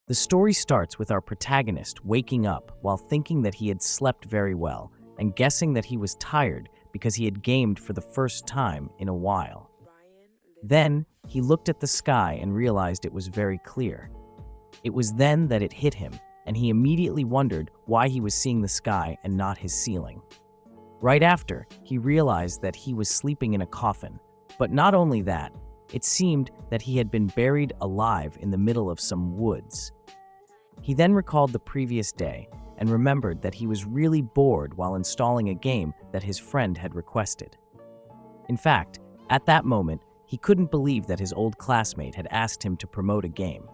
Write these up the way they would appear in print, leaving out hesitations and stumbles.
The story starts with our protagonist waking up while thinking that he had slept very well and guessing that he was tired because he had gamed for the first time in a while. Then, he looked at the sky and realized it was very clear. It was then that it hit him, and he immediately wondered why he was seeing the sky and not his ceiling. Right after, he realized that he was sleeping in a coffin, but not only that, it seemed that he had been buried alive in the middle of some woods. He then recalled the previous day and remembered that he was really bored while installing a game that his friend had requested. In fact, at that moment, he couldn't believe that his old classmate had asked him to promote a game.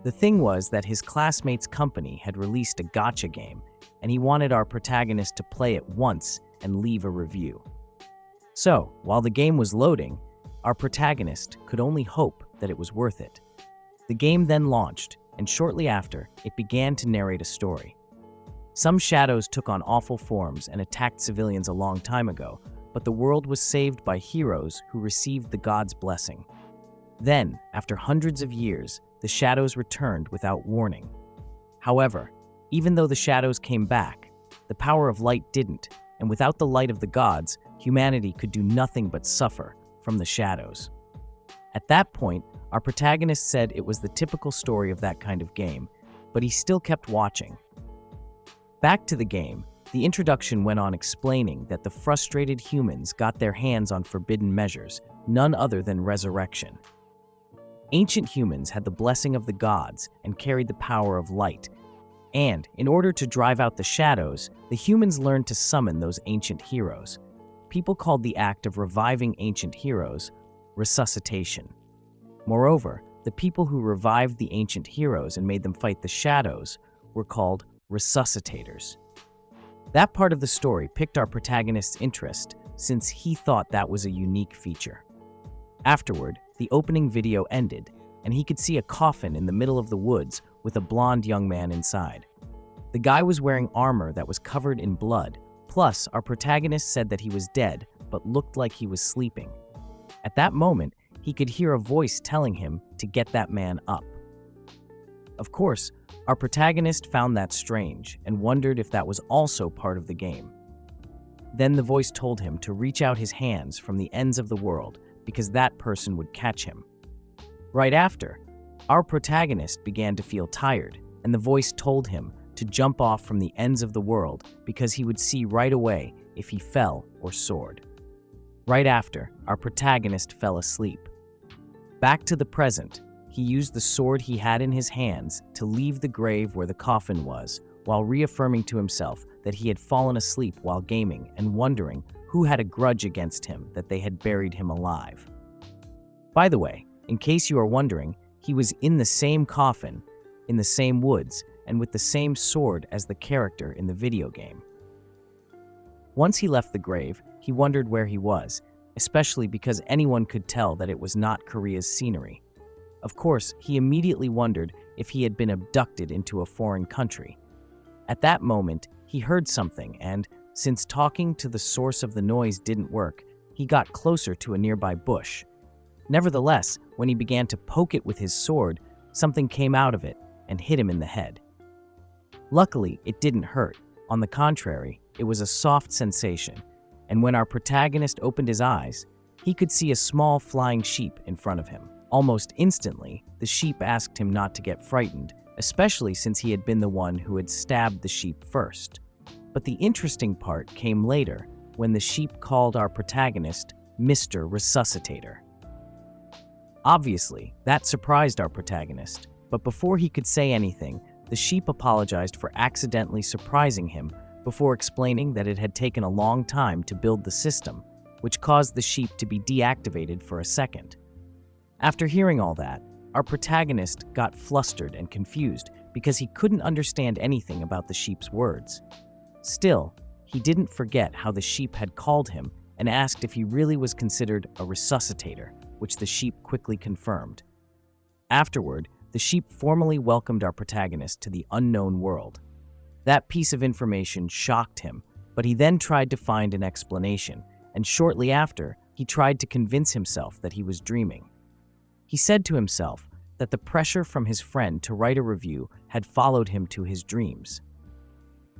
The thing was that his classmate's company had released a gacha game, and he wanted our protagonist to play it once and leave a review. So, while the game was loading, our protagonist could only hope that it was worth it. The game then launched, and shortly after, it began to narrate a story. Some shadows took on awful forms and attacked civilians a long time ago, but the world was saved by heroes who received the god's blessing. Then, after hundreds of years, the shadows returned without warning. However, even though the shadows came back, the power of light didn't, and without the light of the gods, humanity could do nothing but suffer from the shadows. At that point, our protagonist said it was the typical story of that kind of game, but he still kept watching. Back to the game, the introduction went on explaining that the frustrated humans got their hands on forbidden measures, none other than resurrection. Ancient humans had the blessing of the gods and carried the power of light, and in order to drive out the shadows, the humans learned to summon those ancient heroes. People called the act of reviving ancient heroes resuscitation. Moreover, the people who revived the ancient heroes and made them fight the shadows were called resuscitators. That part of the story piqued our protagonist's interest since he thought that was a unique feature. Afterward, the opening video ended, and he could see a coffin in the middle of the woods with a blonde young man inside. The guy was wearing armor that was covered in blood, plus our protagonist said that he was dead but looked like he was sleeping. At that moment, he could hear a voice telling him to get that man up. Of course, our protagonist found that strange and wondered if that was also part of the game. Then the voice told him to reach out his hands from the ends of the world because that person would catch him. Right after, our protagonist began to feel tired, and the voice told him to jump off from the ends of the world because he would see right away if he fell or soared. Right after, our protagonist fell asleep. Back to the present, he used the sword he had in his hands to leave the grave where the coffin was, while reaffirming to himself that he had fallen asleep while gaming and wondering who had a grudge against him that they had buried him alive. By the way, in case you are wondering, he was in the same coffin, in the same woods, and with the same sword as the character in the video game. Once he left the grave, he wondered where he was, especially because anyone could tell that it was not Korea's scenery. Of course, he immediately wondered if he had been abducted into a foreign country. At that moment, he heard something and, since talking to the source of the noise didn't work, he got closer to a nearby bush. Nevertheless, when he began to poke it with his sword, something came out of it and hit him in the head. Luckily, it didn't hurt. On the contrary, it was a soft sensation, and when our protagonist opened his eyes, he could see a small flying sheep in front of him. Almost instantly, the sheep asked him not to get frightened, especially since he had been the one who had stabbed the sheep first. But the interesting part came later, when the sheep called our protagonist Mr. Resuscitator. Obviously, that surprised our protagonist, but before he could say anything, the sheep apologized for accidentally surprising him before explaining that it had taken a long time to build the system, which caused the sheep to be deactivated for a second. After hearing all that, our protagonist got flustered and confused because he couldn't understand anything about the sheep's words. Still, he didn't forget how the sheep had called him and asked if he really was considered a resuscitator, which the sheep quickly confirmed. Afterward, the sheep formally welcomed our protagonist to the unknown world. That piece of information shocked him, but he then tried to find an explanation, and shortly after, he tried to convince himself that he was dreaming. He said to himself that the pressure from his friend to write a review had followed him to his dreams.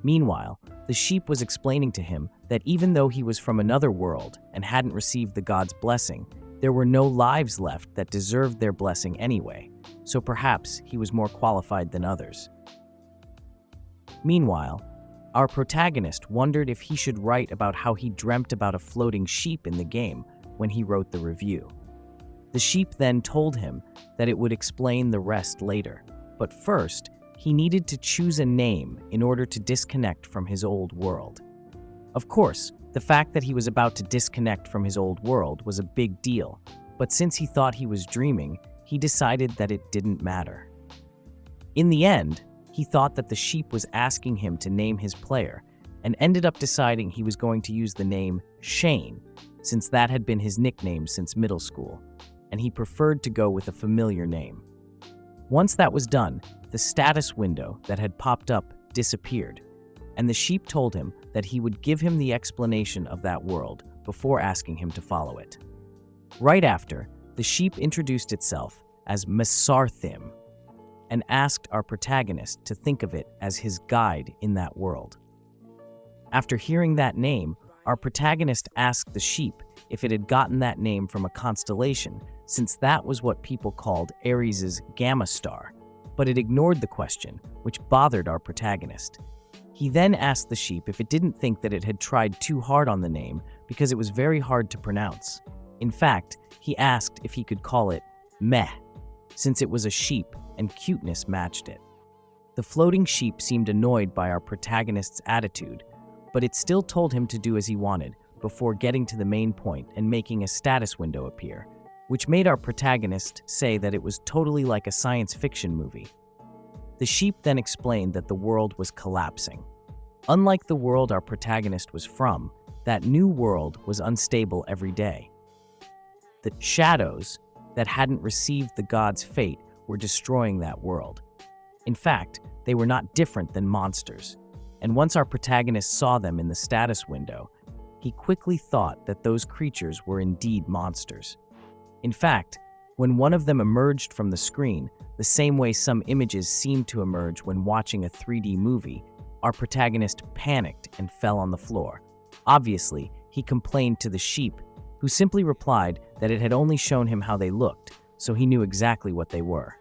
Meanwhile, the sheep was explaining to him that even though he was from another world and hadn't received the god's blessing, there were no lives left that deserved their blessing anyway, so perhaps he was more qualified than others. Meanwhile, our protagonist wondered if he should write about how he dreamt about a floating sheep in the game when he wrote the review. The sheep then told him that it would explain the rest later, but first, he needed to choose a name in order to disconnect from his old world. Of course, the fact that he was about to disconnect from his old world was a big deal, but since he thought he was dreaming, he decided that it didn't matter. In the end, he thought that the sheep was asking him to name his player, and ended up deciding he was going to use the name Shane, since that had been his nickname since middle school, and he preferred to go with a familiar name. Once that was done, the status window that had popped up disappeared, and the sheep told him that he would give him the explanation of that world before asking him to follow it. Right after, the sheep introduced itself as Mesarthim and asked our protagonist to think of it as his guide in that world. After hearing that name, our protagonist asked the sheep if it had gotten that name from a constellation, since that was what people called Aries' Gamma Star, but it ignored the question, which bothered our protagonist. He then asked the sheep if it didn't think that it had tried too hard on the name because it was very hard to pronounce. In fact, he asked if he could call it Meh, since it was a sheep and cuteness matched it. The floating sheep seemed annoyed by our protagonist's attitude, but it still told him to do as he wanted before getting to the main point and making a status window appear, which made our protagonist say that it was totally like a science fiction movie. The sheep then explained that the world was collapsing. Unlike the world our protagonist was from, that new world was unstable every day. The shadows that hadn't received the god's fate were destroying that world. In fact, they were not different than monsters, and once our protagonist saw them in the status window, he quickly thought that those creatures were indeed monsters. In fact, when one of them emerged from the screen, the same way some images seem to emerge when watching a 3D movie, our protagonist panicked and fell on the floor. Obviously, he complained to the sheep, who simply replied that it had only shown him how they looked, so he knew exactly what they were.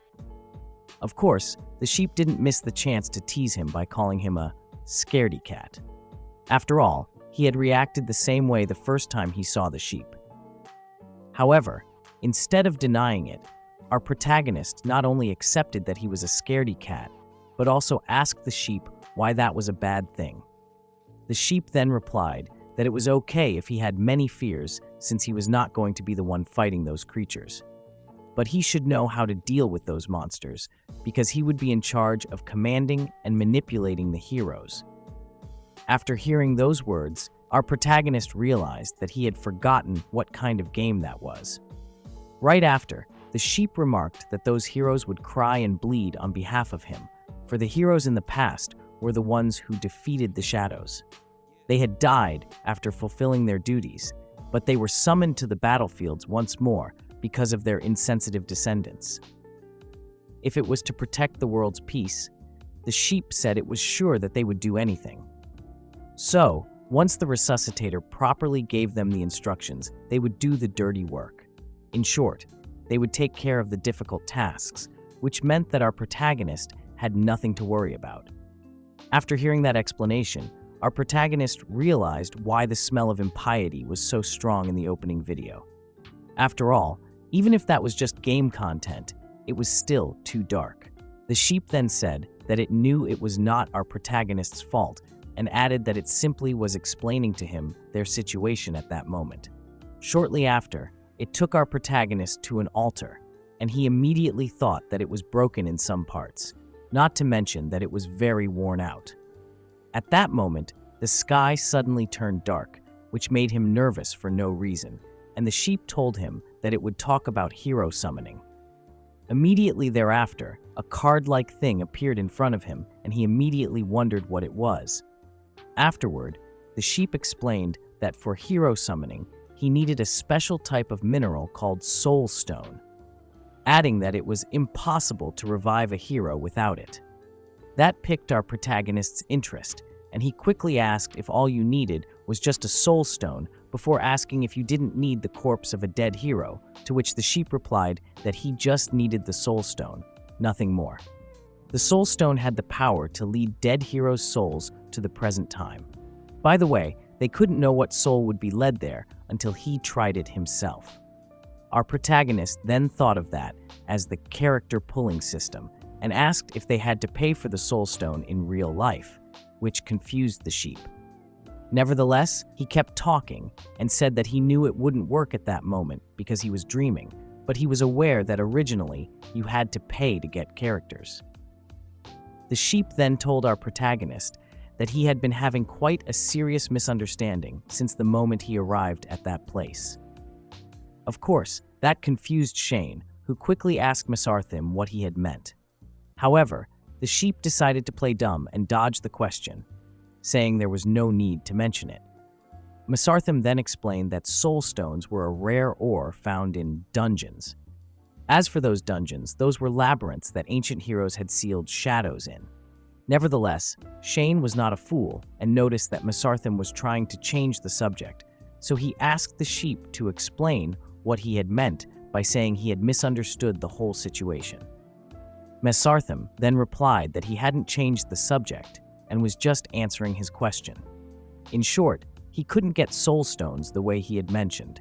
Of course, the sheep didn't miss the chance to tease him by calling him a scaredy cat. After all, he had reacted the same way the first time he saw the sheep. However, instead of denying it, our protagonist not only accepted that he was a scaredy cat, but also asked the sheep why that was a bad thing. The sheep then replied that it was okay if he had many fears since he was not going to be the one fighting those creatures. But he should know how to deal with those monsters because he would be in charge of commanding and manipulating the heroes. After hearing those words, our protagonist realized that he had forgotten what kind of game that was. Right after, the sheep remarked that those heroes would cry and bleed on behalf of him, for the heroes in the past were the ones who defeated the shadows. They had died after fulfilling their duties, but they were summoned to the battlefields once more because of their insensitive descendants. If it was to protect the world's peace, the sheep said it was sure that they would do anything. So, once the resuscitator properly gave them the instructions, they would do the dirty work. In short, they would take care of the difficult tasks, which meant that our protagonist had nothing to worry about. After hearing that explanation, our protagonist realized why the smell of impiety was so strong in the opening video. After all, even if that was just game content, it was still too dark. The sheep then said that it knew it was not our protagonist's fault and added that it simply was explaining to him their situation at that moment. Shortly after, it took our protagonist to an altar, and he immediately thought that it was broken in some parts, not to mention that it was very worn out. At that moment, the sky suddenly turned dark, which made him nervous for no reason, and the sheep told him that it would talk about hero summoning. Immediately thereafter, a card-like thing appeared in front of him, and he immediately wondered what it was. Afterward, the sheep explained that for hero summoning, he needed a special type of mineral called soul stone. adding that it was impossible to revive a hero without it. That piqued our protagonist's interest, and he quickly asked if all you needed was just a soul stone before asking if you didn't need the corpse of a dead hero, to which the sheep replied that he just needed the soul stone, nothing more. The soul stone had the power to lead dead heroes' souls to the present time. By the way, they couldn't know what soul would be led there until he tried it himself. Our protagonist then thought of that as the character pulling system and asked if they had to pay for the soul stone in real life, which confused the sheep. Nevertheless, he kept talking and said that he knew it wouldn't work at that moment because he was dreaming, but he was aware that originally you had to pay to get characters. The sheep then told our protagonist that he had been having quite a serious misunderstanding since the moment he arrived at that place. Of course, that confused Shane, who quickly asked Mesarthim what he had meant. However, the sheep decided to play dumb and dodge the question, saying there was no need to mention it. Mesarthim then explained that soul stones were a rare ore found in dungeons. As for those dungeons, those were labyrinths that ancient heroes had sealed shadows in. Nevertheless, Shane was not a fool and noticed that Mesarthim was trying to change the subject, so he asked the sheep to explain what he had meant by saying he had misunderstood the whole situation. Mesarthim then replied that he hadn't changed the subject and was just answering his question. In short, he couldn't get soul stones the way he had mentioned.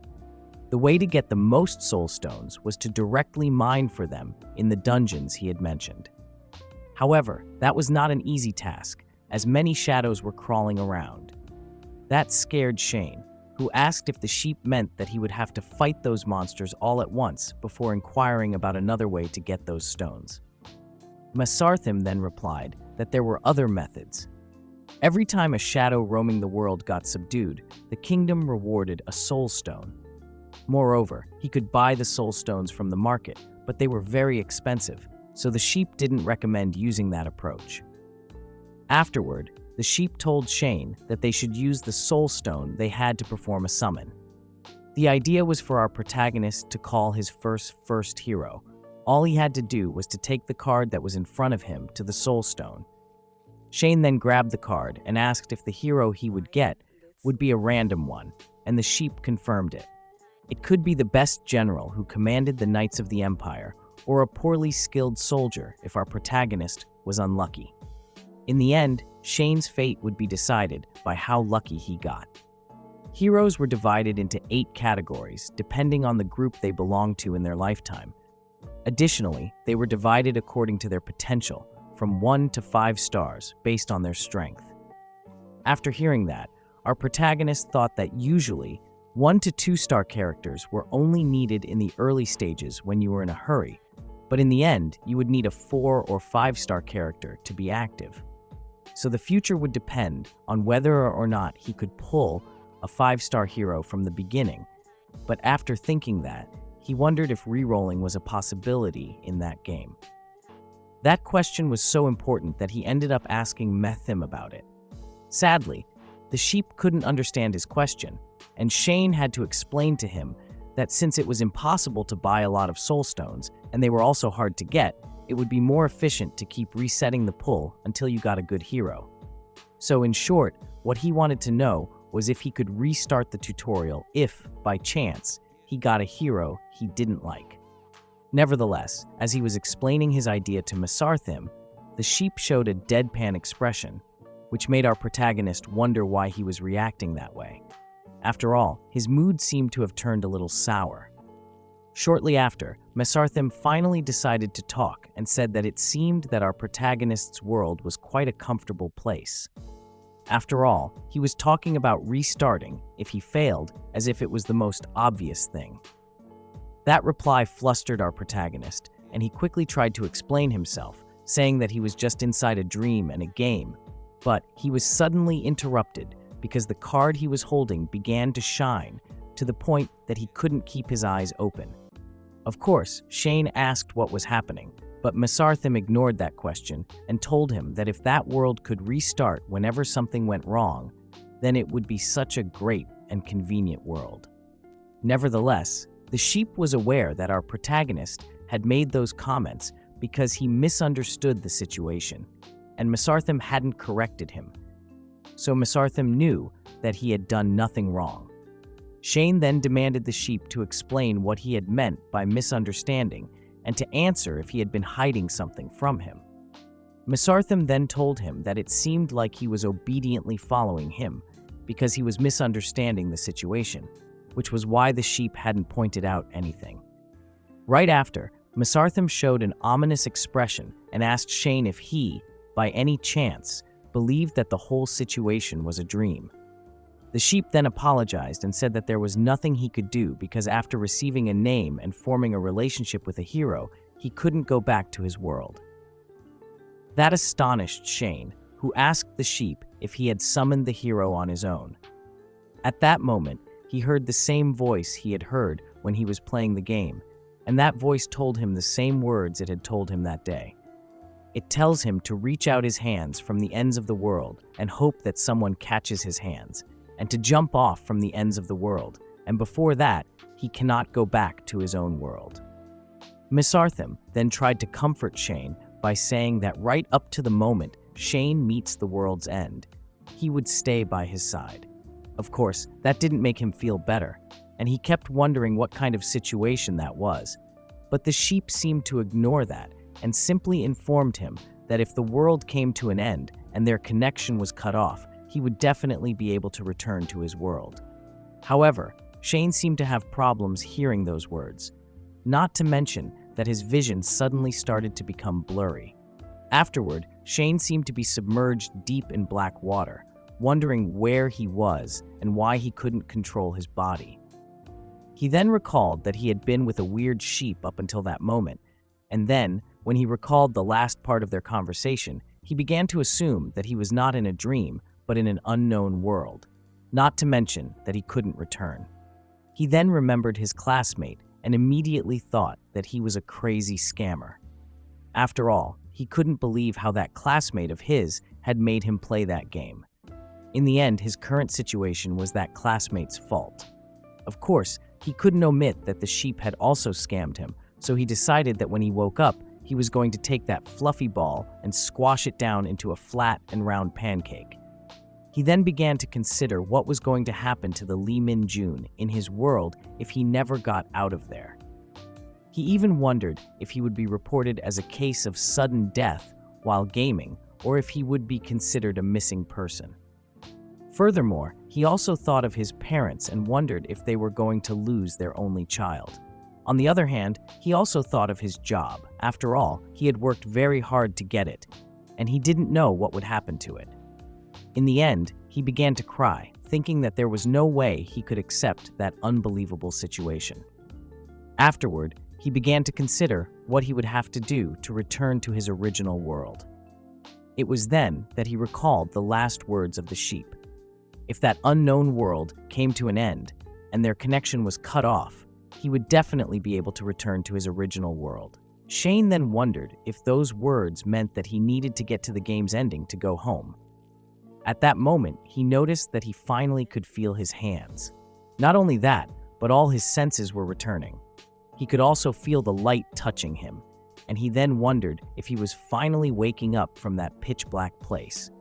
The way to get the most soul stones was to directly mine for them in the dungeons he had mentioned. However, that was not an easy task, as many shadows were crawling around. That scared Shane, who asked if the sheep meant that he would have to fight those monsters all at once before inquiring about another way to get those stones. Mesarthim then replied that there were other methods. Every time a shadow roaming the world got subdued, the kingdom rewarded a soul stone. Moreover, he could buy the soul stones from the market, but they were very expensive, so the sheep didn't recommend using that approach. Afterward, the sheep told Shane that they should use the soul stone they had to perform a summon. The idea was for our protagonist to call his first hero. All he had to do was to take the card that was in front of him to the soul stone. Shane then grabbed the card and asked if the hero he would get would be a random one, and the sheep confirmed it. It could be the best general who commanded the Knights of the Empire, or a poorly skilled soldier if our protagonist was unlucky. In the end, Shane's fate would be decided by how lucky he got. Heroes were divided into 8 categories, depending on the group they belonged to in their lifetime. Additionally, they were divided according to their potential, from 1 to 5 stars, based on their strength. After hearing that, our protagonist thought that usually 1 to 2 star characters were only needed in the early stages when you were in a hurry, but in the end, you would need a 4 or 5 star character to be active. So the future would depend on whether or not he could pull a 5-star hero from the beginning, but after thinking that, he wondered if rerolling was a possibility in that game. That question was so important that he ended up asking Methim about it. Sadly, the sheep couldn't understand his question, and Shane had to explain to him that since it was impossible to buy a lot of soul stones, and they were also hard to get, it would be more efficient to keep resetting the pull until you got a good hero. So in short, what he wanted to know was if he could restart the tutorial if, by chance, he got a hero he didn't like. Nevertheless, as he was explaining his idea to Mesarthim, the sheep showed a deadpan expression, which made our protagonist wonder why he was reacting that way. After all, his mood seemed to have turned a little sour. Shortly after, Mesarthim finally decided to talk and said that it seemed that our protagonist's world was quite a comfortable place. After all, he was talking about restarting if he failed, as if it was the most obvious thing. That reply flustered our protagonist, and he quickly tried to explain himself, saying that he was just inside a dream and a game. But he was suddenly interrupted because the card he was holding began to shine to the point that he couldn't keep his eyes open. Of course, Shane asked what was happening, but Mesarthim ignored that question and told him that if that world could restart whenever something went wrong, then it would be such a great and convenient world. Nevertheless, the sheep was aware that our protagonist had made those comments because he misunderstood the situation, and Mesarthim hadn't corrected him. So Mesarthim knew that he had done nothing wrong. Shane then demanded the sheep to explain what he had meant by misunderstanding and to answer if he had been hiding something from him. Mesarthim then told him that it seemed like he was obediently following him because he was misunderstanding the situation, which was why the sheep hadn't pointed out anything. Right after, Mesarthim showed an ominous expression and asked Shane if he, by any chance, believed that the whole situation was a dream. The sheep then apologized and said that there was nothing he could do because after receiving a name and forming a relationship with a hero, he couldn't go back to his world. That astonished Shane, who asked the sheep if he had summoned the hero on his own. At that moment, he heard the same voice he had heard when he was playing the game, and that voice told him the same words it had told him that day. It tells him to reach out his hands from the ends of the world and hope that someone catches his hands, and to jump off from the ends of the world, and before that, he cannot go back to his own world. Mesarthim then tried to comfort Shane by saying that right up to the moment Shane meets the world's end, he would stay by his side. Of course, that didn't make him feel better, and he kept wondering what kind of situation that was. But the sheep seemed to ignore that and simply informed him that if the world came to an end and their connection was cut off, he would definitely be able to return to his world. However, Shane seemed to have problems hearing those words, not to mention that his vision suddenly started to become blurry. Afterward, Shane seemed to be submerged deep in black water, wondering where he was and why he couldn't control his body. He then recalled that he had been with a weird sheep up until that moment, and then, when he recalled the last part of their conversation, he began to assume that he was not in a dream, but in an unknown world, not to mention that he couldn't return. He then remembered his classmate and immediately thought that he was a crazy scammer. After all, he couldn't believe how that classmate of his had made him play that game. In the end, his current situation was that classmate's fault. Of course, he couldn't omit that the sheep had also scammed him, so he decided that when he woke up, he was going to take that fluffy ball and squash it down into a flat and round pancake. He then began to consider what was going to happen to the Lee Min-jun in his world if he never got out of there. He even wondered if he would be reported as a case of sudden death while gaming, or if he would be considered a missing person. Furthermore, he also thought of his parents and wondered if they were going to lose their only child. On the other hand, he also thought of his job. After all, he had worked very hard to get it, and he didn't know what would happen to it. In the end, he began to cry, thinking that there was no way he could accept that unbelievable situation. Afterward, he began to consider what he would have to do to return to his original world. It was then that he recalled the last words of the sheep. If that unknown world came to an end and their connection was cut off, he would definitely be able to return to his original world. Shane then wondered if those words meant that he needed to get to the game's ending to go home. At that moment, he noticed that he finally could feel his hands. Not only that, but all his senses were returning. He could also feel the light touching him, and he then wondered if he was finally waking up from that pitch-black place.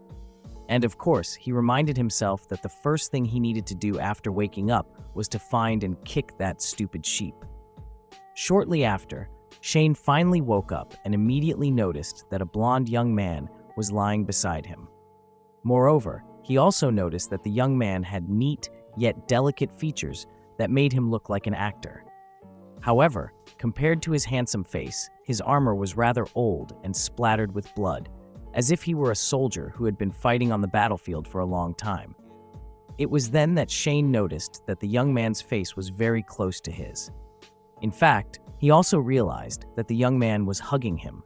And of course, he reminded himself that the first thing he needed to do after waking up was to find and kick that stupid sheep. Shortly after, Shane finally woke up and immediately noticed that a blonde young man was lying beside him. Moreover, he also noticed that the young man had neat yet delicate features that made him look like an actor. However, compared to his handsome face, his armor was rather old and splattered with blood, as if he were a soldier who had been fighting on the battlefield for a long time. It was then that Shane noticed that the young man's face was very close to his. In fact, he also realized that the young man was hugging him,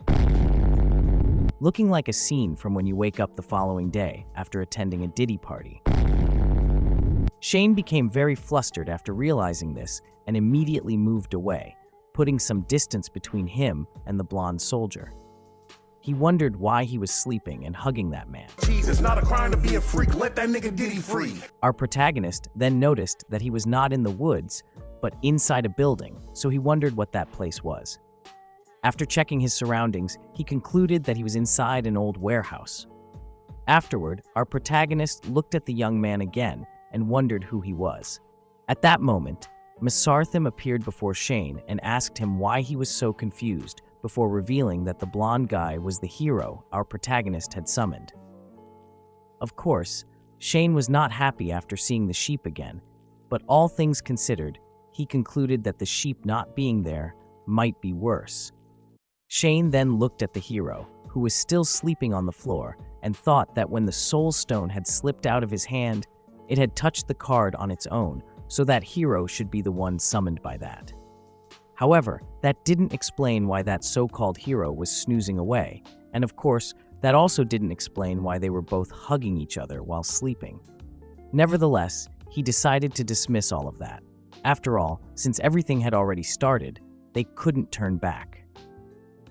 looking like a scene from when you wake up the following day after attending a Diddy party. Shane became very flustered after realizing this and immediately moved away, putting some distance between him and the blonde soldier. He wondered why he was sleeping and hugging that man. Jeez, it's not a crime to be a freak. Let that nigga Diddy free. Our protagonist then noticed that he was not in the woods, but inside a building, so he wondered what that place was. After checking his surroundings, he concluded that he was inside an old warehouse. Afterward, our protagonist looked at the young man again and wondered who he was. At that moment, Mesarthim appeared before Shane and asked him why he was so confused before revealing that the blonde guy was the hero our protagonist had summoned. Of course, Shane was not happy after seeing the sheep again, but all things considered, he concluded that the sheep not being there might be worse. Shane then looked at the hero, who was still sleeping on the floor, and thought that when the soul stone had slipped out of his hand, it had touched the card on its own, so that hero should be the one summoned by that. However, that didn't explain why that so-called hero was snoozing away, and of course, that also didn't explain why they were both hugging each other while sleeping. Nevertheless, he decided to dismiss all of that. After all, since everything had already started, they couldn't turn back.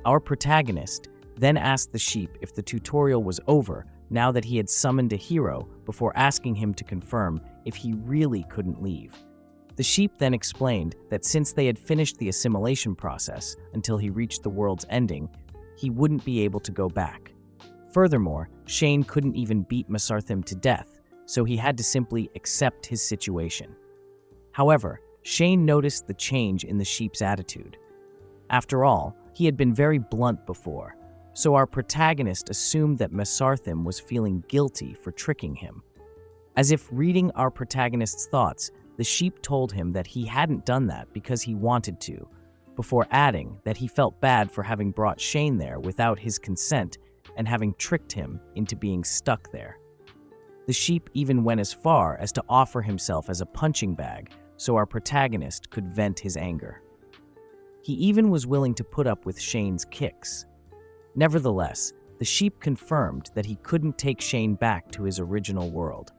Our protagonist then asked the sheep if the tutorial was over now that he had summoned a hero before asking him to confirm if he really couldn't leave. The sheep then explained that since they had finished the assimilation process until he reached the world's ending, he wouldn't be able to go back. Furthermore, Shane couldn't even beat Mesarthim to death, so he had to simply accept his situation. However, Shane noticed the change in the sheep's attitude. After all, he had been very blunt before, so our protagonist assumed that Mesarthim was feeling guilty for tricking him. As if reading our protagonist's thoughts, the sheep told him that he hadn't done that because he wanted to, before adding that he felt bad for having brought Shane there without his consent and having tricked him into being stuck there. The sheep even went as far as to offer himself as a punching bag so our protagonist could vent his anger. He even was willing to put up with Shane's kicks. Nevertheless, the sheep confirmed that he couldn't take Shane back to his original world.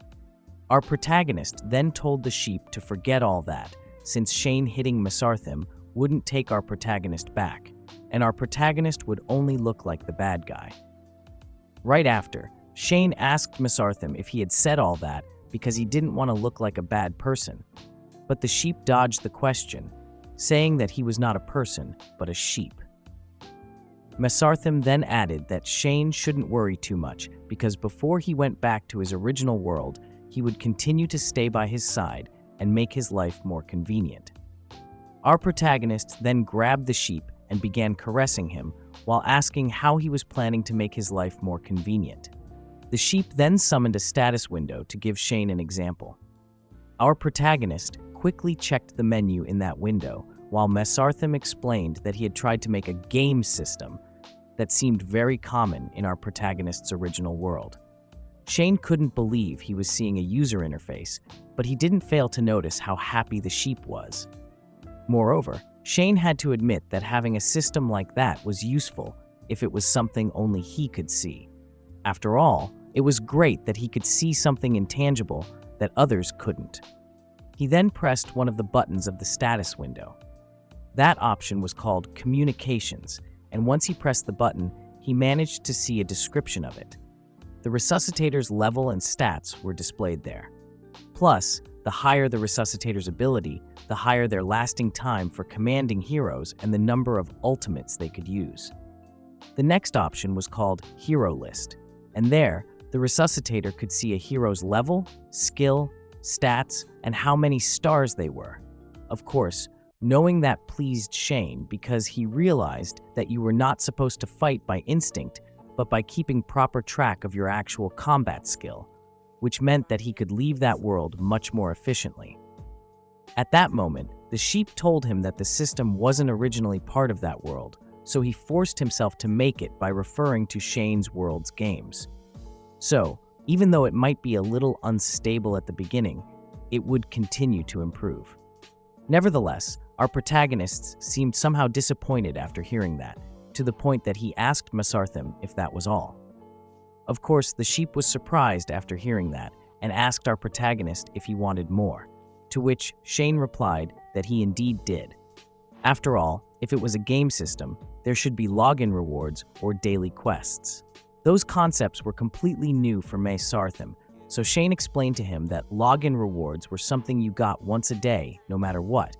Our protagonist then told the sheep to forget all that, since Shane hitting Mesarthim wouldn't take our protagonist back, and our protagonist would only look like the bad guy. Right after, Shane asked Mesarthim if he had said all that because he didn't want to look like a bad person, but the sheep dodged the question, saying that he was not a person, but a sheep. Mesarthim then added that Shane shouldn't worry too much because before he went back to his original world, he would continue to stay by his side and make his life more convenient. Our protagonist then grabbed the sheep and began caressing him while asking how he was planning to make his life more convenient. The sheep then summoned a status window to give Shane an example. Our protagonist quickly checked the menu in that window while Mesarthim explained that he had tried to make a game system that seemed very common in our protagonist's original world. Shane couldn't believe he was seeing a user interface, but he didn't fail to notice how happy the sheep was. Moreover, Shane had to admit that having a system like that was useful if it was something only he could see. After all, it was great that he could see something intangible that others couldn't. He then pressed one of the buttons of the status window. That option was called Communications, and once he pressed the button, he managed to see a description of it. The resuscitator's level and stats were displayed there. Plus, the higher the resuscitator's ability, the higher their lasting time for commanding heroes and the number of ultimates they could use. The next option was called Hero List, and there, the resuscitator could see a hero's level, skill, stats, and how many stars they were. Of course, knowing that pleased Shane because he realized that you were not supposed to fight by instinct, but by keeping proper track of your actual combat skill, which meant that he could leave that world much more efficiently. At that moment, the sheep told him that the system wasn't originally part of that world, so he forced himself to make it by referring to Shane's world's games. So, even though it might be a little unstable at the beginning, it would continue to improve. Nevertheless, our protagonists seemed somehow disappointed after hearing that, to the point that he asked Mesarthim if that was all. Of course, the sheep was surprised after hearing that and asked our protagonist if he wanted more, to which Shane replied that he indeed did. After all, if it was a game system, there should be login rewards or daily quests. Those concepts were completely new for Mesarthim, so Shane explained to him that login rewards were something you got once a day, no matter what,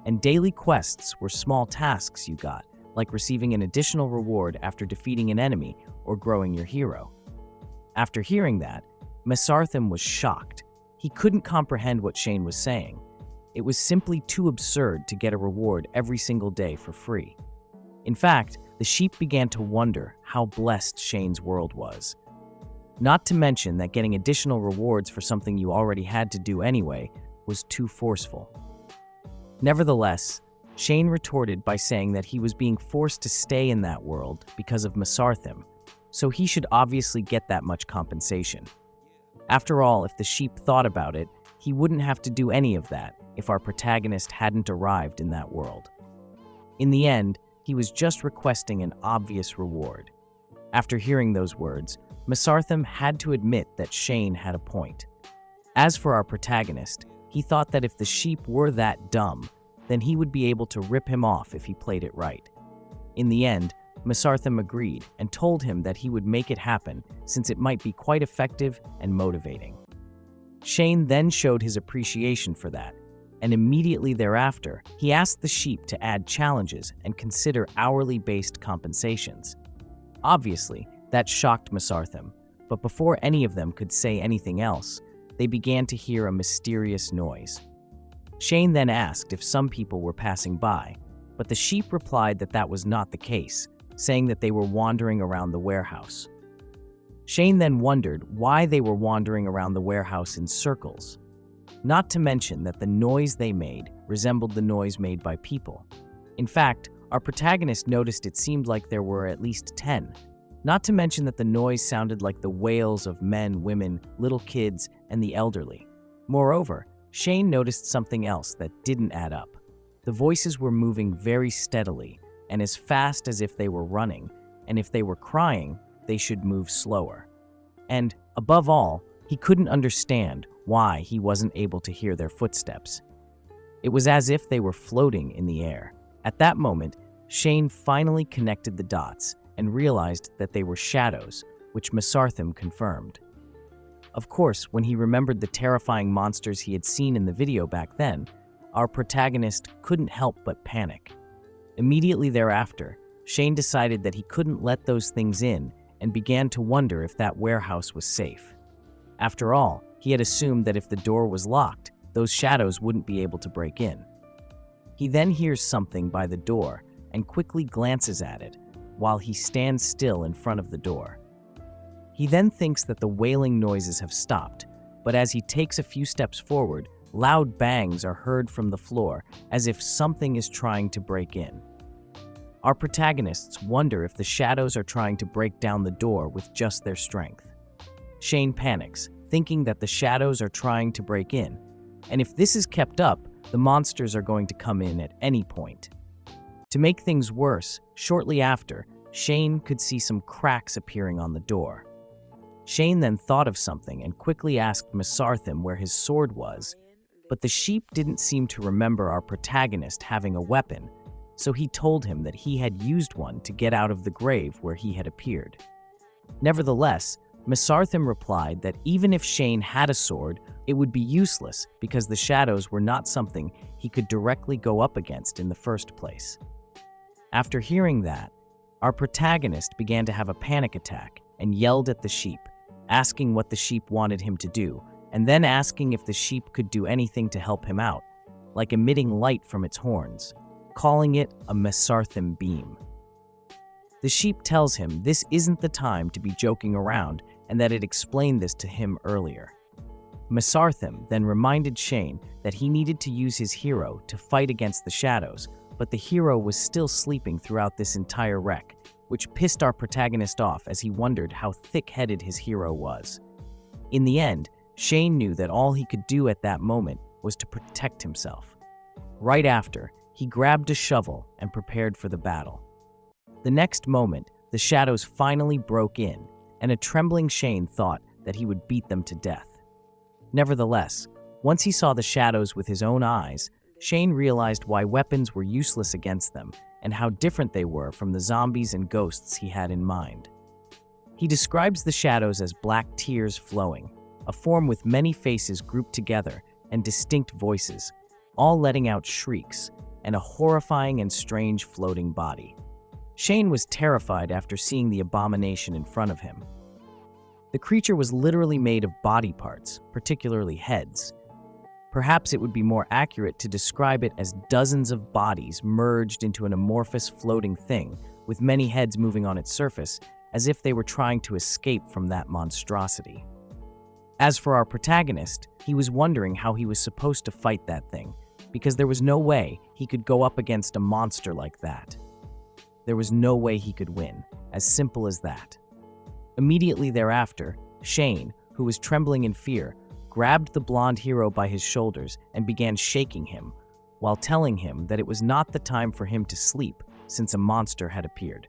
and daily quests were small tasks you got, like receiving an additional reward after defeating an enemy or growing your hero. After hearing that, Mesarthim was shocked. He couldn't comprehend what Shane was saying. It was simply too absurd to get a reward every single day for free. In fact, the sheep began to wonder how blessed Shane's world was. Not to mention that getting additional rewards for something you already had to do anyway was too forceful. Nevertheless, Shane retorted by saying that he was being forced to stay in that world because of Mesarthim, so he should obviously get that much compensation. After all, if the sheep thought about it, he wouldn't have to do any of that if our protagonist hadn't arrived in that world. In the end, he was just requesting an obvious reward. After hearing those words, Mesarthim had to admit that Shane had a point. As for our protagonist, he thought that if the sheep were that dumb, then he would be able to rip him off if he played it right. In the end, Mesarthim agreed and told him that he would make it happen since it might be quite effective and motivating. Shane then showed his appreciation for that, and immediately thereafter, he asked the sheep to add challenges and consider hourly-based compensations. Obviously, that shocked Mesarthim, but before any of them could say anything else, they began to hear a mysterious noise. Shane then asked if some people were passing by, but the sheep replied that that was not the case, saying that they were wandering around the warehouse. Shane then wondered why they were wandering around the warehouse in circles. Not to mention that the noise they made resembled the noise made by people. In fact, our protagonist noticed it seemed like there were at least 10. Not to mention that the noise sounded like the wails of men, women, little kids, and the elderly. Moreover, Shane noticed something else that didn't add up. The voices were moving very steadily and as fast as if they were running, and if they were crying, they should move slower. And, above all, he couldn't understand why he wasn't able to hear their footsteps. It was as if they were floating in the air. At that moment, Shane finally connected the dots and realized that they were shadows, which Mesarthim confirmed. Of course, when he remembered the terrifying monsters he had seen in the video back then, our protagonist couldn't help but panic. Immediately thereafter, Shane decided that he couldn't let those things in and began to wonder if that warehouse was safe. After all, he had assumed that if the door was locked, those shadows wouldn't be able to break in. He then hears something by the door and quickly glances at it while he stands still in front of the door. He then thinks that the wailing noises have stopped, but as he takes a few steps forward, loud bangs are heard from the floor as if something is trying to break in. Our protagonists wonder if the shadows are trying to break down the door with just their strength. Shane panics, thinking that the shadows are trying to break in, and if this is kept up, the monsters are going to come in at any point. To make things worse, shortly after, Shane could see some cracks appearing on the door. Shane then thought of something and quickly asked Mesarthim where his sword was, but the sheep didn't seem to remember our protagonist having a weapon, so he told him that he had used one to get out of the grave where he had appeared. Nevertheless, Mesarthim replied that even if Shane had a sword, it would be useless because the shadows were not something he could directly go up against in the first place. After hearing that, our protagonist began to have a panic attack and yelled at the sheep, asking what the sheep wanted him to do, and then asking if the sheep could do anything to help him out, like emitting light from its horns, calling it a Mesarthim beam. The sheep tells him this isn't the time to be joking around and that it explained this to him earlier. Mesarthim then reminded Shane that he needed to use his hero to fight against the shadows, but the hero was still sleeping throughout this entire wreck, which pissed our protagonist off as he wondered how thick-headed his hero was. In the end, Shane knew that all he could do at that moment was to protect himself. Right after, he grabbed a shovel and prepared for the battle. The next moment, the shadows finally broke in, and a trembling Shane thought that he would beat them to death. Nevertheless, once he saw the shadows with his own eyes, Shane realized why weapons were useless against them and how different they were from the zombies and ghosts he had in mind. He describes the shadows as black tears flowing, a form with many faces grouped together and distinct voices, all letting out shrieks, and a horrifying and strange floating body. Shane was terrified after seeing the abomination in front of him. The creature was literally made of body parts, particularly heads. Perhaps it would be more accurate to describe it as dozens of bodies merged into an amorphous floating thing, with many heads moving on its surface, as if they were trying to escape from that monstrosity. As for our protagonist, he was wondering how he was supposed to fight that thing, because there was no way he could go up against a monster like that. There was no way he could win, as simple as that. Immediately thereafter, Shane, who was trembling in fear, grabbed the blonde hero by his shoulders and began shaking him, while telling him that it was not the time for him to sleep since a monster had appeared.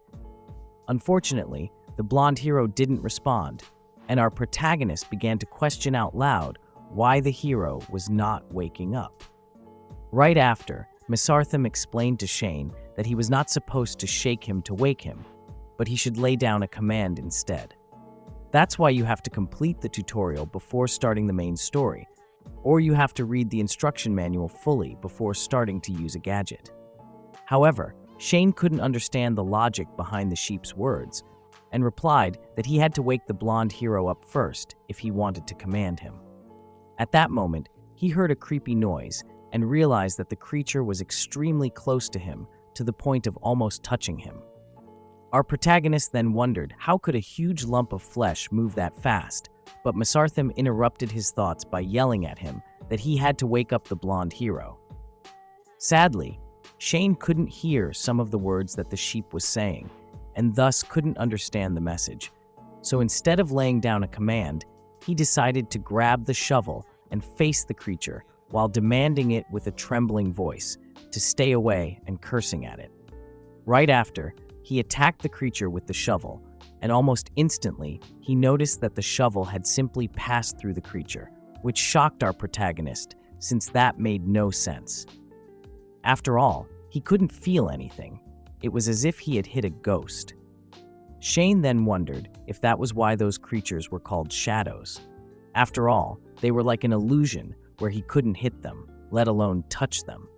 Unfortunately, the blonde hero didn't respond, and our protagonist began to question out loud why the hero was not waking up. Right after, Mesarthim explained to Shane that he was not supposed to shake him to wake him, but he should lay down a command instead. That's why you have to complete the tutorial before starting the main story, or you have to read the instruction manual fully before starting to use a gadget. However, Shane couldn't understand the logic behind the sheep's words, and replied that he had to wake the blonde hero up first if he wanted to command him. At that moment, he heard a creepy noise and realized that the creature was extremely close to him, to the point of almost touching him. Our protagonist then wondered how could a huge lump of flesh move that fast, but Mesarthim interrupted his thoughts by yelling at him that he had to wake up the blonde hero. Sadly, Shane couldn't hear some of the words that the sheep was saying, and thus couldn't understand the message. So instead of laying down a command, he decided to grab the shovel and face the creature while demanding it with a trembling voice to stay away and cursing at it. Right after, he attacked the creature with the shovel, and almost instantly, he noticed that the shovel had simply passed through the creature, which shocked our protagonist, since that made no sense. After all, he couldn't feel anything. It was as if he had hit a ghost. Shane then wondered if that was why those creatures were called shadows. After all, they were like an illusion where he couldn't hit them, let alone touch them.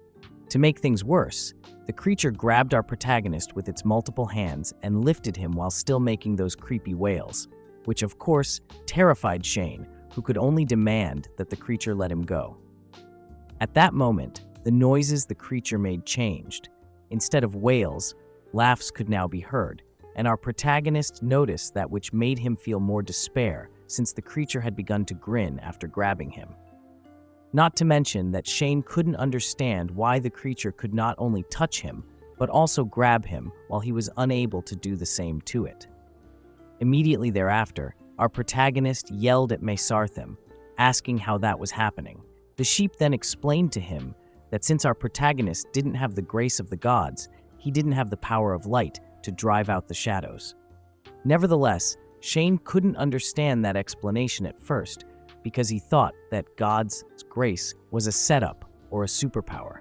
To make things worse, the creature grabbed our protagonist with its multiple hands and lifted him while still making those creepy wails, which of course terrified Shane, who could only demand that the creature let him go. At that moment, the noises the creature made changed. Instead of wails, laughs could now be heard, and our protagonist noticed that which made him feel more despair since the creature had begun to grin after grabbing him. Not to mention that Shane couldn't understand why the creature could not only touch him, but also grab him while he was unable to do the same to it. Immediately thereafter, our protagonist yelled at Mesarthim, asking how that was happening. The sheep then explained to him that since our protagonist didn't have the grace of the gods, he didn't have the power of light to drive out the shadows. Nevertheless, Shane couldn't understand that explanation at first, because he thought that God's grace was a setup or a superpower.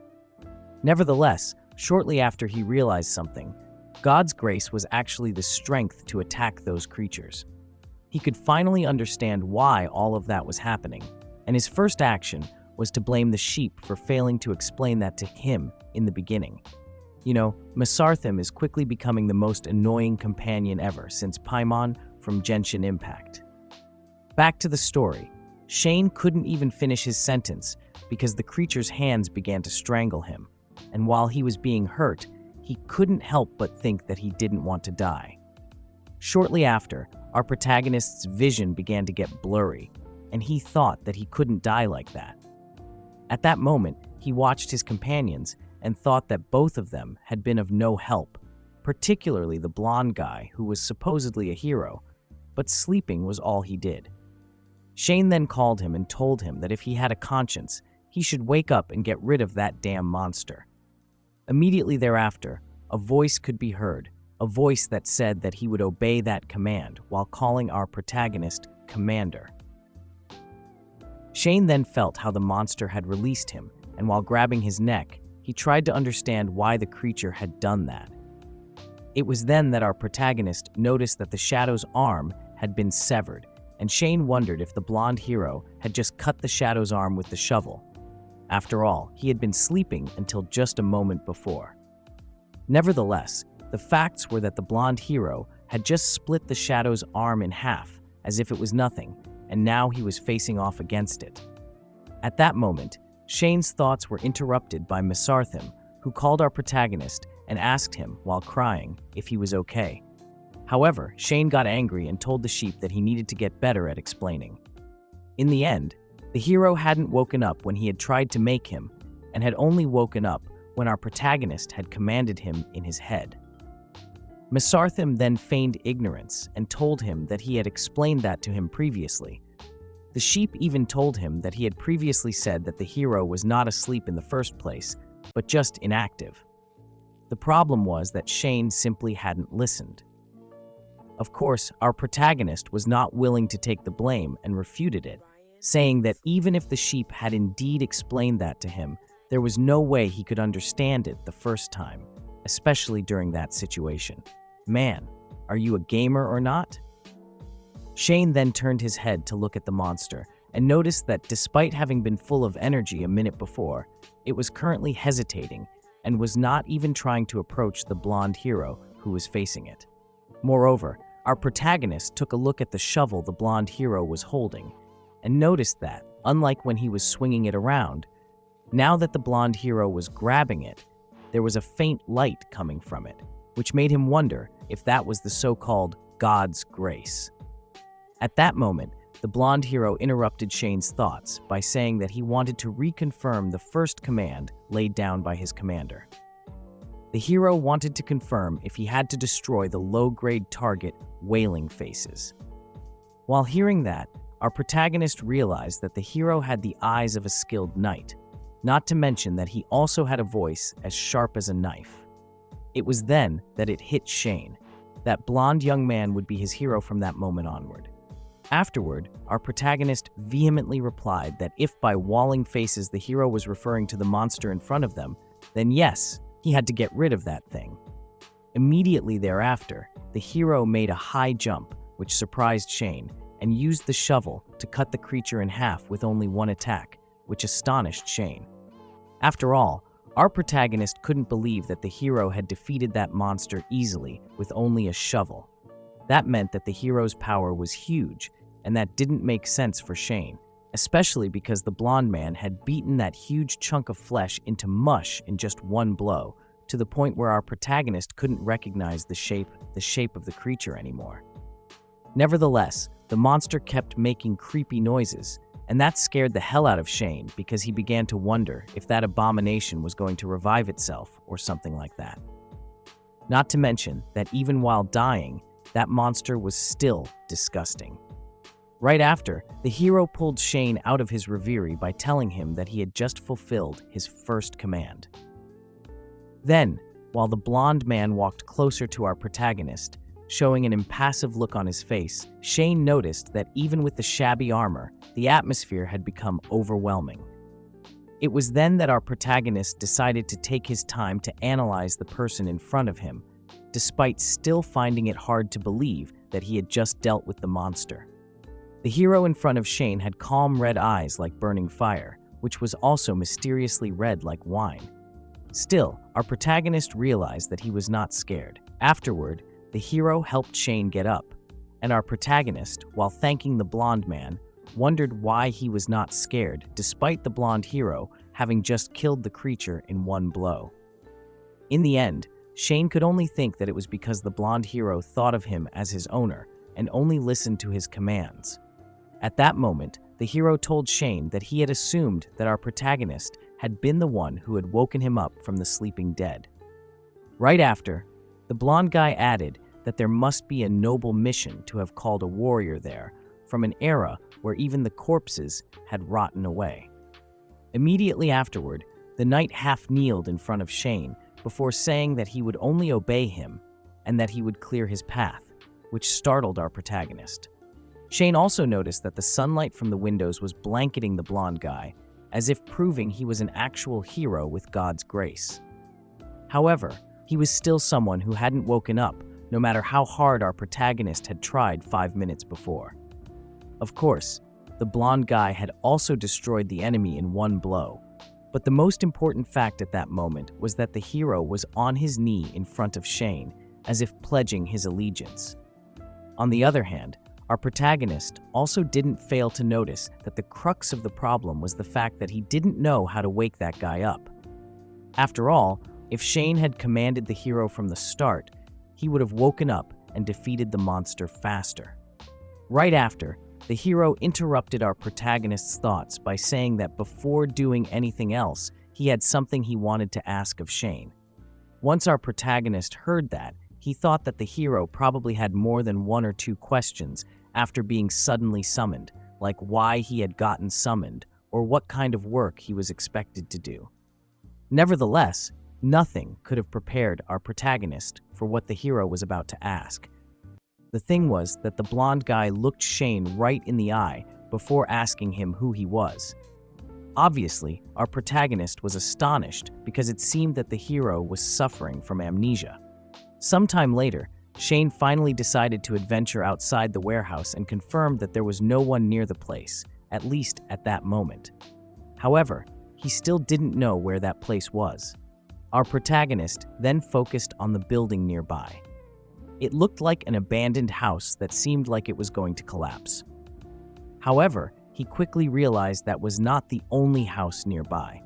Nevertheless, shortly after he realized something, God's grace was actually the strength to attack those creatures. He could finally understand why all of that was happening, and his first action was to blame the sheep for failing to explain that to him in the beginning. You know, Mesarthim is quickly becoming the most annoying companion ever since Paimon from Genshin Impact. Back to the story. Shane couldn't even finish his sentence because the creature's hands began to strangle him, and while he was being hurt, he couldn't help but think that he didn't want to die. Shortly after, our protagonist's vision began to get blurry, and he thought that he couldn't die like that. At that moment, he watched his companions and thought that both of them had been of no help, particularly the blonde guy who was supposedly a hero, but sleeping was all he did. Shane then called him and told him that if he had a conscience, he should wake up and get rid of that damn monster. Immediately thereafter, a voice could be heard, a voice that said that he would obey that command while calling our protagonist Commander. Shane then felt how the monster had released him, and while grabbing his neck, he tried to understand why the creature had done that. It was then that our protagonist noticed that the shadow's arm had been severed, and Shane wondered if the blonde hero had just cut the shadow's arm with the shovel. After all, he had been sleeping until just a moment before. Nevertheless, The facts were that the blonde hero had just split the Shadow's arm in half, as if it was nothing, and now he was facing off against it. At that moment, Shane's thoughts were interrupted by Mesarthim, who called our protagonist and asked him, while crying, if he was okay. However, Shane got angry and told the sheep that he needed to get better at explaining. In the end, the hero hadn't woken up when he had tried to make him, and had only woken up when our protagonist had commanded him in his head. Mesarthim then feigned ignorance and told him that he had explained that to him previously. The sheep even told him that he had previously said that the hero was not asleep in the first place, but just inactive. The problem was that Shane simply hadn't listened. Of course, our protagonist was not willing to take the blame and refuted it, saying that even if the sheep had indeed explained that to him, there was no way he could understand it the first time, especially during that situation. Man, are you a gamer or not? Shane then turned his head to look at the monster and noticed that despite having been full of energy a minute before, it was currently hesitating and was not even trying to approach the blonde hero who was facing it. Moreover, our protagonist took a look at the shovel the blonde hero was holding and noticed that, unlike when he was swinging it around, now that the blonde hero was grabbing it, there was a faint light coming from it, which made him wonder if that was the so-called God's grace. At that moment, the blonde hero interrupted Shane's thoughts by saying that he wanted to reconfirm the first command laid down by his commander. The hero wanted to confirm if he had to destroy the low-grade target Wailing Faces. While hearing that, our protagonist realized that the hero had the eyes of a skilled knight, not to mention that he also had a voice as sharp as a knife. It was then that it hit Shane. That blonde young man would be his hero from that moment onward. Afterward, our protagonist vehemently replied that if by Wailing Faces the hero was referring to the monster in front of them, then yes, he had to get rid of that thing. Immediately thereafter, the hero made a high jump, which surprised Shane, and used the shovel to cut the creature in half with only one attack, which astonished Shane. After all, our protagonist couldn't believe that the hero had defeated that monster easily with only a shovel. That meant that the hero's power was huge, and that didn't make sense for Shane, especially because the blonde man had beaten that huge chunk of flesh into mush in just one blow, to the point where our protagonist couldn't recognize the shape of the creature anymore. Nevertheless, the monster kept making creepy noises, and that scared the hell out of Shane because he began to wonder if that abomination was going to revive itself or something like that. Not to mention that even while dying, that monster was still disgusting. Right after, the hero pulled Shane out of his reverie by telling him that he had just fulfilled his first command. Then, while the blonde man walked closer to our protagonist, showing an impassive look on his face, Shane noticed that even with the shabby armor, the atmosphere had become overwhelming. It was then that our protagonist decided to take his time to analyze the person in front of him, despite still finding it hard to believe that he had just dealt with the monster. The hero in front of Shane had calm red eyes like burning fire, which was also mysteriously red like wine. Still, our protagonist realized that he was not scared. Afterward, the hero helped Shane get up, and our protagonist, while thanking the blonde man, wondered why he was not scared despite the blonde hero having just killed the creature in one blow. In the end, Shane could only think that it was because the blonde hero thought of him as his owner and only listened to his commands. At that moment, the hero told Shane that he had assumed that our protagonist had been the one who had woken him up from the sleeping dead. Right after, the blonde guy added that there must be a noble mission to have called a warrior there from an era where even the corpses had rotten away. Immediately afterward, the knight half kneeled in front of Shane before saying that he would only obey him and that he would clear his path, which startled our protagonist. Shane also noticed that the sunlight from the windows was blanketing the blonde guy, as if proving he was an actual hero with God's grace. However, he was still someone who hadn't woken up, no matter how hard our protagonist had tried 5 minutes before. Of course, the blonde guy had also destroyed the enemy in one blow, but the most important fact at that moment was that the hero was on his knee in front of Shane as if pledging his allegiance. On the other hand, our protagonist also didn't fail to notice that the crux of the problem was the fact that he didn't know how to wake that guy up. After all, if Shane had commanded the hero from the start, he would have woken up and defeated the monster faster. Right after, the hero interrupted our protagonist's thoughts by saying that before doing anything else, he had something he wanted to ask of Shane. Once our protagonist heard that, he thought that the hero probably had more than one or two questions after being suddenly summoned, like why he had gotten summoned or what kind of work he was expected to do. Nevertheless, nothing could have prepared our protagonist for what the hero was about to ask. The thing was that the blonde guy looked Shane right in the eye before asking him who he was. Obviously, our protagonist was astonished because it seemed that the hero was suffering from amnesia. Sometime later, Shane finally decided to adventure outside the warehouse and confirmed that there was no one near the place, at least at that moment. However, he still didn't know where that place was. Our protagonist then focused on the building nearby. It looked like an abandoned house that seemed like it was going to collapse. However, he quickly realized that was not the only house nearby.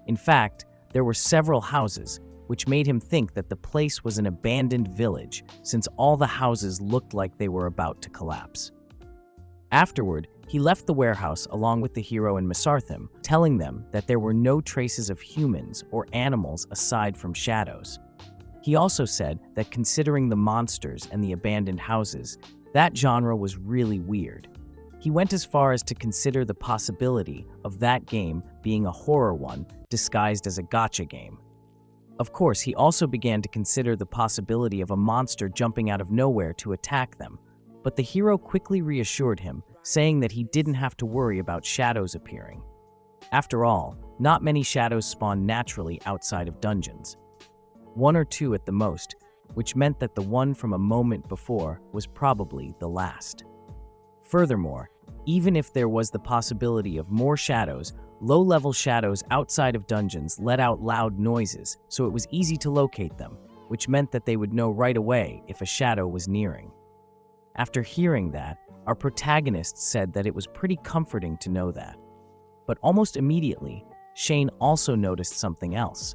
In fact, there were several houses, which made him think that the place was an abandoned village, since all the houses looked like they were about to collapse. Afterward, he left the warehouse along with the hero and Mesarthim, telling them that there were no traces of humans or animals aside from shadows. He also said that considering the monsters and the abandoned houses, that genre was really weird. He went as far as to consider the possibility of that game being a horror one disguised as a gacha game. Of course, he also began to consider the possibility of a monster jumping out of nowhere to attack them, but the hero quickly reassured him, saying that he didn't have to worry about shadows appearing. After all, not many shadows spawn naturally outside of dungeons. One or two at the most, which meant that the one from a moment before was probably the last. Furthermore, even if there was the possibility of more shadows, low-level shadows outside of dungeons let out loud noises, so it was easy to locate them, which meant that they would know right away if a shadow was nearing. After hearing that, our protagonist said that it was pretty comforting to know that. But almost immediately, Shane also noticed something else.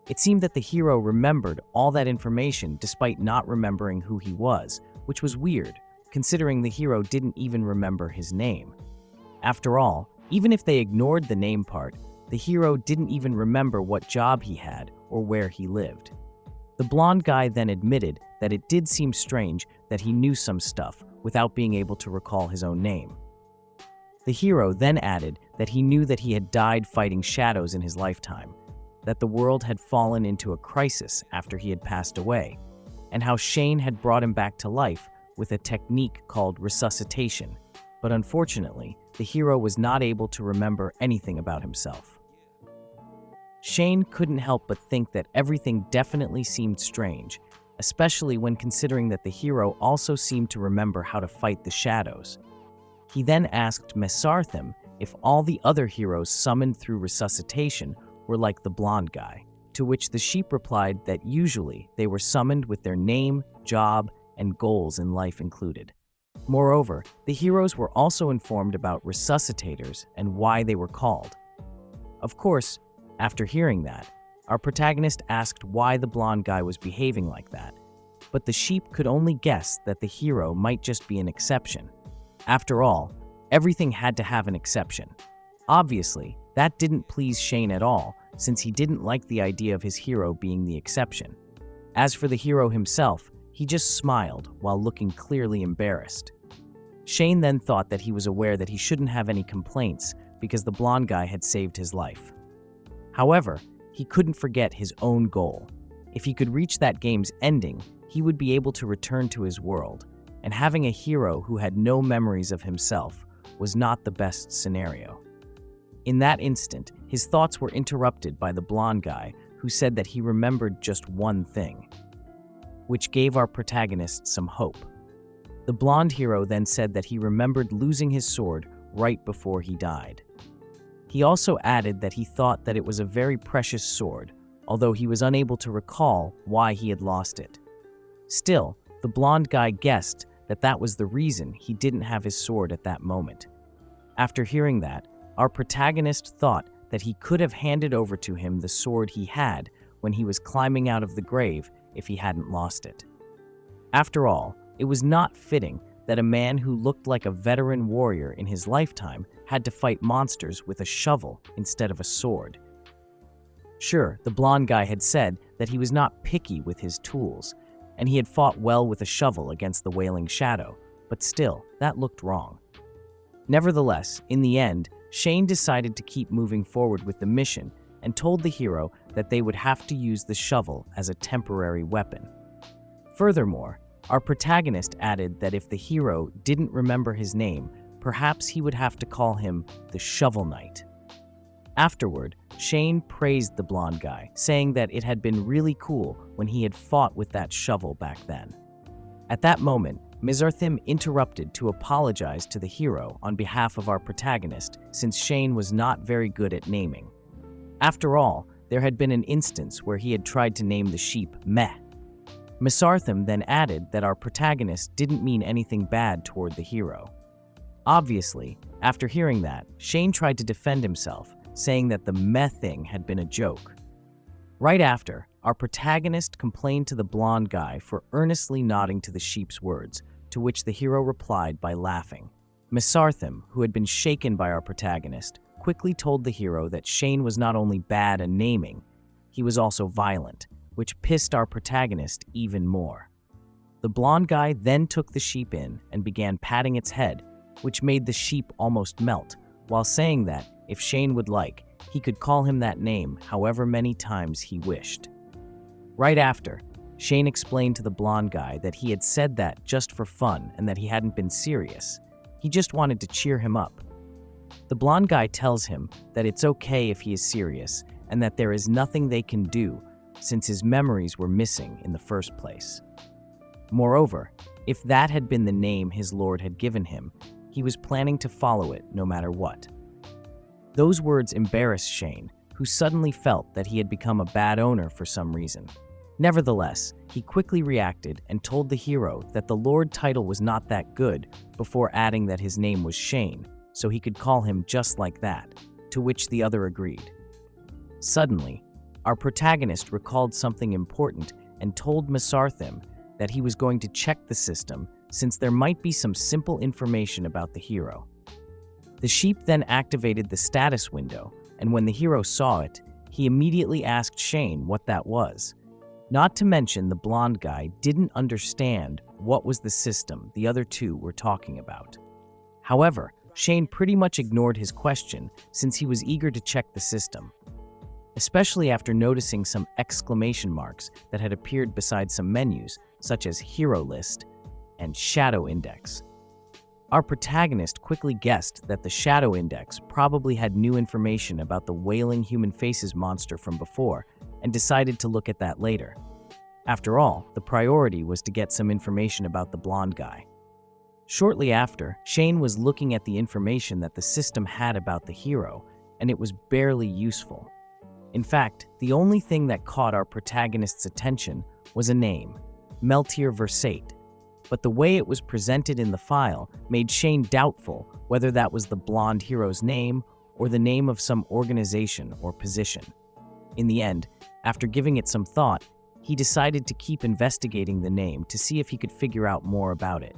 It seemed that the hero remembered all that information despite not remembering who he was, which was weird, considering the hero didn't even remember his name. After all, even if they ignored the name part, the hero didn't even remember what job he had or where he lived. The blonde guy then admitted that it did seem strange that he knew some stuff without being able to recall his own name. The hero then added that he knew that he had died fighting shadows in his lifetime, that the world had fallen into a crisis after he had passed away, and how Shane had brought him back to life with a technique called resuscitation, but unfortunately, the hero was not able to remember anything about himself. Shane couldn't help but think that everything definitely seemed strange, especially when considering that the hero also seemed to remember how to fight the shadows. He then asked Mesarthim if all the other heroes summoned through resuscitation were like the blonde guy, to which the sheep replied that usually they were summoned with their name, job, and goals in life included. Moreover, the heroes were also informed about resuscitators and why they were called. Of course, after hearing that, our protagonist asked why the blonde guy was behaving like that, but the sheep could only guess that the hero might just be an exception. After all, everything had to have an exception. Obviously, that didn't please Shane at all, since he didn't like the idea of his hero being the exception. As for the hero himself, he just smiled while looking clearly embarrassed. Shane then thought that he was aware that he shouldn't have any complaints because the blonde guy had saved his life. However, he couldn't forget his own goal. If he could reach that game's ending, he would be able to return to his world, and having a hero who had no memories of himself was not the best scenario. In that instant, his thoughts were interrupted by the blonde guy who said that he remembered just one thing, which gave our protagonist some hope. The blonde hero then said that he remembered losing his sword right before he died. He also added that he thought that it was a very precious sword, although he was unable to recall why he had lost it. Still, the blonde guy guessed that that was the reason he didn't have his sword at that moment. After hearing that, our protagonist thought that he could have handed over to him the sword he had when he was climbing out of the grave if he hadn't lost it. After all, it was not fitting that a man who looked like a veteran warrior in his lifetime had to fight monsters with a shovel instead of a sword. Sure, the blonde guy had said that he was not picky with his tools, and he had fought well with a shovel against the Wailing Shadow, but still, that looked wrong. Nevertheless, in the end, Shane decided to keep moving forward with the mission and told the hero that they would have to use the shovel as a temporary weapon. Furthermore, our protagonist added that if the hero didn't remember his name, perhaps he would have to call him the Shovel Knight. Afterward, Shane praised the blonde guy, saying that it had been really cool when he had fought with that shovel back then. At that moment, Mizarthim interrupted to apologize to the hero on behalf of our protagonist, since Shane was not very good at naming. After all, there had been an instance where he had tried to name the sheep Meh. Mizarthim then added that our protagonist didn't mean anything bad toward the hero. Obviously, after hearing that, Shane tried to defend himself, saying that the Meh thing had been a joke. Right after, our protagonist complained to the blonde guy for earnestly nodding to the sheep's words, to which the hero replied by laughing. Mizarthim, who had been shaken by our protagonist, quickly told the hero that Shane was not only bad at naming, he was also violent, which pissed our protagonist even more. The blonde guy then took the sheep in and began patting its head, which made the sheep almost melt, while saying that, if Shane would like, he could call him that name however many times he wished. Right after, Shane explained to the blonde guy that he had said that just for fun and that he hadn't been serious. He just wanted to cheer him up. The blonde guy tells him that it's okay if he is serious and that there is nothing they can do since his memories were missing in the first place. Moreover, if that had been the name his lord had given him, he was planning to follow it no matter what. Those words embarrassed Shane, who suddenly felt that he had become a bad owner for some reason. Nevertheless, he quickly reacted and told the hero that the Lord title was not that good, before adding that his name was Shane, so he could call him just like that, to which the other agreed. Suddenly, our protagonist recalled something important and told Mizarthim that he was going to check the system since there might be some simple information about the hero. The sheep then activated the status window, and when the hero saw it, he immediately asked Shane what that was. Not to mention the blonde guy didn't understand what was the system the other two were talking about. However, Shane pretty much ignored his question since he was eager to check the system, especially after noticing some exclamation marks that had appeared beside some menus, such as Hero List and Shadow Index. Our protagonist quickly guessed that the Shadow Index probably had new information about the Wailing Human Faces monster from before, and decided to look at that later. After all, the priority was to get some information about the blonde guy. Shortly after, Shane was looking at the information that the system had about the hero, and it was barely useful. In fact, the only thing that caught our protagonist's attention was a name, Meltier Versate, but the way it was presented in the file made Shane doubtful whether that was the blonde hero's name or the name of some organization or position. In the end, after giving it some thought, he decided to keep investigating the name to see if he could figure out more about it.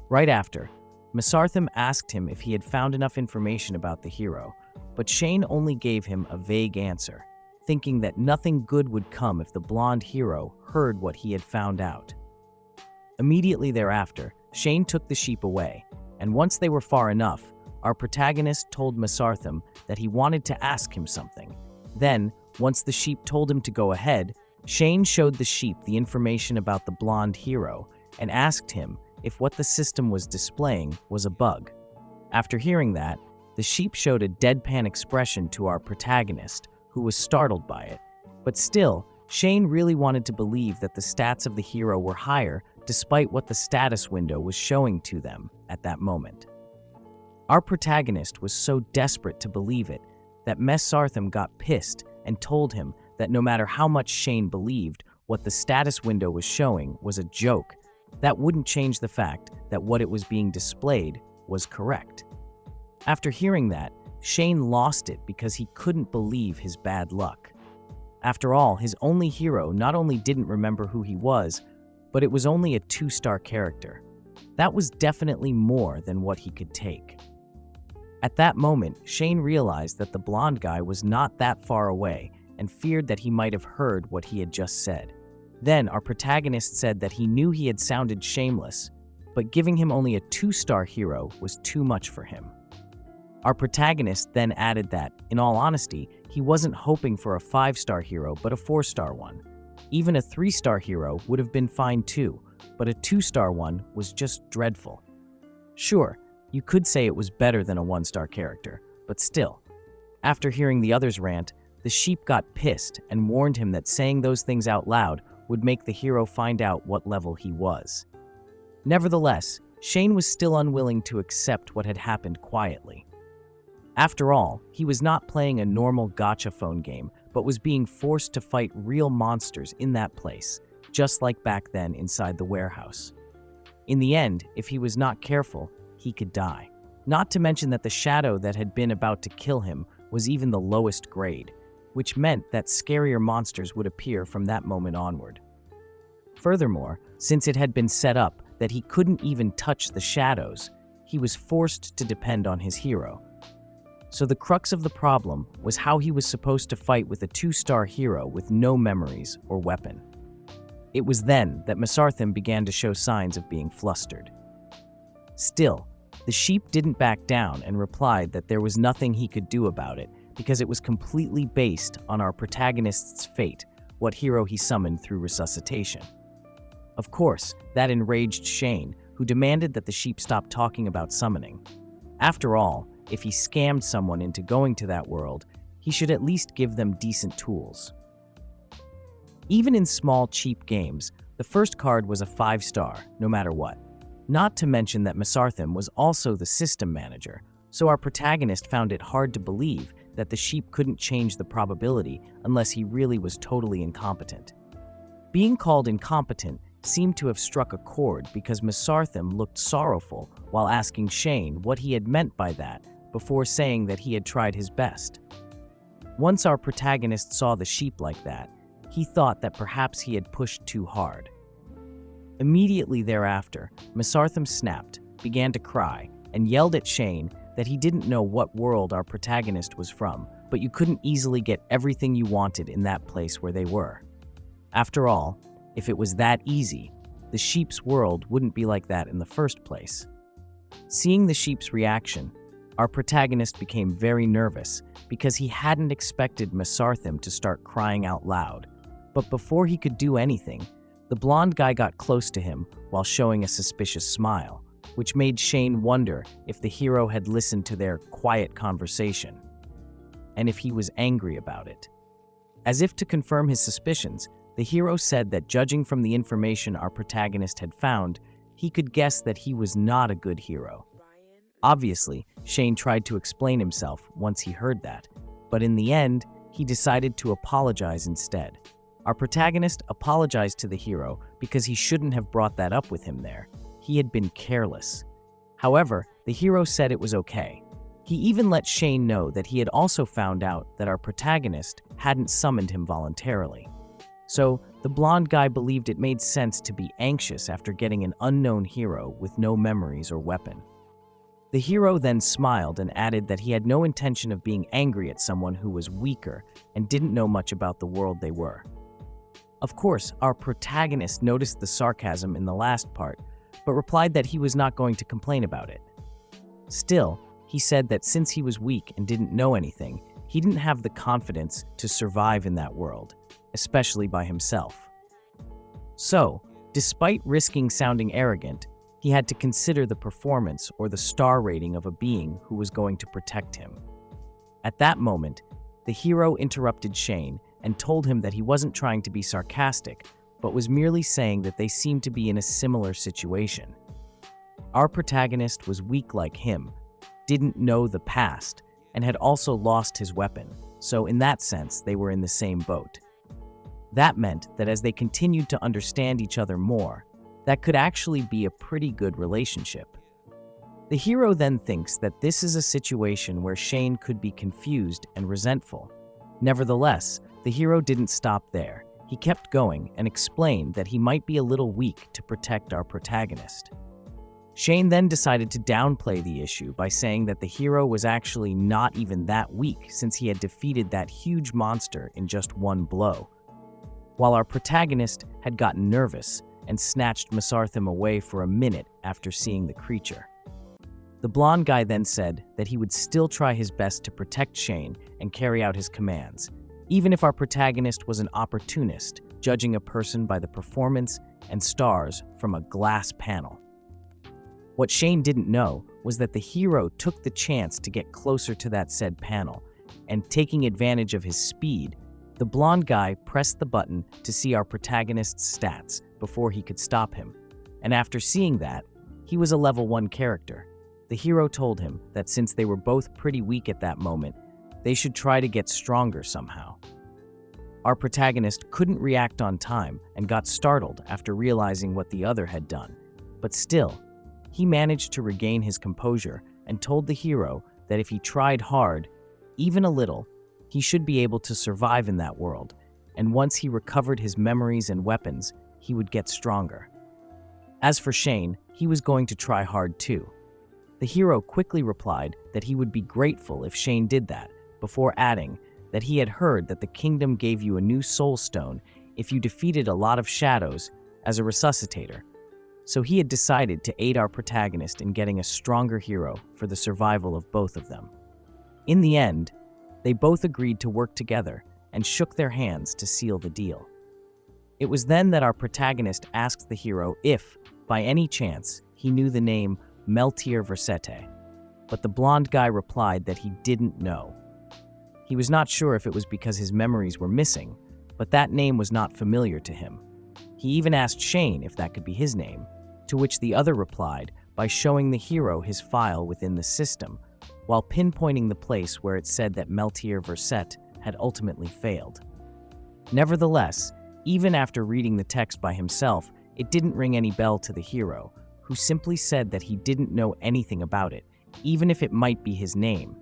Right after, Mizarthim asked him if he had found enough information about the hero, but Shane only gave him a vague answer, thinking that nothing good would come if the blonde hero heard what he had found out. Immediately thereafter, Shane took the sheep away, and once they were far enough, our protagonist told Mizarthim that he wanted to ask him something. Then, once the sheep told him to go ahead, Shane showed the sheep the information about the blonde hero and asked him if what the system was displaying was a bug. After hearing that, the sheep showed a deadpan expression to our protagonist, who was startled by it. But still, Shane really wanted to believe that the stats of the hero were higher despite what the status window was showing to them at that moment. Our protagonist was so desperate to believe it that Mizarthim got pissed and told him that no matter how much Shane believed what the status window was showing was a joke, that wouldn't change the fact that what it was being displayed was correct. After hearing that, Shane lost it because he couldn't believe his bad luck. After all, his only hero not only didn't remember who he was, but it was only a 2-star character. That was definitely more than what he could take. At that moment, Shane realized that the blonde guy was not that far away and feared that he might have heard what he had just said. Then our protagonist said that he knew he had sounded shameless, but giving him only a 2-star hero was too much for him. Our protagonist then added that, in all honesty, he wasn't hoping for a 5-star hero but a 4-star one. Even a 3-star hero would have been fine too, but a 2-star one was just dreadful. Sure, you could say it was better than a 1-star character, but still. After hearing the others rant, the sheep got pissed and warned him that saying those things out loud would make the hero find out what level he was. Nevertheless, Shane was still unwilling to accept what had happened quietly. After all, he was not playing a normal gacha phone game, but was being forced to fight real monsters in that place, just like back then inside the warehouse. In the end, if he was not careful, he could die. Not to mention that the shadow that had been about to kill him was even the lowest grade, which meant that scarier monsters would appear from that moment onward. Furthermore, since it had been set up that he couldn't even touch the shadows, he was forced to depend on his hero. So the crux of the problem was how he was supposed to fight with a 2-star hero with no memories or weapon. It was then that Mesarthim began to show signs of being flustered. Still, the sheep didn't back down and replied that there was nothing he could do about it because it was completely based on our protagonist's fate, what hero he summoned through resuscitation. Of course, that enraged Shane, who demanded that the sheep stop talking about summoning. After all, if he scammed someone into going to that world, he should at least give them decent tools. Even in small, cheap games, the first card was a 5-star, no matter what. Not to mention that Mesarthim was also the system manager, so our protagonist found it hard to believe that the sheep couldn't change the probability unless he really was totally incompetent. Being called incompetent seemed to have struck a chord because Mesarthim looked sorrowful while asking Shane what he had meant by that before saying that he had tried his best. Once our protagonist saw the sheep like that, he thought that perhaps he had pushed too hard. Immediately thereafter, Mesarthim snapped, began to cry, and yelled at Shane that he didn't know what world our protagonist was from, but you couldn't easily get everything you wanted in that place where they were. After all, if it was that easy, the sheep's world wouldn't be like that in the first place. Seeing the sheep's reaction, our protagonist became very nervous because he hadn't expected Mesarthim to start crying out loud. But before he could do anything, the blonde guy got close to him while showing a suspicious smile, which made Shane wonder if the hero had listened to their quiet conversation, and if he was angry about it. As if to confirm his suspicions, the hero said that judging from the information our protagonist had found, he could guess that he was not a good hero. Obviously, Shane tried to explain himself once he heard that, but in the end, he decided to apologize instead. Our protagonist apologized to the hero because he shouldn't have brought that up with him there. He had been careless. However, the hero said it was okay. He even let Shane know that he had also found out that our protagonist hadn't summoned him voluntarily. So, the blonde guy believed it made sense to be anxious after getting an unknown hero with no memories or weapon. The hero then smiled and added that he had no intention of being angry at someone who was weaker and didn't know much about the world they were. Of course, our protagonist noticed the sarcasm in the last part, but replied that he was not going to complain about it. Still, he said that since he was weak and didn't know anything, he didn't have the confidence to survive in that world, especially by himself. So, despite risking sounding arrogant, he had to consider the performance or the star rating of a being who was going to protect him. At that moment, the hero interrupted Shane and told him that he wasn't trying to be sarcastic, but was merely saying that they seemed to be in a similar situation. Our protagonist was weak like him, didn't know the past, and had also lost his weapon, so in that sense, they were in the same boat. That meant that as they continued to understand each other more, that could actually be a pretty good relationship. The hero then thinks that this is a situation where Shane could be confused and resentful. Nevertheless, the hero didn't stop there. He kept going and explained that he might be a little weak to protect our protagonist. Shane then decided to downplay the issue by saying that the hero was actually not even that weak since he had defeated that huge monster in just one blow. While our protagonist had gotten nervous and snatched Masartham away for a minute after seeing the creature. The blonde guy then said that he would still try his best to protect Shane and carry out his commands, even if our protagonist was an opportunist, judging a person by the performance and stars from a glass panel. What Shane didn't know was that the hero took the chance to get closer to that said panel, and taking advantage of his speed, the blonde guy pressed the button to see our protagonist's stats before he could stop him. And after seeing that, he was a level 1 character. The hero told him that since they were both pretty weak at that moment, they should try to get stronger somehow. Our protagonist couldn't react on time and got startled after realizing what the other had done, but still, he managed to regain his composure and told the hero that if he tried hard, even a little, he should be able to survive in that world, and once he recovered his memories and weapons, he would get stronger. As for Shane, he was going to try hard too. The hero quickly replied that he would be grateful if Shane did that, before adding that he had heard that the kingdom gave you a new soul stone if you defeated a lot of shadows as a resuscitator. So he had decided to aid our protagonist in getting a stronger hero for the survival of both of them. In the end, they both agreed to work together and shook their hands to seal the deal. It was then that our protagonist asked the hero if, by any chance, he knew the name Meltier Versete, but the blonde guy replied that he didn't know. He was not sure if it was because his memories were missing, but that name was not familiar to him. He even asked Shane if that could be his name, to which the other replied by showing the hero his file within the system, while pinpointing the place where it said that Meltier Versete had ultimately failed. Nevertheless, even after reading the text by himself, it didn't ring any bell to the hero, who simply said that he didn't know anything about it, even if it might be his name,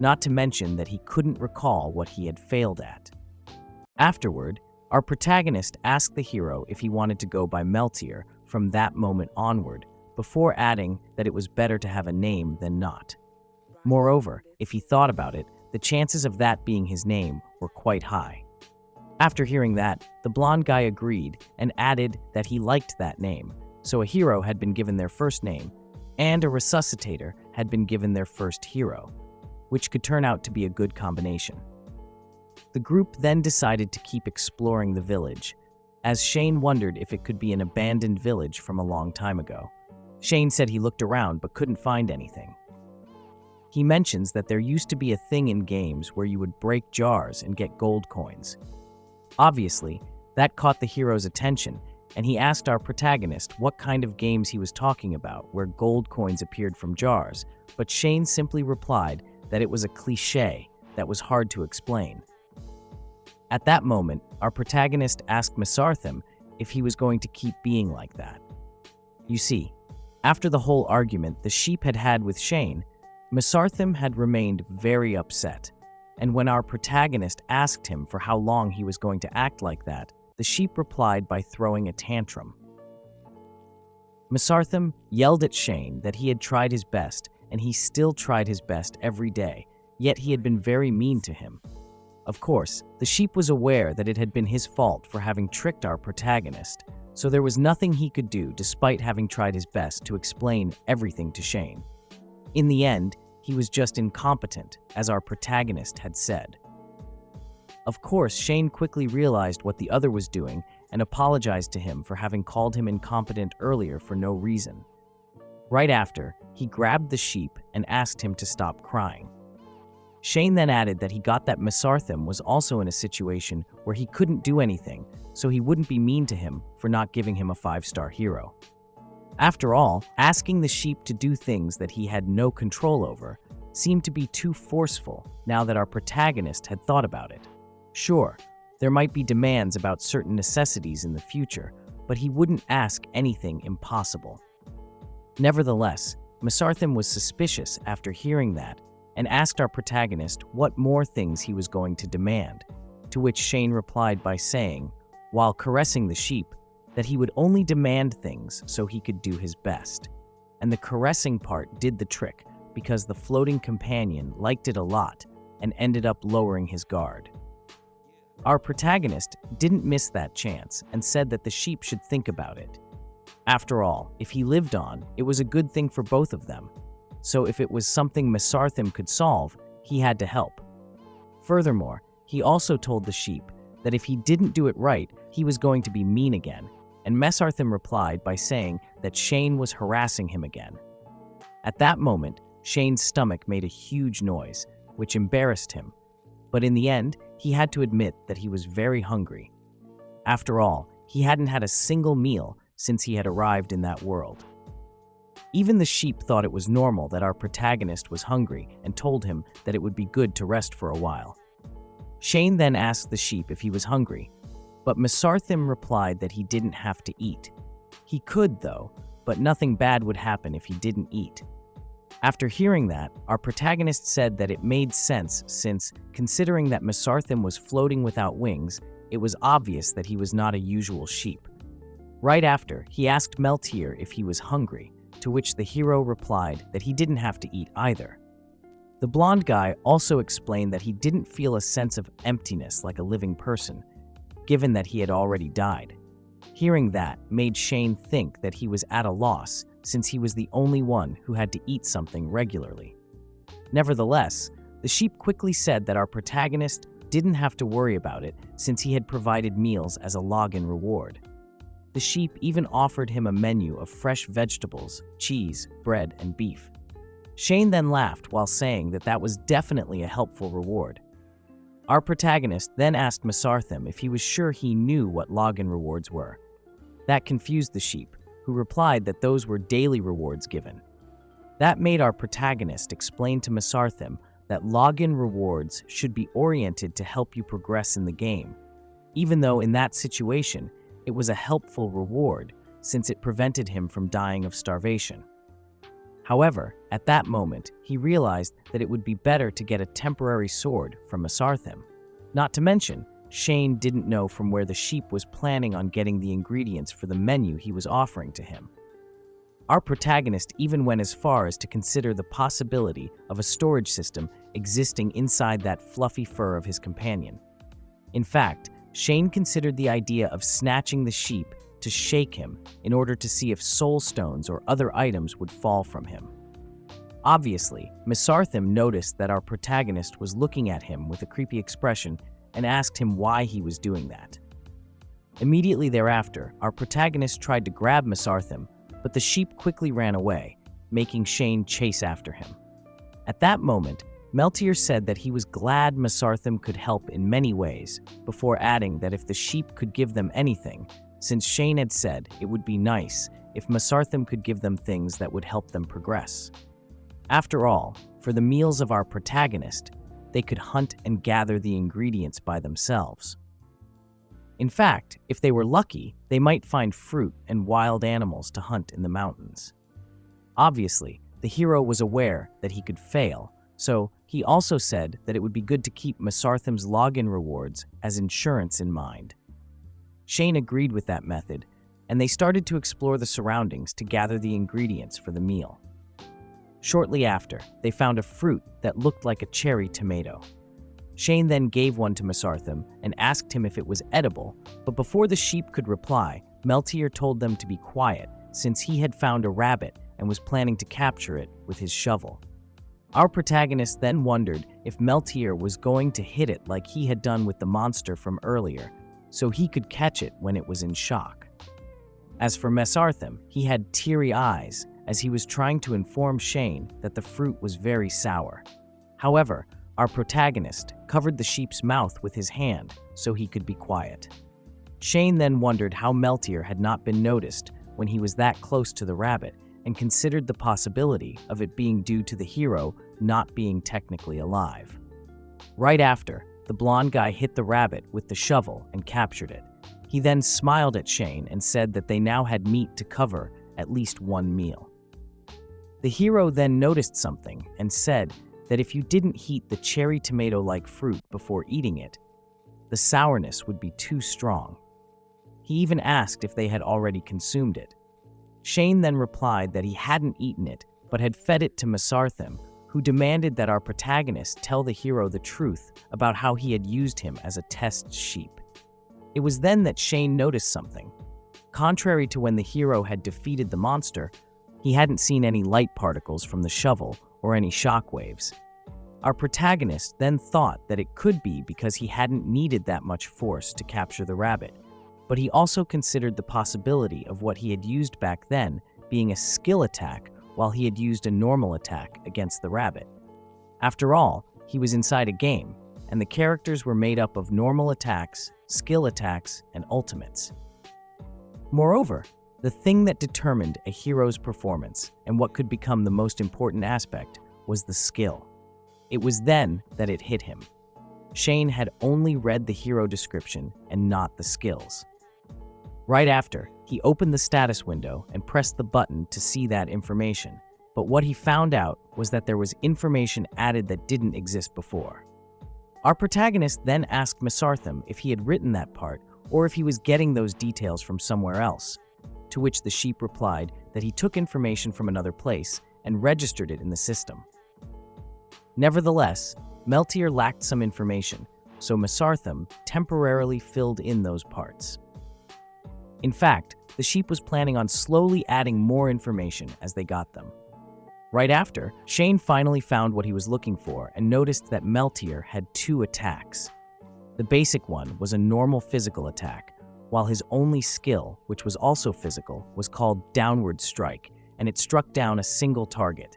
not to mention that he couldn't recall what he had failed at. Afterward, our protagonist asked the hero if he wanted to go by Meltier from that moment onward, before adding that it was better to have a name than not. Moreover, if he thought about it, the chances of that being his name were quite high. After hearing that, the blonde guy agreed and added that he liked that name, so a hero had been given their first name, and a resuscitator had been given their first hero, which could turn out to be a good combination. The group then decided to keep exploring the village, as Shane wondered if it could be an abandoned village from a long time ago. Shane said he looked around but couldn't find anything. He mentions that there used to be a thing in games where you would break jars and get gold coins. Obviously, that caught the hero's attention, and he asked our protagonist what kind of games he was talking about where gold coins appeared from jars, but Shane simply replied that it was a cliché that was hard to explain. At that moment, our protagonist asked Masartham if he was going to keep being like that. You see, after the whole argument the sheep had had with Shane, Masartham had remained very upset, and when our protagonist asked him for how long he was going to act like that, the sheep replied by throwing a tantrum. Masartham yelled at Shane that he had tried his best, and he still tried his best every day, yet he had been very mean to him. Of course, the sheep was aware that it had been his fault for having tricked our protagonist, so there was nothing he could do despite having tried his best to explain everything to Shane. In the end, he was just incompetent, as our protagonist had said. Of course, Shane quickly realized what the other was doing and apologized to him for having called him incompetent earlier for no reason. Right after, he grabbed the sheep and asked him to stop crying. Shane then added that he got that Masartham was also in a situation where he couldn't do anything, so he wouldn't be mean to him for not giving him a 5-star hero. After all, asking the sheep to do things that he had no control over seemed to be too forceful now that our protagonist had thought about it. Sure, There might be demands about certain necessities in the future, but he wouldn't ask anything impossible. Nevertheless, Mesarthim was suspicious after hearing that and asked our protagonist what more things he was going to demand, to which Shane replied by saying, while caressing the sheep, that he would only demand things so he could do his best. And the caressing part did the trick because the floating companion liked it a lot and ended up lowering his guard. Our protagonist didn't miss that chance and said that the sheep should think about it. After all, if he lived on, it was a good thing for both of them. So if it was something Mesarthim could solve, he had to help. Furthermore, he also told the sheep that if he didn't do it right, he was going to be mean again, and Mesarthim replied by saying that Shane was harassing him again. At that moment, Shane's stomach made a huge noise, which embarrassed him, but in the end, he had to admit that he was very hungry. After all, he hadn't had a single meal since he had arrived in that world. Even the sheep thought it was normal that our protagonist was hungry and told him that it would be good to rest for a while. Shane then asked the sheep if he was hungry, but Mesarthim replied that he didn't have to eat. He could, though, but nothing bad would happen if he didn't eat. After hearing that, our protagonist said that it made sense since, considering that Mesarthim was floating without wings, it was obvious that he was not a usual sheep. Right after, he asked Meltier if he was hungry, to which the hero replied that he didn't have to eat either. The blonde guy also explained that he didn't feel a sense of emptiness like a living person, given that he had already died. Hearing that made Shane think that he was at a loss since he was the only one who had to eat something regularly. Nevertheless, the sheep quickly said that our protagonist didn't have to worry about it since he had provided meals as a login reward. The sheep even offered him a menu of fresh vegetables, cheese, bread, and beef. Shane then laughed while saying that that was definitely a helpful reward. Our protagonist then asked Mesarthim if he was sure he knew what login rewards were. That confused the sheep, who replied that those were daily rewards given. That made our protagonist explain to Mesarthim that login rewards should be oriented to help you progress in the game, even though in that situation, it was a helpful reward since it prevented him from dying of starvation. However, at that moment, he realized that it would be better to get a temporary sword from Mesarthim. Not to mention, Shane didn't know from where the sheep was planning on getting the ingredients for the menu he was offering to him. Our protagonist even went as far as to consider the possibility of a storage system existing inside that fluffy fur of his companion. In fact, Shane considered the idea of snatching the sheep to shake him in order to see if soul stones or other items would fall from him. Obviously, Mesarthim noticed that our protagonist was looking at him with a creepy expression and asked him why he was doing that. Immediately thereafter, our protagonist tried to grab Mesarthim, but the sheep quickly ran away, making Shane chase after him. At that moment, Meltier said that he was glad Mesarthim could help in many ways, before adding that if the sheep could give them anything, since Shane had said it would be nice if Mesarthim could give them things that would help them progress. After all, for the meals of our protagonist, they could hunt and gather the ingredients by themselves. In fact, if they were lucky, they might find fruit and wild animals to hunt in the mountains. Obviously, the hero was aware that he could fail, so he also said that it would be good to keep Mesarthim's login rewards as insurance in mind. Shane agreed with that method, and they started to explore the surroundings to gather the ingredients for the meal. Shortly after, they found a fruit that looked like a cherry tomato. Shane then gave one to Mesarthim and asked him if it was edible, but before the sheep could reply, Meltier told them to be quiet since he had found a rabbit and was planning to capture it with his shovel. Our protagonist then wondered if Meltier was going to hit it like he had done with the monster from earlier, so he could catch it when it was in shock. As for Mesarthim, he had teary eyes as he was trying to inform Shane that the fruit was very sour. However, our protagonist covered the sheep's mouth with his hand so he could be quiet. Shane then wondered how Meltier had not been noticed when he was that close to the rabbit and considered the possibility of it being due to the hero not being technically alive. Right after, the blonde guy hit the rabbit with the shovel and captured it. He then smiled at Shane and said that they now had meat to cover at least one meal. The hero then noticed something and said that if you didn't heat the cherry tomato-like fruit before eating it, the sourness would be too strong. He even asked if they had already consumed it. Shane then replied that he hadn't eaten it, but had fed it to Mesarthim, who demanded that our protagonist tell the hero the truth about how he had used him as a test sheep. It was then that Shane noticed something. Contrary to when the hero had defeated the monster, he hadn't seen any light particles from the shovel or any shockwaves. Our protagonist then thought that it could be because he hadn't needed that much force to capture the rabbit, but he also considered the possibility of what he had used back then being a skill attack while he had used a normal attack against the rabbit. After all, he was inside a game, and the characters were made up of normal attacks, skill attacks, and ultimates. Moreover, the thing that determined a hero's performance and what could become the most important aspect was the skill. It was then that it hit him. Shane had only read the hero description and not the skills. Right after, he opened the status window and pressed the button to see that information, but what he found out was that there was information added that didn't exist before. Our protagonist then asked Mesarthim if he had written that part or if he was getting those details from somewhere else, to which the sheep replied that he took information from another place and registered it in the system. Nevertheless, Meltier lacked some information, so Mesarthim temporarily filled in those parts. In fact, the sheep was planning on slowly adding more information as they got them. Right after, Shane finally found what he was looking for and noticed that Meltier had two attacks. The basic one was a normal physical attack, while his only skill, which was also physical, was called Downward Strike, and it struck down a single target.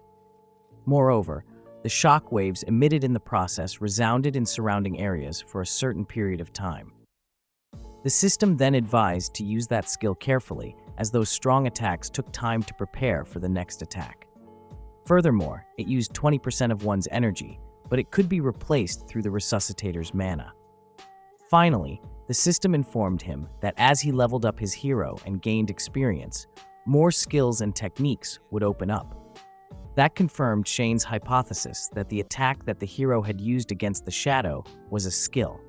Moreover, the shock waves emitted in the process resounded in surrounding areas for a certain period of time. The system then advised to use that skill carefully, as those strong attacks took time to prepare for the next attack. Furthermore, it used 20% of one's energy, but it could be replaced through the resuscitator's mana. Finally, the system informed him that as he leveled up his hero and gained experience, more skills and techniques would open up. That confirmed Shane's hypothesis that the attack that the hero had used against the shadow was a skill.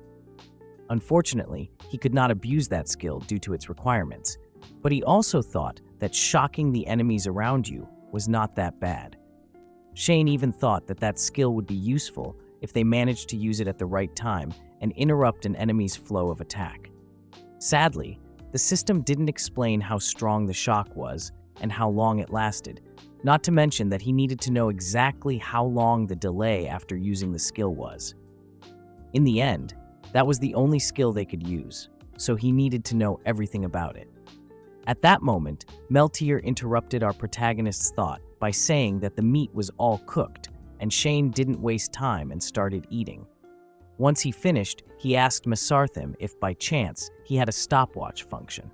Unfortunately, he could not abuse that skill due to its requirements, but he also thought that shocking the enemies around you was not that bad. Shane even thought that that skill would be useful if they managed to use it at the right time and interrupt an enemy's flow of attack. Sadly, the system didn't explain how strong the shock was and how long it lasted, not to mention that he needed to know exactly how long the delay after using the skill was. In the end, that was the only skill they could use, so he needed to know everything about it. At that moment, Meltier interrupted our protagonist's thought by saying that the meat was all cooked, and Shane didn't waste time and started eating. Once he finished, he asked Mesarthim if by chance he had a stopwatch function.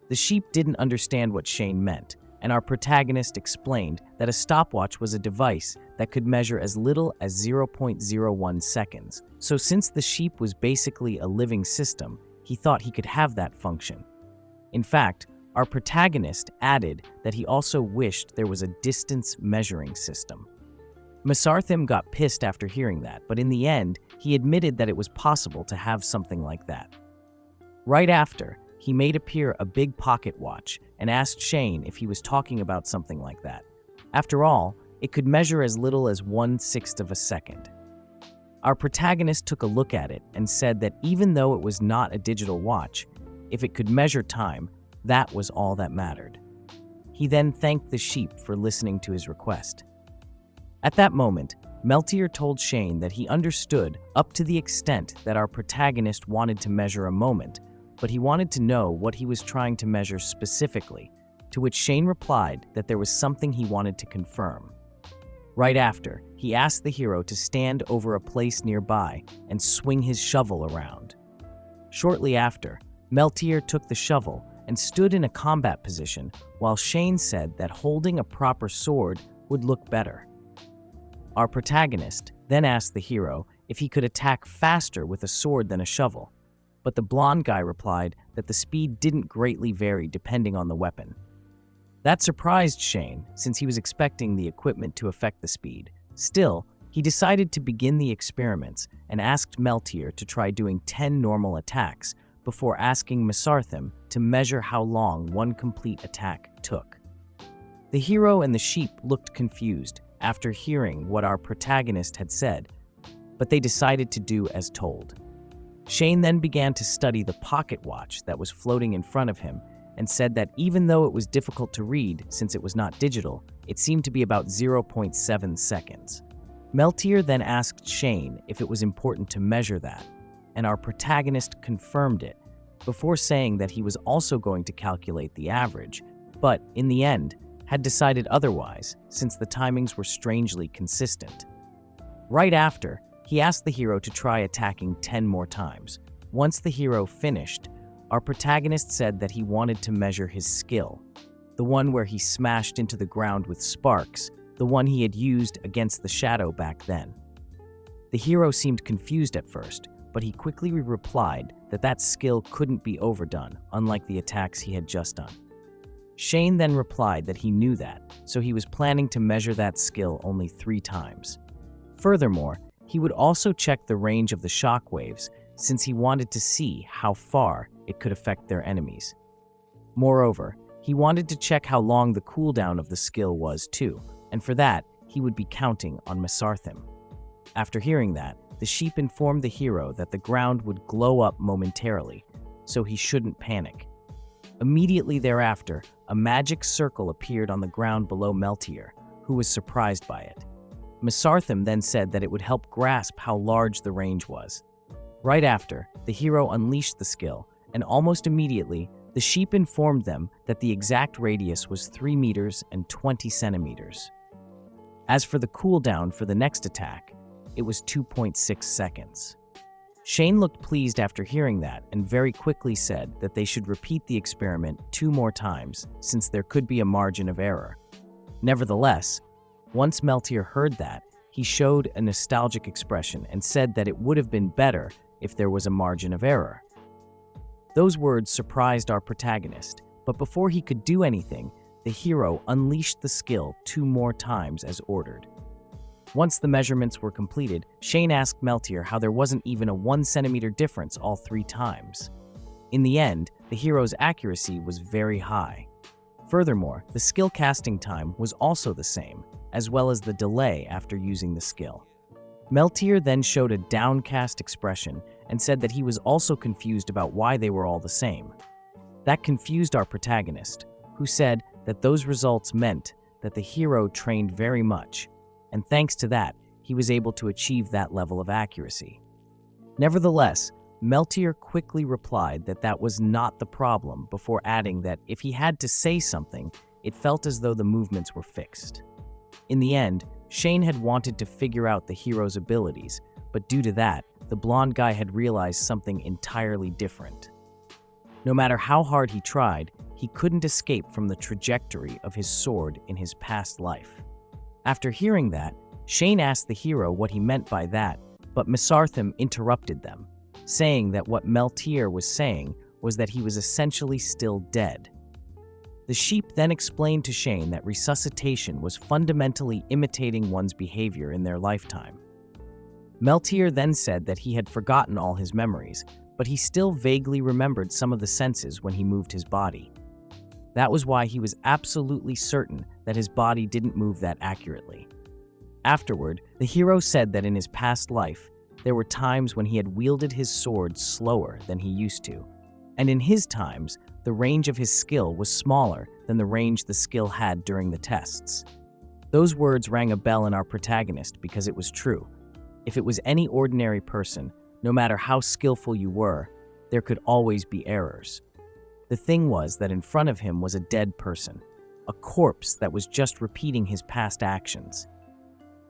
The sheep didn't understand what Shane meant, and our protagonist explained that a stopwatch was a device that could measure as little as 0.01 seconds. So since the sheep was basically a living system, he thought he could have that function. In fact, our protagonist added that he also wished there was a distance measuring system. Mesarthim got pissed after hearing that, but in the end, he admitted that it was possible to have something like that. Right after, he made appear a big pocket watch and asked Shane if he was talking about something like that. After all, it could measure as little as 1/6 of a second. Our protagonist took a look at it and said that even though it was not a digital watch, if it could measure time, that was all that mattered. He then thanked the sheep for listening to his request. At that moment, Meltier told Shane that he understood up to the extent that our protagonist wanted to measure a moment, but he wanted to know what he was trying to measure specifically, to which Shane replied that there was something he wanted to confirm. Right after, he asked the hero to stand over a place nearby and swing his shovel around. Shortly after, Meltier took the shovel and stood in a combat position while Shane said that holding a proper sword would look better. Our protagonist then asked the hero if he could attack faster with a sword than a shovel, but the blonde guy replied that the speed didn't greatly vary depending on the weapon. That surprised Shane, since he was expecting the equipment to affect the speed. Still, he decided to begin the experiments and asked Meltier to try doing 10 normal attacks before asking Mesarthim to measure how long one complete attack took. The hero and the sheep looked confused after hearing what our protagonist had said, but they decided to do as told. Shane then began to study the pocket watch that was floating in front of him and said that even though it was difficult to read since it was not digital, it seemed to be about 0.7 seconds. Meltier then asked Shane if it was important to measure that, and our protagonist confirmed it, before saying that he was also going to calculate the average, but in the end, had decided otherwise since the timings were strangely consistent. Right after, he asked the hero to try attacking 10 more times. Once the hero finished, our protagonist said that he wanted to measure his skill, the one where he smashed into the ground with sparks, the one he had used against the shadow back then. The hero seemed confused at first, but he quickly replied that that skill couldn't be overdone, unlike the attacks he had just done. Shane then replied that he knew that, so he was planning to measure that skill only 3 times. Furthermore, he would also check the range of the shockwaves since he wanted to see how far it could affect their enemies. Moreover, he wanted to check how long the cooldown of the skill was too, and for that, he would be counting on Mesarthim. After hearing that, the sheep informed the hero that the ground would glow up momentarily, so he shouldn't panic. Immediately thereafter, a magic circle appeared on the ground below Meltier, who was surprised by it. Mesarthim then said that it would help grasp how large the range was. Right after, the hero unleashed the skill, and almost immediately, the sheep informed them that the exact radius was 3 meters and 20 centimeters. As for the cooldown for the next attack, it was 2.6 seconds. Shane looked pleased after hearing that and very quickly said that they should repeat the experiment 2 more times since there could be a margin of error. Nevertheless, once Meltier heard that, he showed a nostalgic expression and said that it would have been better if there was a margin of error. Those words surprised our protagonist, but before he could do anything, the hero unleashed the skill 2 more times as ordered. Once the measurements were completed, Shane asked Meltier how there wasn't even a 1 centimeter difference all 3 times. In the end, the hero's accuracy was very high. Furthermore, the skill casting time was also the same, as well as the delay after using the skill. Meltier then showed a downcast expression and said that he was also confused about why they were all the same. That confused our protagonist, who said that those results meant that the hero trained very much, and thanks to that, he was able to achieve that level of accuracy. Nevertheless, Meltier quickly replied that that was not the problem before adding that if he had to say something, it felt as though the movements were fixed. In the end, Shane had wanted to figure out the hero's abilities, but due to that, the blonde guy had realized something entirely different. No matter how hard he tried, he couldn't escape from the trajectory of his sword in his past life. After hearing that, Shane asked the hero what he meant by that, but Mesarthim interrupted them, saying that what Meltier was saying was that he was essentially still dead. The sheep then explained to Shane that resuscitation was fundamentally imitating one's behavior in their lifetime. Meltier then said that he had forgotten all his memories, but he still vaguely remembered some of the senses when he moved his body. That was why he was absolutely certain that his body didn't move that accurately. Afterward, the hero said that in his past life, there were times when he had wielded his sword slower than he used to, and in his times, the range of his skill was smaller than the range the skill had during the tests. Those words rang a bell in our protagonist because it was true. If it was any ordinary person, no matter how skillful you were, there could always be errors. The thing was that in front of him was a dead person, a corpse that was just repeating his past actions.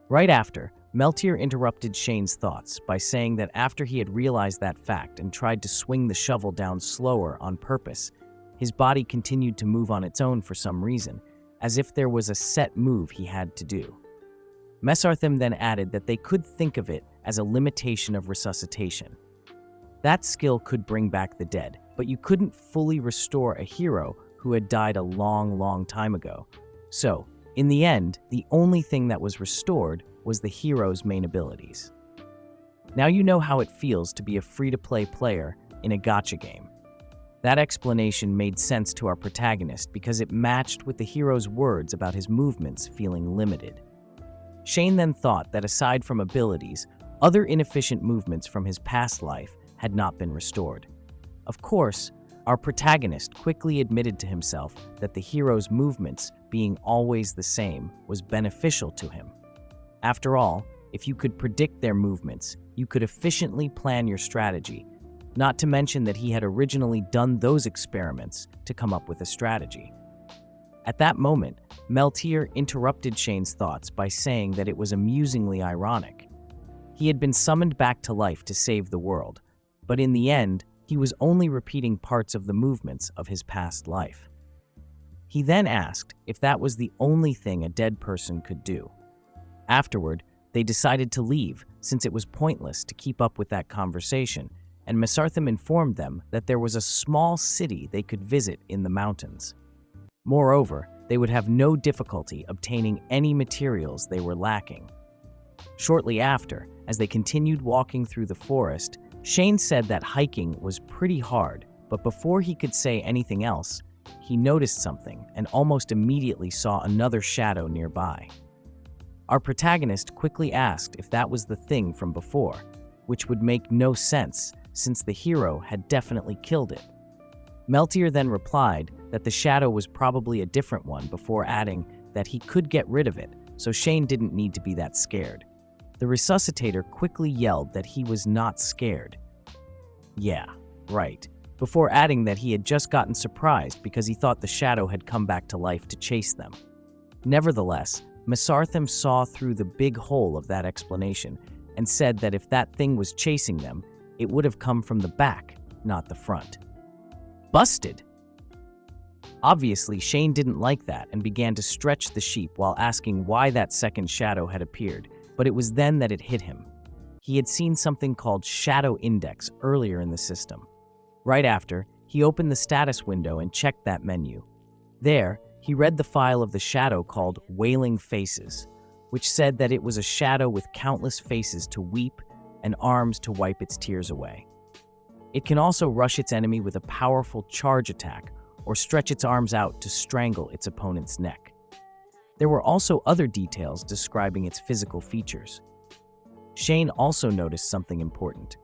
Right after, Meltier interrupted Shane's thoughts by saying that after he had realized that fact and tried to swing the shovel down slower on purpose, his body continued to move on its own for some reason, as if there was a set move he had to do. Mesarthim then added that they could think of it as a limitation of resuscitation. That skill could bring back the dead, but you couldn't fully restore a hero who had died a long time ago. So, in the end, the only thing that was restored was the hero's main abilities. Now you know how it feels to be a free-to-play player in a gacha game. That explanation made sense to our protagonist because it matched with the hero's words about his movements feeling limited. Shane then thought that aside from abilities, other inefficient movements from his past life had not been restored. Of course, our protagonist quickly admitted to himself that the hero's movements being always the same was beneficial to him. After all, if you could predict their movements, you could efficiently plan your strategy, not to mention that he had originally done those experiments to come up with a strategy. At that moment, Meltier interrupted Shane's thoughts by saying that it was amusingly ironic. He had been summoned back to life to save the world, but in the end, he was only repeating parts of the movements of his past life. He then asked if that was the only thing a dead person could do. Afterward, they decided to leave since it was pointless to keep up with that conversation, and Mesarthim informed them that there was a small city they could visit in the mountains. Moreover, they would have no difficulty obtaining any materials they were lacking. Shortly after, as they continued walking through the forest, Shane said that hiking was pretty hard, but before he could say anything else, he noticed something and almost immediately saw another shadow nearby. Our protagonist quickly asked if that was the thing from before, which would make no sense since the hero had definitely killed it. Meltier then replied that the shadow was probably a different one before adding that he could get rid of it, so Shane didn't need to be that scared. The resuscitator quickly yelled that he was not scared. Yeah, right. Before adding that he had just gotten surprised because he thought the shadow had come back to life to chase them. Nevertheless, Mesarthim saw through the big hole of that explanation and said that if that thing was chasing them, it would have come from the back, not the front. Busted! Obviously, Shane didn't like that and began to stretch the sheep while asking why that second shadow had appeared, but it was then that it hit him. He had seen something called Shadow Index earlier in the system. Right after, he opened the status window and checked that menu. There, he read the file of the shadow called Wailing Faces, which said that it was a shadow with countless faces to weep and arms to wipe its tears away. It can also rush its enemy with a powerful charge attack or stretch its arms out to strangle its opponent's neck. There were also other details describing its physical features. Shane also noticed something important.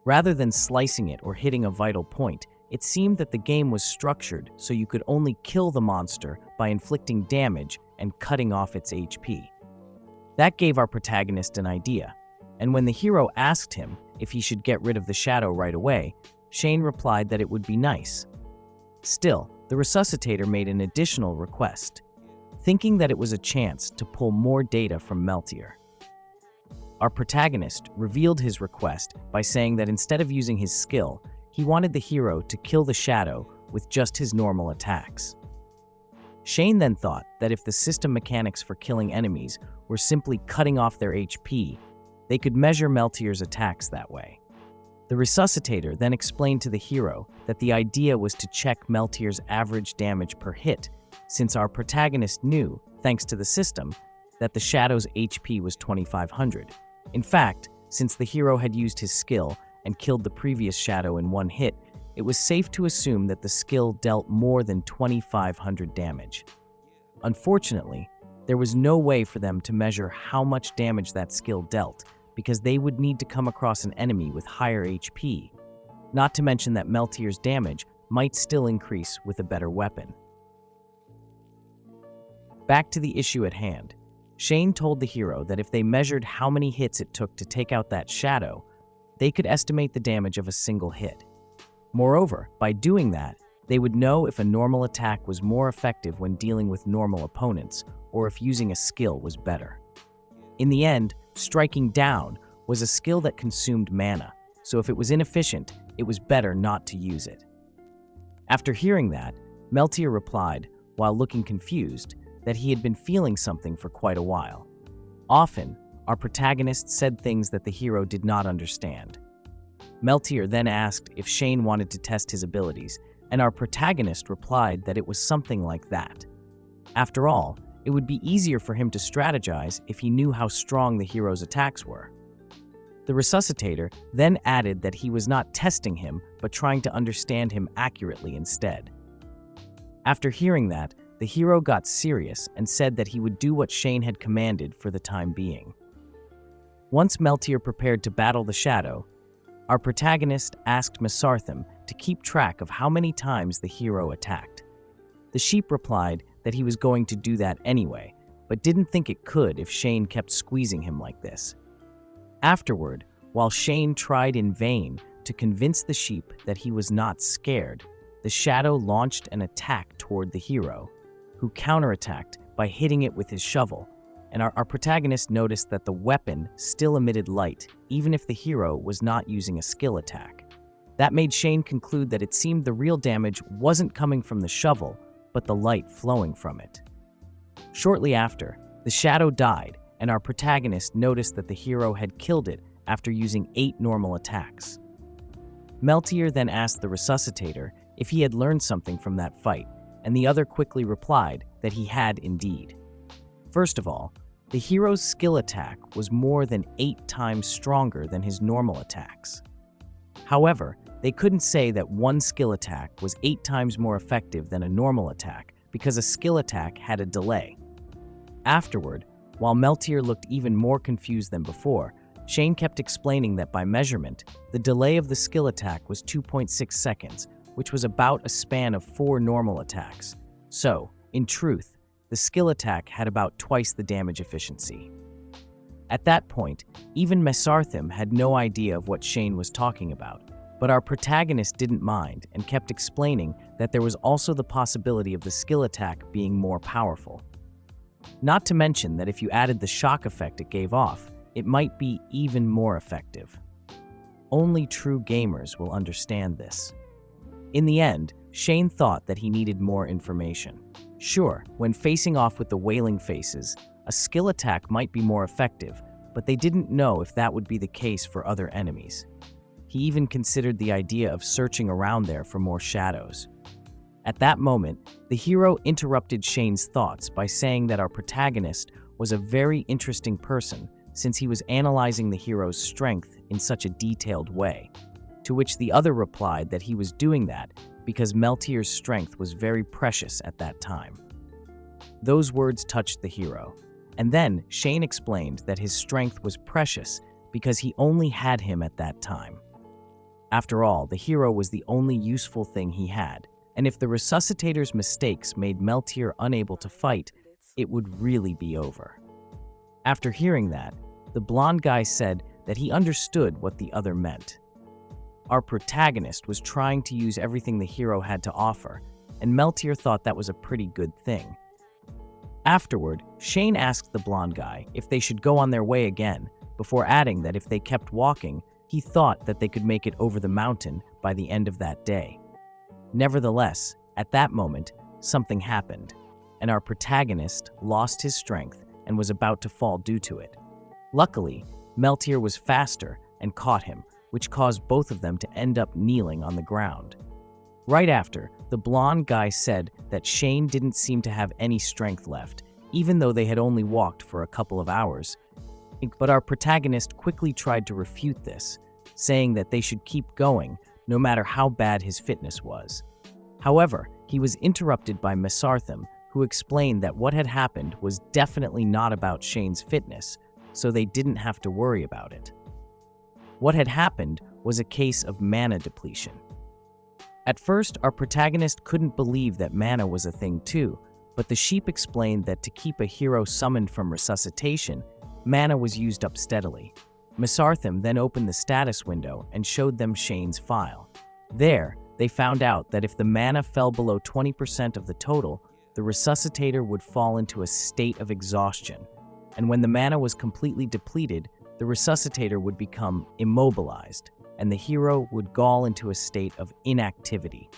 Rather than slicing it or hitting a vital point, it seemed that the game was structured so you could only kill the monster by inflicting damage and cutting off its HP. That gave our protagonist an idea, and when the hero asked him if he should get rid of the shadow right away, Shane replied that it would be nice. Still, the resuscitator made an additional request, thinking that it was a chance to pull more data from Meltier. Our protagonist revealed his request by saying that instead of using his skill, he wanted the hero to kill the shadow with just his normal attacks. Shane then thought that if the system mechanics for killing enemies were simply cutting off their HP, they could measure Meltier's attacks that way. The resuscitator then explained to the hero that the idea was to check Meltier's average damage per hit, since our protagonist knew, thanks to the system, that the shadow's HP was 2500. In fact, since the hero had used his skill and killed the previous shadow in one hit, it was safe to assume that the skill dealt more than 2500 damage. Unfortunately, there was no way for them to measure how much damage that skill dealt, because they would need to come across an enemy with higher HP, not to mention that Meltier's damage might still increase with a better weapon. Back to the issue at hand, Shane told the hero that if they measured how many hits it took to take out that shadow, they could estimate the damage of a single hit. Moreover, by doing that, they would know if a normal attack was more effective when dealing with normal opponents, or if using a skill was better. In the end, striking down was a skill that consumed mana, so if it was inefficient, it was better not to use it. After hearing that, Meltier replied, while looking confused, that he had been feeling something for quite a while. Often, our protagonist said things that the hero did not understand. Meltier then asked if Shane wanted to test his abilities, and our protagonist replied that it was something like that. After all, it would be easier for him to strategize if he knew how strong the hero's attacks were. The resuscitator then added that he was not testing him, but trying to understand him accurately instead. After hearing that, the hero got serious and said that he would do what Shane had commanded for the time being. Once Meltier prepared to battle the shadow, our protagonist asked Mesarthim to keep track of how many times the hero attacked. The sheep replied that he was going to do that anyway, but didn't think it could if Shane kept squeezing him like this. Afterward, while Shane tried in vain to convince the sheep that he was not scared, the shadow launched an attack toward the hero, who counterattacked by hitting it with his shovel, and our protagonist noticed that the weapon still emitted light, even if the hero was not using a skill attack. That made Shane conclude that it seemed the real damage wasn't coming from the shovel, but the light flowing from it. Shortly after, the shadow died, and our protagonist noticed that the hero had killed it after using 8 normal attacks. Meltier then asked the resuscitator if he had learned something from that fight, and the other quickly replied that he had indeed. First of all, the hero's skill attack was more than 8 times stronger than his normal attacks. However, they couldn't say that one skill attack was 8 times more effective than a normal attack because a skill attack had a delay. Afterward, while Meltier looked even more confused than before, Shane kept explaining that by measurement, the delay of the skill attack was 2.6 seconds, which was about a span of 4 normal attacks. So, in truth, the skill attack had about twice the damage efficiency. At that point, even Mesarthim had no idea of what Shane was talking about, but our protagonist didn't mind and kept explaining that there was also the possibility of the skill attack being more powerful. Not to mention that if you added the shock effect it gave off, it might be even more effective. Only true gamers will understand this. In the end, Shane thought that he needed more information. Sure, when facing off with the Wailing Faces, a skill attack might be more effective, but they didn't know if that would be the case for other enemies. He even considered the idea of searching around there for more shadows. At that moment, the hero interrupted Shane's thoughts by saying that our protagonist was a very interesting person since he was analyzing the hero's strength in such a detailed way, to which the other replied that he was doing that because Meltier's strength was very precious at that time. Those words touched the hero, and then Shane explained that his strength was precious because he only had him at that time. After all, the hero was the only useful thing he had, and if the resuscitator's mistakes made Meltier unable to fight, it would really be over. After hearing that, the blonde guy said that he understood what the other meant. Our protagonist was trying to use everything the hero had to offer, and Meltier thought that was a pretty good thing. Afterward, Shane asked the blonde guy if they should go on their way again, before adding that if they kept walking, he thought that they could make it over the mountain by the end of that day. Nevertheless, at that moment, something happened, and our protagonist lost his strength and was about to fall due to it. Luckily, Meltier was faster and caught him, which caused both of them to end up kneeling on the ground. Right after, the blonde guy said that Shane didn't seem to have any strength left, even though they had only walked for a couple of hours. But our protagonist quickly tried to refute this, saying that they should keep going no matter how bad his fitness was. However, he was interrupted by Mesarthim, who explained that what had happened was definitely not about Shane's fitness, so they didn't have to worry about it. What had happened was a case of mana depletion. At first, our protagonist couldn't believe that mana was a thing too, but the sheep explained that to keep a hero summoned from resuscitation, mana was used up steadily. Mesarthim then opened the status window and showed them Shane's file. There, they found out that if the mana fell below 20% of the total, the resuscitator would fall into a state of exhaustion, and when the mana was completely depleted, the resuscitator would become immobilized, and the hero would fall into a state of inactivity.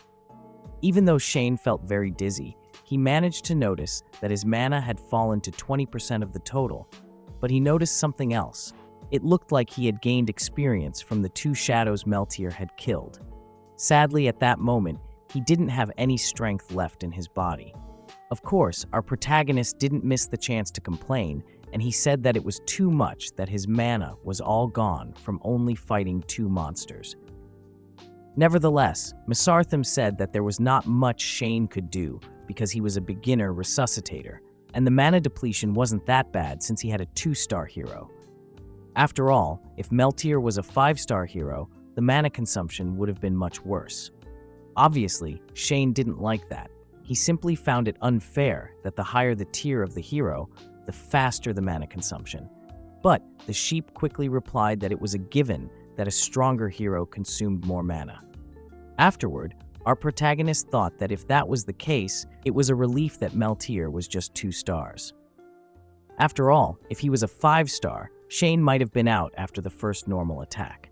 Even though Shane felt very dizzy, he managed to notice that his mana had fallen to 20% of the total, but he noticed something else. It looked like he had gained experience from the two shadows Meltier had killed. Sadly, at that moment, he didn't have any strength left in his body. Of course, our protagonist didn't miss the chance to complain, and he said that it was too much that his mana was all gone from only fighting two monsters. Nevertheless, Mesarthim said that there was not much Shane could do because he was a beginner resuscitator, and the mana depletion wasn't that bad since he had a 2-star hero. After all, if Meltier was a 5-star hero, the mana consumption would have been much worse. Obviously, Shane didn't like that. He simply found it unfair that the higher the tier of the hero, the faster the mana consumption. But the sheep quickly replied that it was a given that a stronger hero consumed more mana. Afterward, our protagonist thought that if that was the case, it was a relief that Meltier was just 2 stars. After all, if he was a 5-star, Shane might have been out after the first normal attack.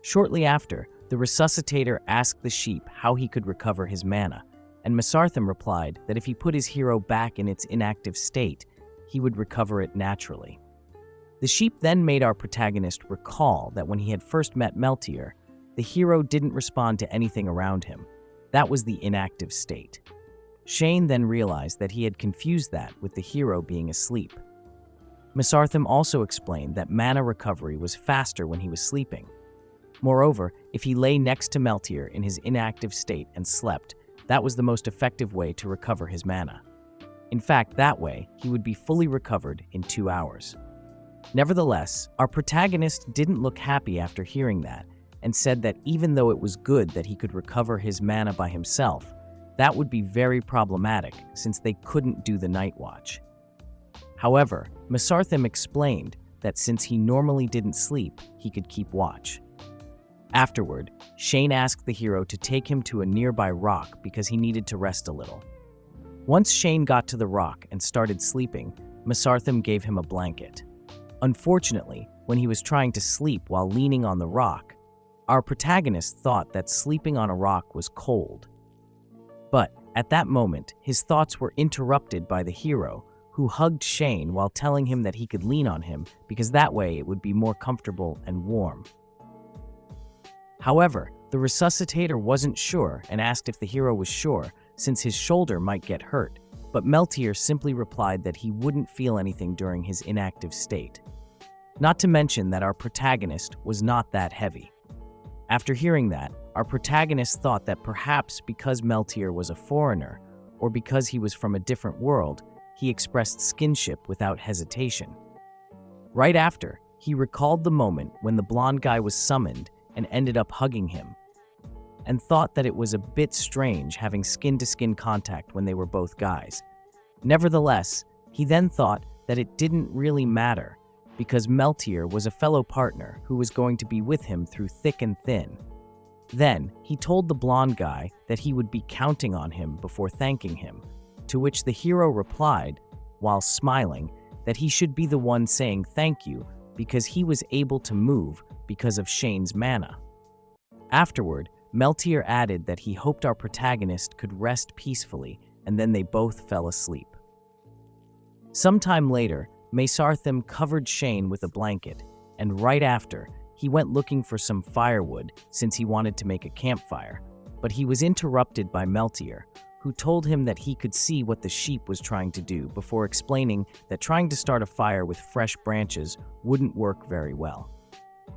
Shortly after, the resuscitator asked the sheep how he could recover his mana, and Mesarthim replied that if he put his hero back in its inactive state, he would recover it naturally. The sheep then made our protagonist recall that when he had first met Meltier, the hero didn't respond to anything around him. That was the inactive state. Shane then realized that he had confused that with the hero being asleep. Mesarthim also explained that mana recovery was faster when he was sleeping. Moreover, if he lay next to Meltier in his inactive state and slept, that was the most effective way to recover his mana. In fact, that way, he would be fully recovered in 2 hours. Nevertheless, our protagonist didn't look happy after hearing that, and said that even though it was good that he could recover his mana by himself, that would be very problematic since they couldn't do the night watch. However, Mesarthim explained that since he normally didn't sleep, he could keep watch. Afterward, Shane asked the hero to take him to a nearby rock because he needed to rest a little. Once Shane got to the rock and started sleeping, Mesarthim gave him a blanket. Unfortunately, when he was trying to sleep while leaning on the rock, our protagonist thought that sleeping on a rock was cold. But at that moment, his thoughts were interrupted by the hero, who hugged Shane while telling him that he could lean on him because that way it would be more comfortable and warm. However, the resuscitator wasn't sure and asked if the hero was sure, since his shoulder might get hurt, but Meltier simply replied that he wouldn't feel anything during his inactive state. Not to mention that our protagonist was not that heavy. After hearing that, our protagonist thought that perhaps because Meltier was a foreigner, or because he was from a different world, he expressed skinship without hesitation. Right after, he recalled the moment when the blonde guy was summoned and ended up hugging him, and thought that it was a bit strange having skin-to-skin contact when they were both guys. Nevertheless, he then thought that it didn't really matter, because Meltier was a fellow partner who was going to be with him through thick and thin. Then, he told the blonde guy that he would be counting on him before thanking him, to which the hero replied, while smiling, that he should be the one saying thank you because he was able to move because of Shane's mana. Afterward, Meltier added that he hoped our protagonist could rest peacefully, and then they both fell asleep. Sometime later, Mesarthim covered Shane with a blanket, and right after, he went looking for some firewood since he wanted to make a campfire, but he was interrupted by Meltier, who told him that he could see what the sheep was trying to do before explaining that trying to start a fire with fresh branches wouldn't work very well.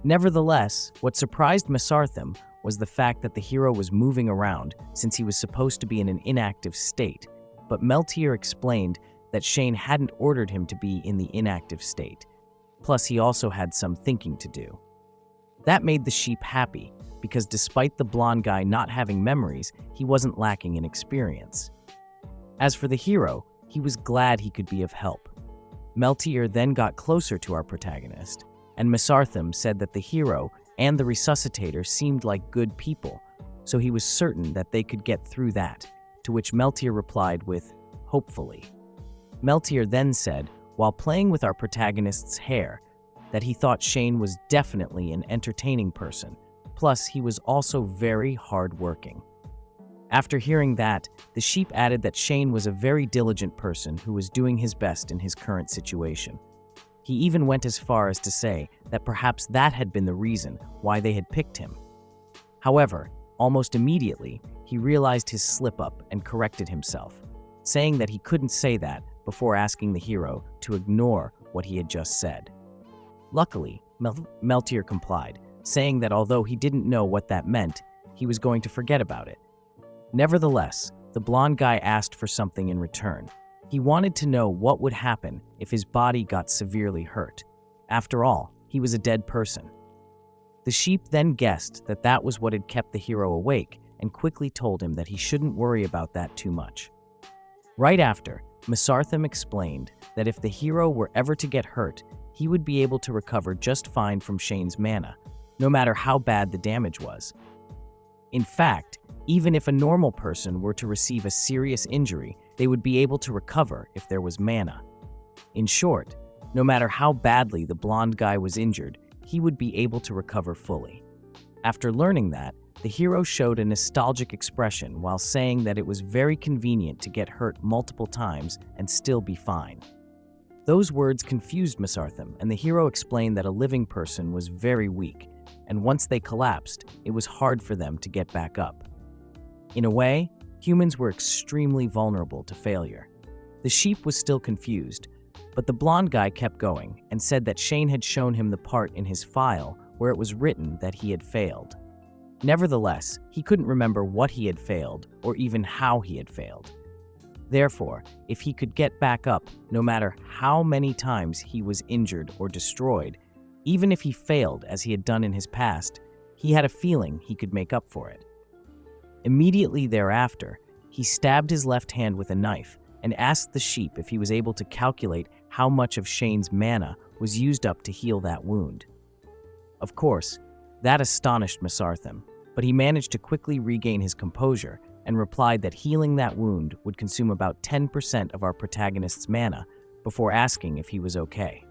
Nevertheless, what surprised Mesarthim was the fact that the hero was moving around since he was supposed to be in an inactive state, but Meltier explained that Shane hadn't ordered him to be in the inactive state, plus he also had some thinking to do. That made the sheep happy, because despite the blonde guy not having memories, he wasn't lacking in experience. As for the hero, he was glad he could be of help. Meltier then got closer to our protagonist, and Mesarthim said that the hero and the resuscitator seemed like good people, so he was certain that they could get through that, to which Meltier replied with, "Hopefully." Meltier then said, while playing with our protagonist's hair, that he thought Shane was definitely an entertaining person, plus he was also very hard-working. After hearing that, the sheep added that Shane was a very diligent person who was doing his best in his current situation. He even went as far as to say that perhaps that had been the reason why they had picked him. However, almost immediately, he realized his slip-up and corrected himself, saying that he couldn't say that before asking the hero to ignore what he had just said. Luckily, Meltier complied, saying that although he didn't know what that meant, he was going to forget about it. Nevertheless, the blonde guy asked for something in return. He wanted to know what would happen if his body got severely hurt. After all, he was a dead person. The sheep then guessed that that was what had kept the hero awake and quickly told him that he shouldn't worry about that too much. Right after, Mesarthim explained that if the hero were ever to get hurt, he would be able to recover just fine from Shane's mana, no matter how bad the damage was. In fact, even if a normal person were to receive a serious injury, they would be able to recover if there was mana. In short, no matter how badly the blonde guy was injured, he would be able to recover fully. After learning that, the hero showed a nostalgic expression while saying that it was very convenient to get hurt multiple times and still be fine. Those words confused Mesarthim, and the hero explained that a living person was very weak, and once they collapsed, it was hard for them to get back up. In a way, humans were extremely vulnerable to failure. The sheep was still confused, but the blonde guy kept going and said that Shane had shown him the part in his file where it was written that he had failed. Nevertheless, he couldn't remember what he had failed or even how he had failed. Therefore, if he could get back up, no matter how many times he was injured or destroyed, even if he failed as he had done in his past, he had a feeling he could make up for it. Immediately thereafter, he stabbed his left hand with a knife and asked the sheep if he was able to calculate how much of Shane's mana was used up to heal that wound. Of course, that astonished Mesarthim, but he managed to quickly regain his composure and replied that healing that wound would consume about 10% of our protagonist's mana before asking if he was okay.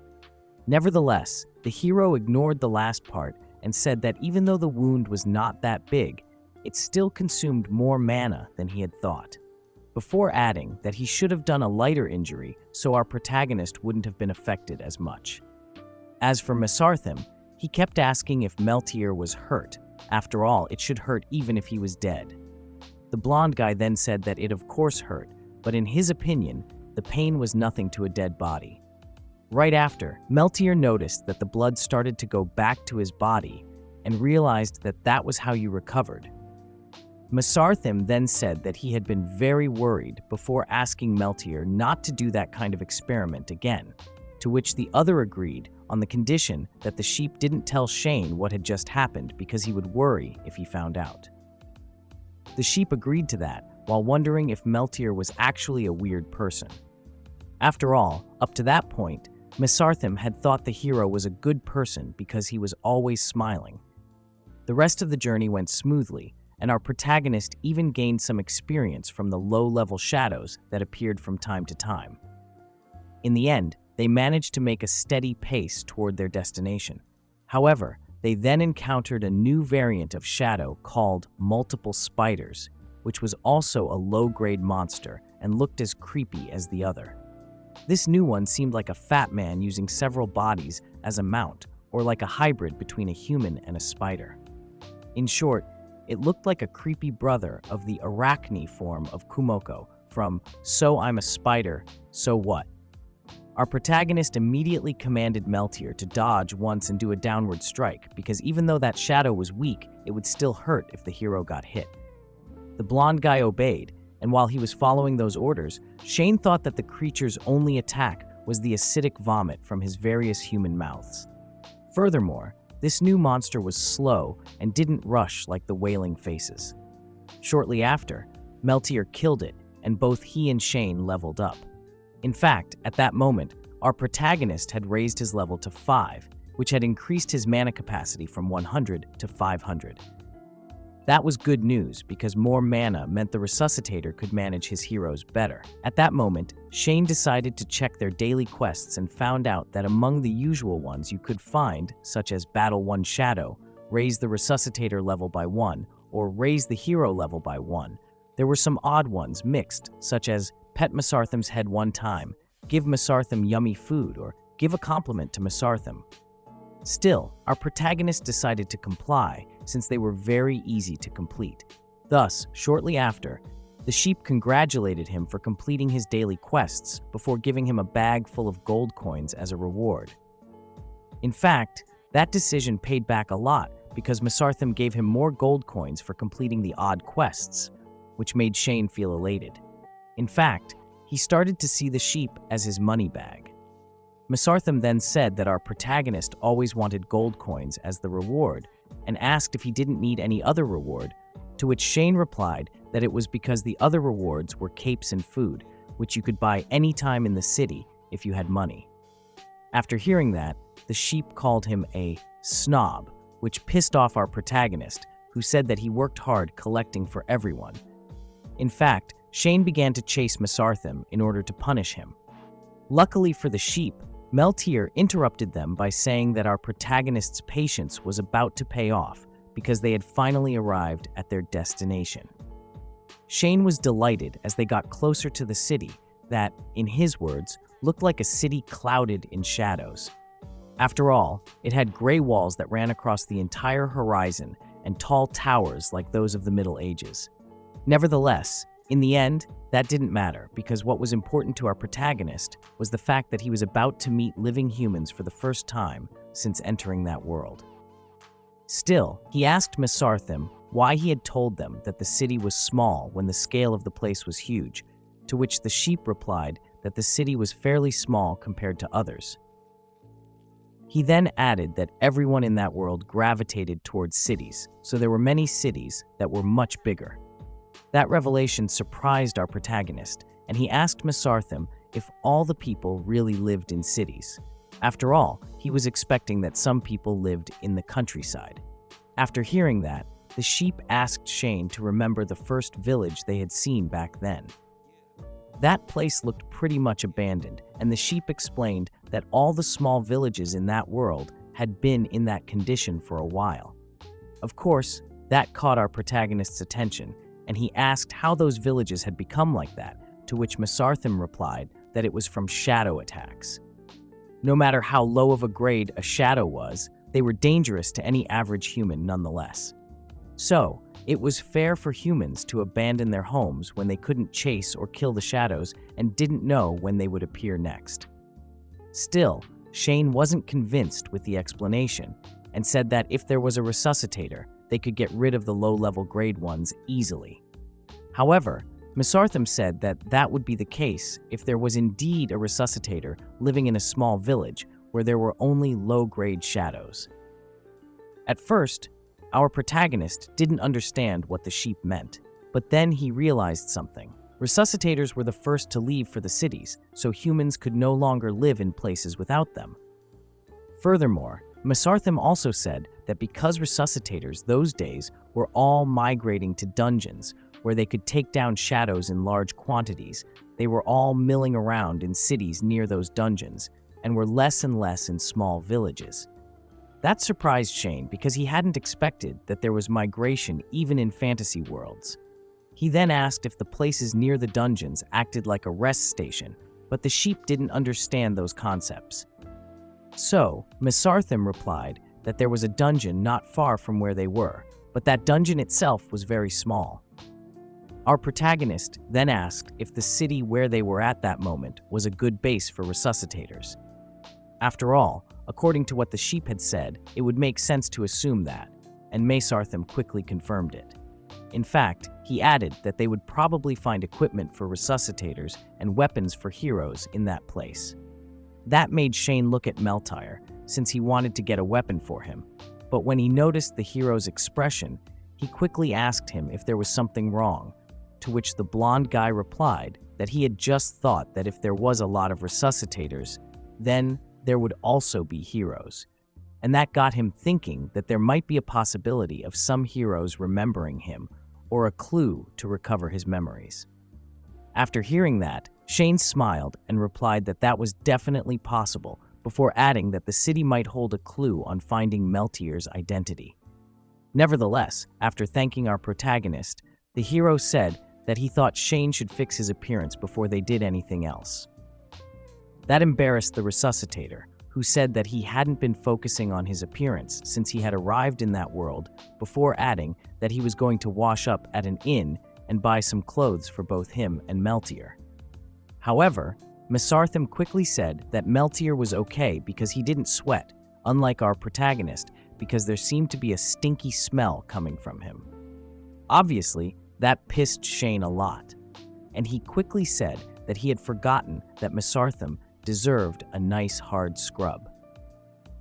Nevertheless, the hero ignored the last part and said that even though the wound was not that big, it still consumed more mana than he had thought, before adding that he should have done a lighter injury so our protagonist wouldn't have been affected as much. As for Mesarthim, he kept asking if Meltier was hurt. After all, it should hurt even if he was dead. The blonde guy then said that it of course hurt, but in his opinion, the pain was nothing to a dead body. Right after, Meltier noticed that the blood started to go back to his body and realized that that was how you recovered. Mesarthim then said that he had been very worried before asking Meltier not to do that kind of experiment again, to which the other agreed on the condition that the sheep didn't tell Shane what had just happened because he would worry if he found out. The sheep agreed to that while wondering if Meltier was actually a weird person. After all, up to that point, Mesarthim had thought the hero was a good person because he was always smiling. The rest of the journey went smoothly, and our protagonist even gained some experience from the low-level shadows that appeared from time to time. In the end, they managed to make a steady pace toward their destination. However, they then encountered a new variant of shadow called Multiple Spiders, which was also a low-grade monster and looked as creepy as the other. This new one seemed like a fat man using several bodies as a mount, or like a hybrid between a human and a spider. In short, it looked like a creepy brother of the arachne form of Kumoko from So I'm a Spider, So What? Our protagonist immediately commanded Meltier to dodge once and do a downward strike, because even though that shadow was weak, it would still hurt if the hero got hit. The blonde guy obeyed, and while he was following those orders, Shane thought that the creature's only attack was the acidic vomit from his various human mouths. Furthermore, this new monster was slow and didn't rush like the wailing faces. Shortly after, Meltier killed it, and both he and Shane leveled up. In fact, at that moment, our protagonist had raised his level to 5, which had increased his mana capacity from 100 to 500. That was good news because more mana meant the resuscitator could manage his heroes better. At that moment, Shane decided to check their daily quests and found out that among the usual ones you could find, such as Battle 1 Shadow, raise the resuscitator level by 1, or raise the hero level by 1, there were some odd ones mixed, such as Pet Mesarthim's head 1 time, give Mesarthim yummy food, or give a compliment to Mesarthim. Still, our protagonist decided to comply since they were very easy to complete. Thus, shortly after, the sheep congratulated him for completing his daily quests before giving him a bag full of gold coins as a reward. In fact, that decision paid back a lot because Mesarthim gave him more gold coins for completing the odd quests, which made Shane feel elated. In fact, he started to see the sheep as his money bag. Mesarthim then said that our protagonist always wanted gold coins as the reward and asked if he didn't need any other reward, to which Shane replied that it was because the other rewards were capes and food, which you could buy anytime in the city if you had money. After hearing that, the sheep called him a snob, which pissed off our protagonist, who said that he worked hard collecting for everyone. In fact, Shane began to chase Mesarthim in order to punish him. Luckily for the sheep, Meltier interrupted them by saying that our protagonist's patience was about to pay off because they had finally arrived at their destination. Shane was delighted as they got closer to the city that, in his words, looked like a city clouded in shadows. After all, it had gray walls that ran across the entire horizon and tall towers like those of the Middle Ages. Nevertheless, in the end, that didn't matter because what was important to our protagonist was the fact that he was about to meet living humans for the first time since entering that world. Still, he asked Mesarthim why he had told them that the city was small when the scale of the place was huge, to which the sheep replied that the city was fairly small compared to others. He then added that everyone in that world gravitated towards cities, so there were many cities that were much bigger. That revelation surprised our protagonist, and he asked Mesarthim if all the people really lived in cities. After all, he was expecting that some people lived in the countryside. After hearing that, the sheep asked Shane to remember the first village they had seen back then. That place looked pretty much abandoned, and the sheep explained that all the small villages in that world had been in that condition for a while. Of course, that caught our protagonist's attention, and he asked how those villages had become like that, to which Mesarthim replied that it was from shadow attacks. No matter how low of a grade a shadow was, they were dangerous to any average human nonetheless. So, it was fair for humans to abandon their homes when they couldn't chase or kill the shadows and didn't know when they would appear next. Still, Shane wasn't convinced with the explanation and said that if there was a resuscitator, they could get rid of the low-level grade ones easily. However, Mesarthim said that that would be the case if there was indeed a resuscitator living in a small village where there were only low-grade shadows. At first, our protagonist didn't understand what the sheep meant, but then he realized something. Resuscitators were the first to leave for the cities, so humans could no longer live in places without them. Furthermore, Mesarthim also said that because resuscitators those days were all migrating to dungeons where they could take down shadows in large quantities, they were all milling around in cities near those dungeons and were less and less in small villages. That surprised Shane because he hadn't expected that there was migration even in fantasy worlds. He then asked if the places near the dungeons acted like a rest station, but the sheep didn't understand those concepts. So, Mesarthim replied that there was a dungeon not far from where they were, but that dungeon itself was very small. Our protagonist then asked if the city where they were at that moment was a good base for resuscitators. After all, according to what the sheep had said, it would make sense to assume that, and Mesarthim quickly confirmed it. In fact, he added that they would probably find equipment for resuscitators and weapons for heroes in that place. That made Shane look at Meltier, since he wanted to get a weapon for him, but when he noticed the hero's expression, he quickly asked him if there was something wrong, to which the blonde guy replied that he had just thought that if there was a lot of resuscitators, then there would also be heroes. And that got him thinking that there might be a possibility of some heroes remembering him, or a clue to recover his memories. After hearing that, Shane smiled and replied that that was definitely possible, before adding that the city might hold a clue on finding Meltier's identity. Nevertheless, after thanking our protagonist, the hero said that he thought Shane should fix his appearance before they did anything else. That embarrassed the resuscitator, who said that he hadn't been focusing on his appearance since he had arrived in that world, before adding that he was going to wash up at an inn and buy some clothes for both him and Meltier. However, Mesarthim quickly said that Meltier was okay because he didn't sweat, unlike our protagonist, because there seemed to be a stinky smell coming from him. Obviously, that pissed Shane a lot, and he quickly said that he had forgotten that Mesarthim deserved a nice hard scrub.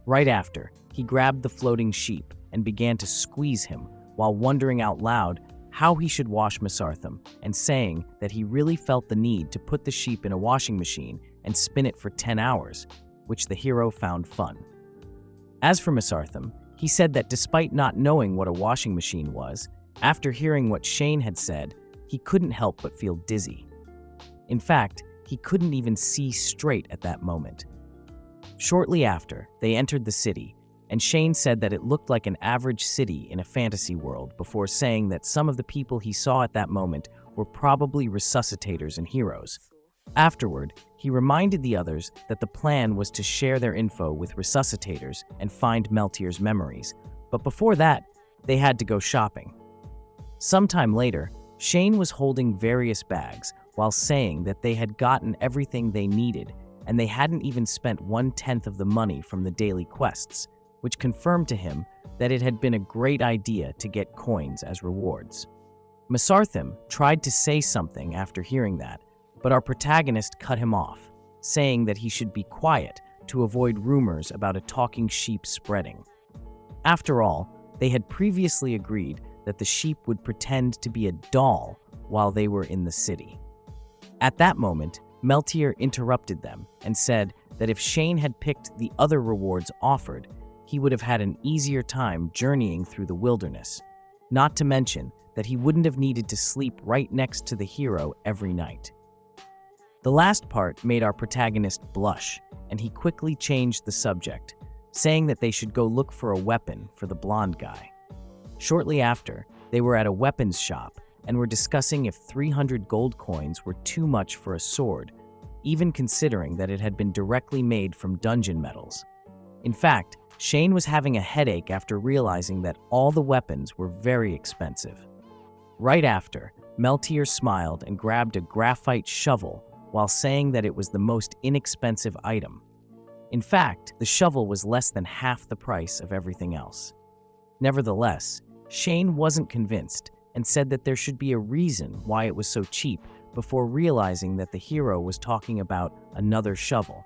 Right after, he grabbed the floating sheep and began to squeeze him while wondering out loud how he should wash Mesarthim and saying that he really felt the need to put the sheep in a washing machine and spin it for 10 hours, which the hero found fun. As for Mesarthim, he said that despite not knowing what a washing machine was, after hearing what Shane had said, he couldn't help but feel dizzy. In fact, he couldn't even see straight at that moment. Shortly after, they entered the city, and Shane said that it looked like an average city in a fantasy world before saying that some of the people he saw at that moment were probably resuscitators and heroes. Afterward, he reminded the others that the plan was to share their info with resuscitators and find Meltier's memories, but before that, they had to go shopping. Sometime later, Shane was holding various bags while saying that they had gotten everything they needed and they hadn't even spent 1/10 of the money from the daily quests, which confirmed to him that it had been a great idea to get coins as rewards. Mesarthim tried to say something after hearing that, but our protagonist cut him off, saying that he should be quiet to avoid rumors about a talking sheep spreading. After all, they had previously agreed that the sheep would pretend to be a doll while they were in the city. At that moment, Meltier interrupted them and said that if Shane had picked the other rewards offered, he would have had an easier time journeying through the wilderness, not to mention that he wouldn't have needed to sleep right next to the hero every night. The last part made our protagonist blush, and he quickly changed the subject, saying that they should go look for a weapon for the blonde guy. Shortly after, they were at a weapons shop and were discussing if 300 gold coins were too much for a sword, even considering that it had been directly made from dungeon metals. In fact, Shane was having a headache after realizing that all the weapons were very expensive. Right after, Meltier smiled and grabbed a graphite shovel while saying that it was the most inexpensive item. In fact, the shovel was less than half the price of everything else. Nevertheless, Shane wasn't convinced and said that there should be a reason why it was so cheap before realizing that the hero was talking about another shovel.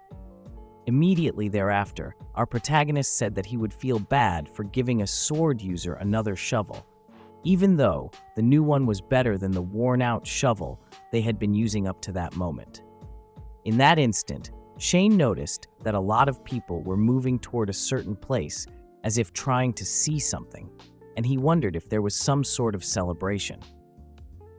Immediately thereafter, our protagonist said that he would feel bad for giving a sword user another shovel, even though the new one was better than the worn-out shovel they had been using up to that moment. In that instant, Shane noticed that a lot of people were moving toward a certain place as if trying to see something, and he wondered if there was some sort of celebration.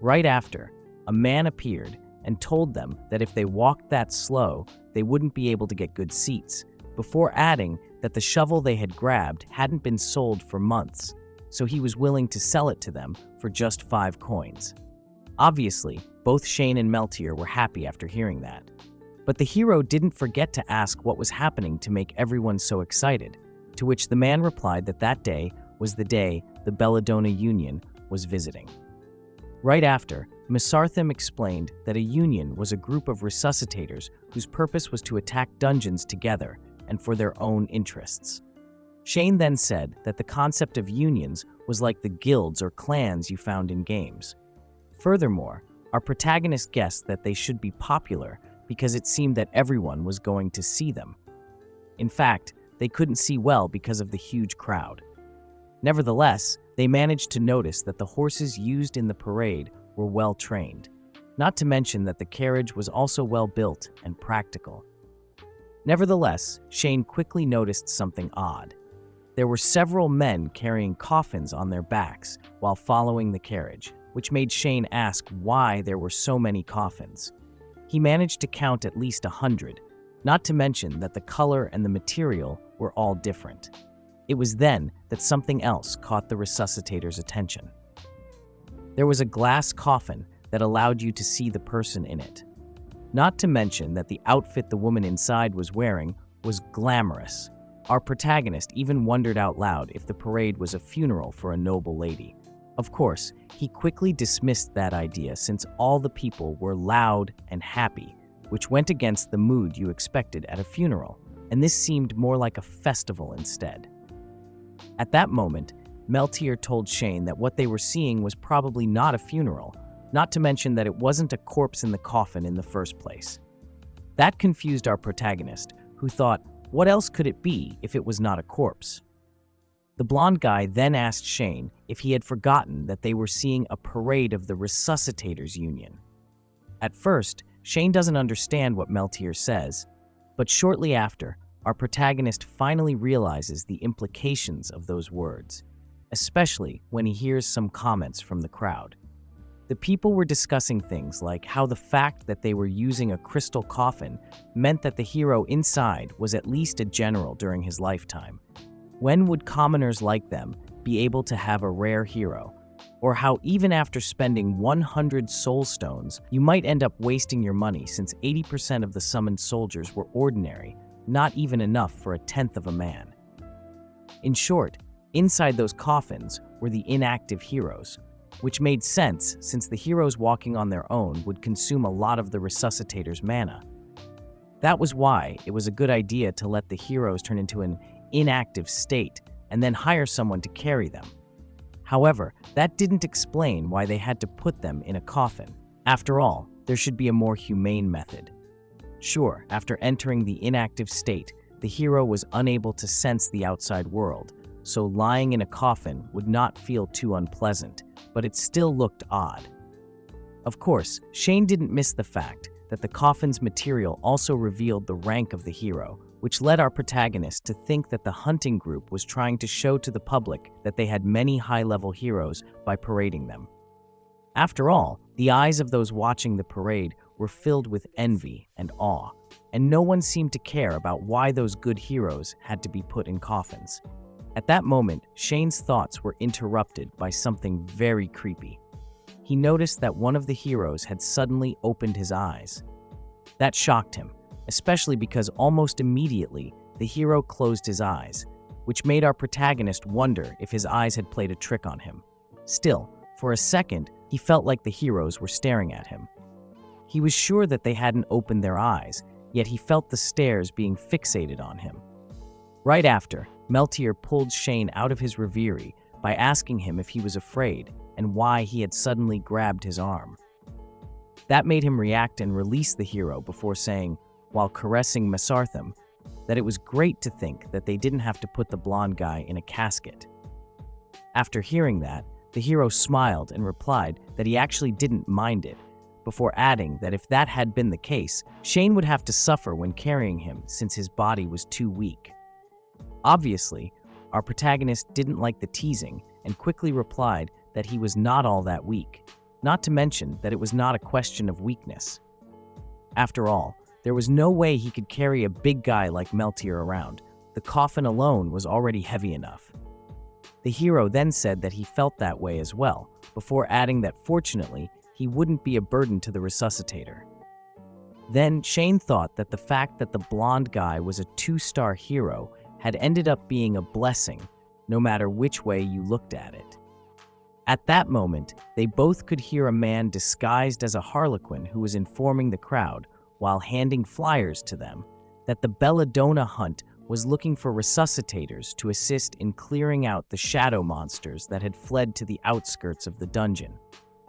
Right after, a man appeared and told them that if they walked that slow, they wouldn't be able to get good seats, before adding that the shovel they had grabbed hadn't been sold for months, so he was willing to sell it to them for just 5 coins. Obviously, both Shane and Meltier were happy after hearing that. But the hero didn't forget to ask what was happening to make everyone so excited, to which the man replied that that day was the day the Belladonna Union was visiting. Right after, Mesarthim explained that a union was a group of resuscitators whose purpose was to attack dungeons together and for their own interests. Shane then said that the concept of unions was like the guilds or clans you found in games. Furthermore, our protagonist guessed that they should be popular because it seemed that everyone was going to see them. In fact, they couldn't see well because of the huge crowd. Nevertheless, they managed to notice that the horses used in the parade were well trained, not to mention that the carriage was also well built and practical. Nevertheless, Shane quickly noticed something odd. There were several men carrying coffins on their backs while following the carriage, which made Shane ask why there were so many coffins. He managed to count at least 100, not to mention that the color and the material were all different. It was then that something else caught the resuscitator's attention. There was a glass coffin that allowed you to see the person in it. Not to mention that the outfit the woman inside was wearing was glamorous. Our protagonist even wondered out loud if the parade was a funeral for a noble lady. Of course, he quickly dismissed that idea since all the people were loud and happy, which went against the mood you expected at a funeral, and this seemed more like a festival instead. At that moment, Meltier told Shane that what they were seeing was probably not a funeral, not to mention that it wasn't a corpse in the coffin in the first place. That confused our protagonist, who thought, what else could it be if it was not a corpse? The blonde guy then asked Shane if he had forgotten that they were seeing a parade of the Resuscitators Union. At first, Shane doesn't understand what Meltier says, but shortly after, our protagonist finally realizes the implications of those words, especially when he hears some comments from the crowd. The people were discussing things like how the fact that they were using a crystal coffin meant that the hero inside was at least a general during his lifetime. When would commoners like them be able to have a rare hero? Or how even after spending 100 soul stones, you might end up wasting your money since 80% of the summoned soldiers were ordinary, not even enough for a tenth of a man. In short, inside those coffins were the inactive heroes, which made sense since the heroes walking on their own would consume a lot of the resuscitators' mana. That was why it was a good idea to let the heroes turn into an inactive state and then hire someone to carry them. However, that didn't explain why they had to put them in a coffin. After all, there should be a more humane method. Sure, after entering the inactive state, the hero was unable to sense the outside world, so lying in a coffin would not feel too unpleasant, but it still looked odd. Of course, Shane didn't miss the fact that the coffin's material also revealed the rank of the hero, which led our protagonist to think that the hunting group was trying to show to the public that they had many high-level heroes by parading them. After all, the eyes of those watching the parade were filled with envy and awe, and no one seemed to care about why those good heroes had to be put in coffins. At that moment, Shane's thoughts were interrupted by something very creepy. He noticed that one of the heroes had suddenly opened his eyes. That shocked him, especially because almost immediately the hero closed his eyes, which made our protagonist wonder if his eyes had played a trick on him. Still, for a second, he felt like the heroes were staring at him. He was sure that they hadn't opened their eyes, yet he felt the stares being fixated on him. Right after, Meltier pulled Shane out of his reverie by asking him if he was afraid and why he had suddenly grabbed his arm. That made him react and release the hero before saying, while caressing Mesarthim, that it was great to think that they didn't have to put the blonde guy in a casket. After hearing that, the hero smiled and replied that he actually didn't mind it, before adding that if that had been the case, Shane would have to suffer when carrying him since his body was too weak. Obviously, our protagonist didn't like the teasing and quickly replied that he was not all that weak, not to mention that it was not a question of weakness. After all, there was no way he could carry a big guy like Meltier around. The coffin alone was already heavy enough. The hero then said that he felt that way as well, before adding that fortunately, he wouldn't be a burden to the resuscitator. Then Shane thought that the fact that the blonde guy was a 2-star hero had ended up being a blessing, no matter which way you looked at it. At that moment, they both could hear a man disguised as a harlequin who was informing the crowd, while handing flyers to them, that the Belladonna hunt was looking for resuscitators to assist in clearing out the shadow monsters that had fled to the outskirts of the dungeon.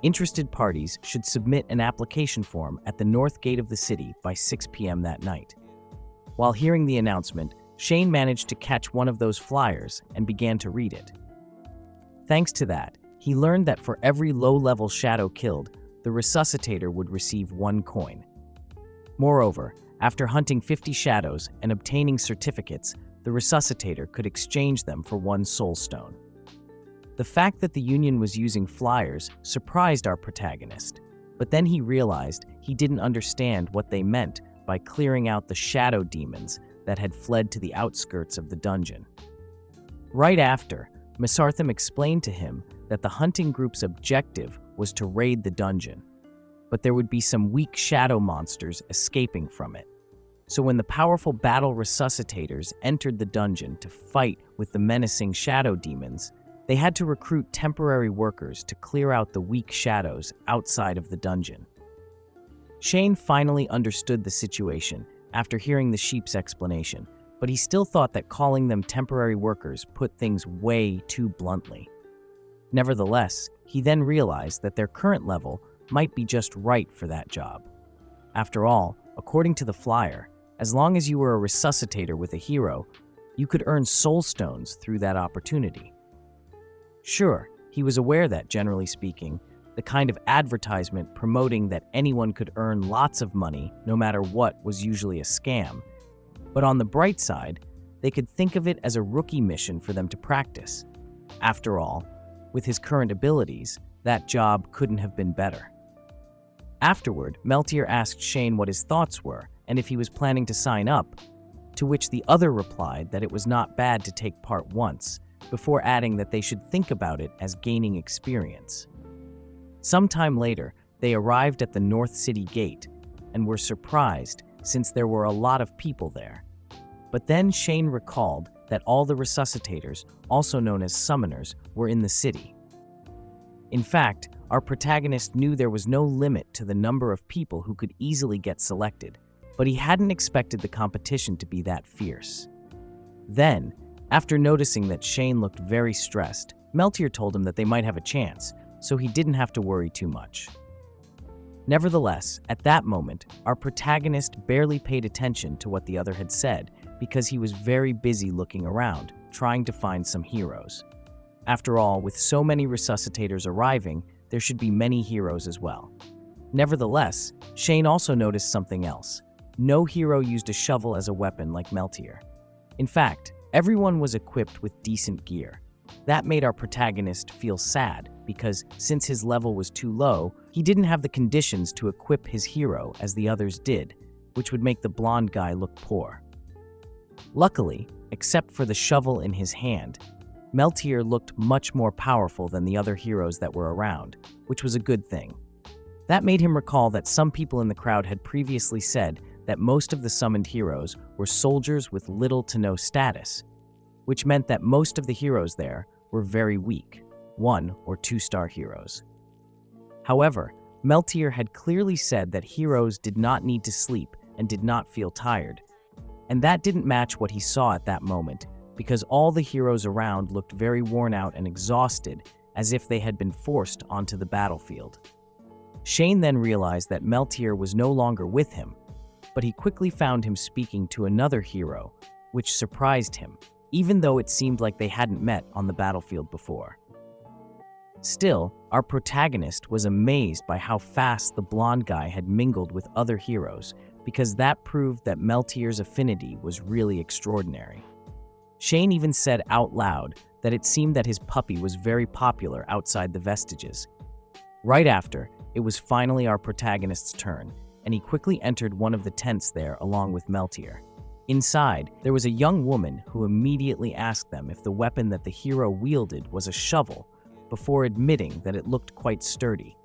Interested parties should submit an application form at the north gate of the city by 6 p.m. that night. While hearing the announcement, Shane managed to catch one of those flyers and began to read it. Thanks to that, he learned that for every low-level shadow killed, the resuscitator would receive 1 coin. Moreover, after hunting 50 shadows and obtaining certificates, the resuscitator could exchange them for 1 soul stone. The fact that the Union was using flyers surprised our protagonist, but then he realized he didn't understand what they meant by clearing out the shadow demons that had fled to the outskirts of the dungeon. Right after, Mesarthim explained to him that the hunting group's objective was to raid the dungeon. but there would be some weak shadow monsters escaping from it. So when the powerful battle resuscitators entered the dungeon to fight with the menacing shadow demons, they had to recruit temporary workers to clear out the weak shadows outside of the dungeon. Shane finally understood the situation after hearing the sheep's explanation, but he still thought that calling them temporary workers put things way too bluntly. Nevertheless, he then realized that their current level might be just right for that job. After all, according to the flyer, as long as you were a resuscitator with a hero, you could earn soul stones through that opportunity. Sure, he was aware that, generally speaking, the kind of advertisement promoting that anyone could earn lots of money no matter what was usually a scam, but on the bright side, they could think of it as a rookie mission for them to practice. After all, with his current abilities, that job couldn't have been better. Afterward, Meltier asked Shane what his thoughts were and if he was planning to sign up, to which the other replied that it was not bad to take part once, before adding that they should think about it as gaining experience. Sometime later, they arrived at the North City Gate and were surprised since there were a lot of people there. But then Shane recalled that all the resuscitators, also known as summoners, were in the city. In fact, our protagonist knew there was no limit to the number of people who could easily get selected, but he hadn't expected the competition to be that fierce. Then, after noticing that Shane looked very stressed, Meltier told him that they might have a chance, so he didn't have to worry too much. Nevertheless, at that moment, our protagonist barely paid attention to what the other had said because he was very busy looking around, trying to find some heroes. After all, with so many resuscitators arriving, there should be many heroes as well. Nevertheless, Shane also noticed something else. No hero used a shovel as a weapon like Meltier. In fact, everyone was equipped with decent gear. That made our protagonist feel sad because, since his level was too low, he didn't have the conditions to equip his hero as the others did, which would make the blonde guy look poor. Luckily, except for the shovel in his hand, Meltier looked much more powerful than the other heroes that were around, which was a good thing. That made him recall that some people in the crowd had previously said that most of the summoned heroes were soldiers with little to no status, which meant that most of the heroes there were very weak, 1- or 2-star heroes. However, Meltier had clearly said that heroes did not need to sleep and did not feel tired, and that didn't match what he saw at that moment, because all the heroes around looked very worn out and exhausted, as if they had been forced onto the battlefield. Shane then realized that Meltier was no longer with him, but he quickly found him speaking to another hero, which surprised him, even though it seemed like they hadn't met on the battlefield before. Still, our protagonist was amazed by how fast the blonde guy had mingled with other heroes, because that proved that Meltier's affinity was really extraordinary. Shane even said out loud that it seemed that his puppy was very popular outside the vestiges. Right after, it was finally our protagonist's turn, and he quickly entered one of the tents there along with Meltier. Inside, there was a young woman who immediately asked them if the weapon that the hero wielded was a shovel, before admitting that it looked quite sturdy.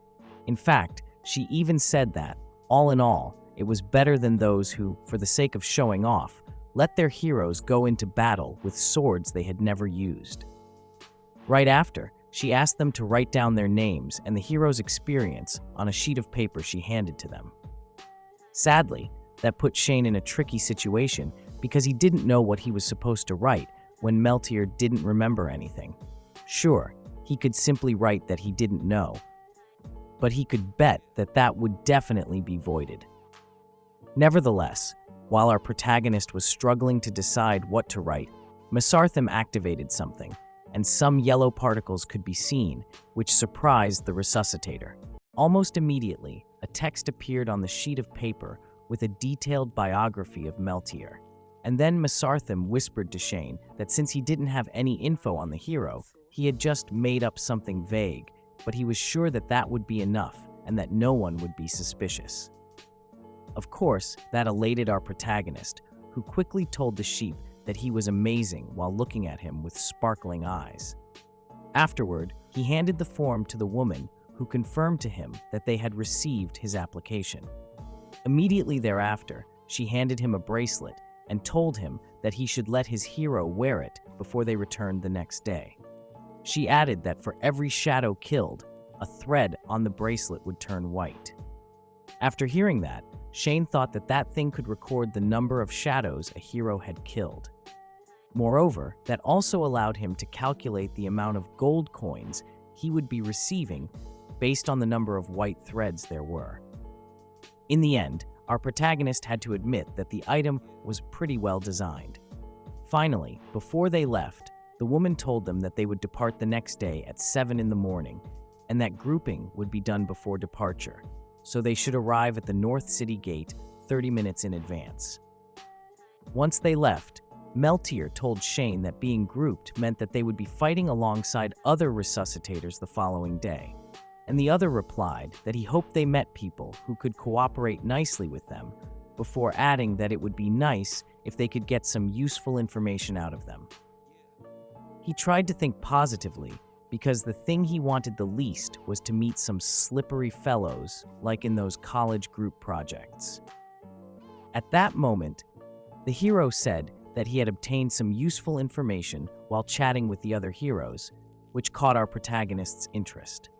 In fact, she even said that, all in all, it was better than those who, for the sake of showing off, let their heroes go into battle with swords they had never used. Right after, she asked them to write down their names and the hero's experience on a sheet of paper she handed to them. Sadly, that put Shane in a tricky situation because he didn't know what he was supposed to write when Meltier didn't remember anything. Sure, he could simply write that he didn't know, but he could bet that that would definitely be voided. Nevertheless, while our protagonist was struggling to decide what to write, Mesarthim activated something, and some yellow particles could be seen, which surprised the resuscitator. Almost immediately, a text appeared on the sheet of paper with a detailed biography of Meltier. And then Mesarthim whispered to Shane that since he didn't have any info on the hero, he had just made up something vague, but he was sure that that would be enough and that no one would be suspicious. Of course, that elated our protagonist, who quickly told the sheep that he was amazing while looking at him with sparkling eyes. Afterward, he handed the form to the woman, who confirmed to him that they had received his application. Immediately thereafter, she handed him a bracelet and told him that he should let his hero wear it before they returned the next day. She added that for every shadow killed, a thread on the bracelet would turn white. After hearing that, Shane thought that that thing could record the number of shadows a hero had killed. Moreover, that also allowed him to calculate the amount of gold coins he would be receiving based on the number of white threads there were. In the end, our protagonist had to admit that the item was pretty well designed. Finally, before they left, the woman told them that they would depart the next day at 7 in the morning and that grouping would be done before departure, so they should arrive at the North City Gate 30 minutes in advance. Once they left, Meltier told Shane that being grouped meant that they would be fighting alongside other resuscitators the following day, and the other replied that he hoped they met people who could cooperate nicely with them, before adding that it would be nice if they could get some useful information out of them. He tried to think positively, because the thing he wanted the least was to meet some slippery fellows like in those college group projects. At that moment, the hero said that he had obtained some useful information while chatting with the other heroes, which caught our protagonist's interest.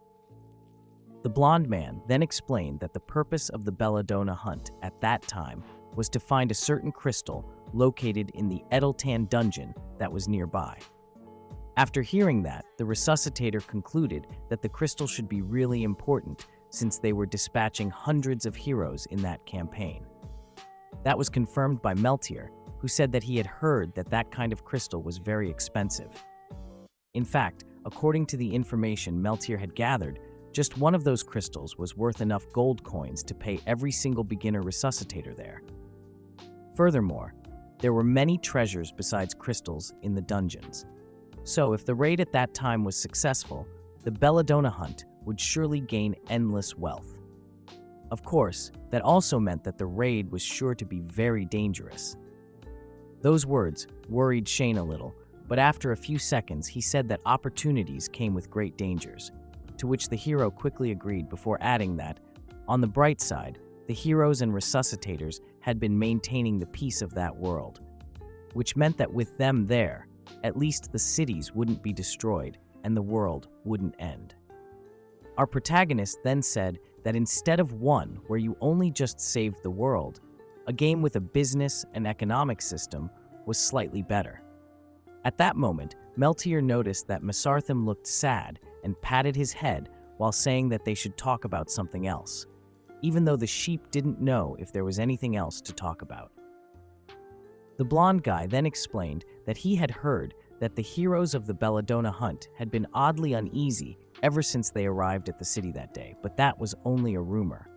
The blonde man then explained that the purpose of the Belladonna hunt at that time was to find a certain crystal located in the Edeltan dungeon that was nearby. After hearing that, the resuscitator concluded that the crystal should be really important since they were dispatching hundreds of heroes in that campaign. That was confirmed by Meltier, who said that he had heard that that kind of crystal was very expensive. In fact, according to the information Meltier had gathered, just one of those crystals was worth enough gold coins to pay every single beginner resuscitator there. Furthermore, there were many treasures besides crystals in the dungeons. So if the raid at that time was successful, the Belladonna hunt would surely gain endless wealth. Of course, that also meant that the raid was sure to be very dangerous. Those words worried Shane a little, but after a few seconds he said that opportunities came with great dangers, to which the hero quickly agreed before adding that, on the bright side, the heroes and resuscitators had been maintaining the peace of that world, which meant that with them there, at least the cities wouldn't be destroyed and the world wouldn't end. Our protagonist then said that instead of one where you only just saved the world, a game with a business and economic system was slightly better. At that moment, Meltier noticed that Mesarthim looked sad and patted his head while saying that they should talk about something else, even though the sheep didn't know if there was anything else to talk about. The blonde guy then explained that he had heard that the heroes of the Belladonna hunt had been oddly uneasy ever since they arrived at the city that day, but that was only a rumor.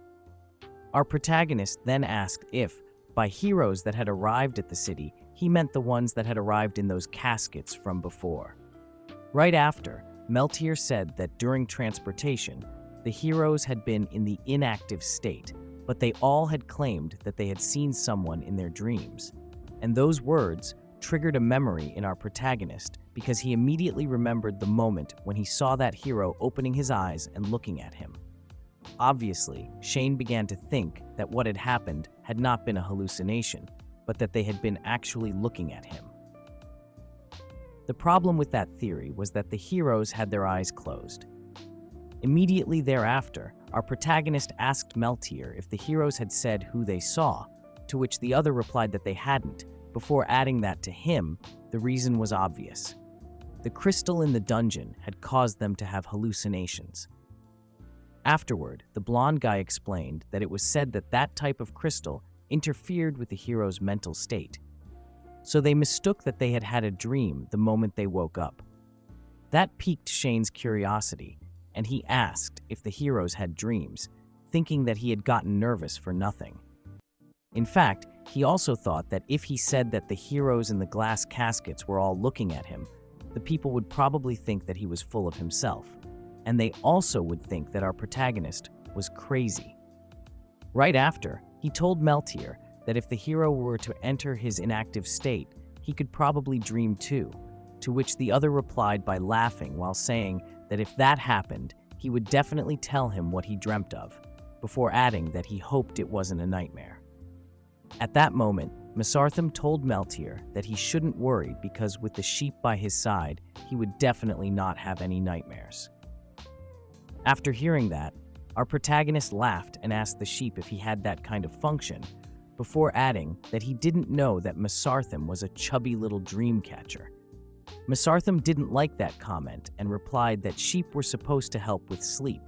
Our protagonist then asked if, by heroes that had arrived at the city, he meant the ones that had arrived in those caskets from before. Right after, Meltier said that during transportation, the heroes had been in the inactive state, but they all had claimed that they had seen someone in their dreams. And those words triggered a memory in our protagonist because he immediately remembered the moment when he saw that hero opening his eyes and looking at him. Obviously, Shane began to think that what had happened had not been a hallucination, but that they had been actually looking at him. The problem with that theory was that the heroes had their eyes closed. Immediately thereafter, our protagonist asked Meltier if the heroes had said who they saw, to which the other replied that they hadn't, before adding that to him, the reason was obvious. The crystal in the dungeon had caused them to have hallucinations. Afterward, the blonde guy explained that it was said that that type of crystal interfered with the hero's mental state. So they mistook that they had had a dream the moment they woke up. That piqued Shane's curiosity, and he asked if the heroes had dreams, thinking that he had gotten nervous for nothing. In fact, he also thought that if he said that the heroes in the glass caskets were all looking at him, the people would probably think that he was full of himself, and they also would think that our protagonist was crazy. Right after, he told Meltier that if the hero were to enter his inactive state, he could probably dream too, to which the other replied by laughing while saying that if that happened, he would definitely tell him what he dreamt of, before adding that he hoped it wasn't a nightmare. At that moment, Mesarthim told Meltier that he shouldn't worry because with the sheep by his side, he would definitely not have any nightmares. After hearing that, our protagonist laughed and asked the sheep if he had that kind of function, before adding that he didn't know that Mesarthim was a chubby little dream catcher. Mesarthim didn't like that comment and replied that sheep were supposed to help with sleep.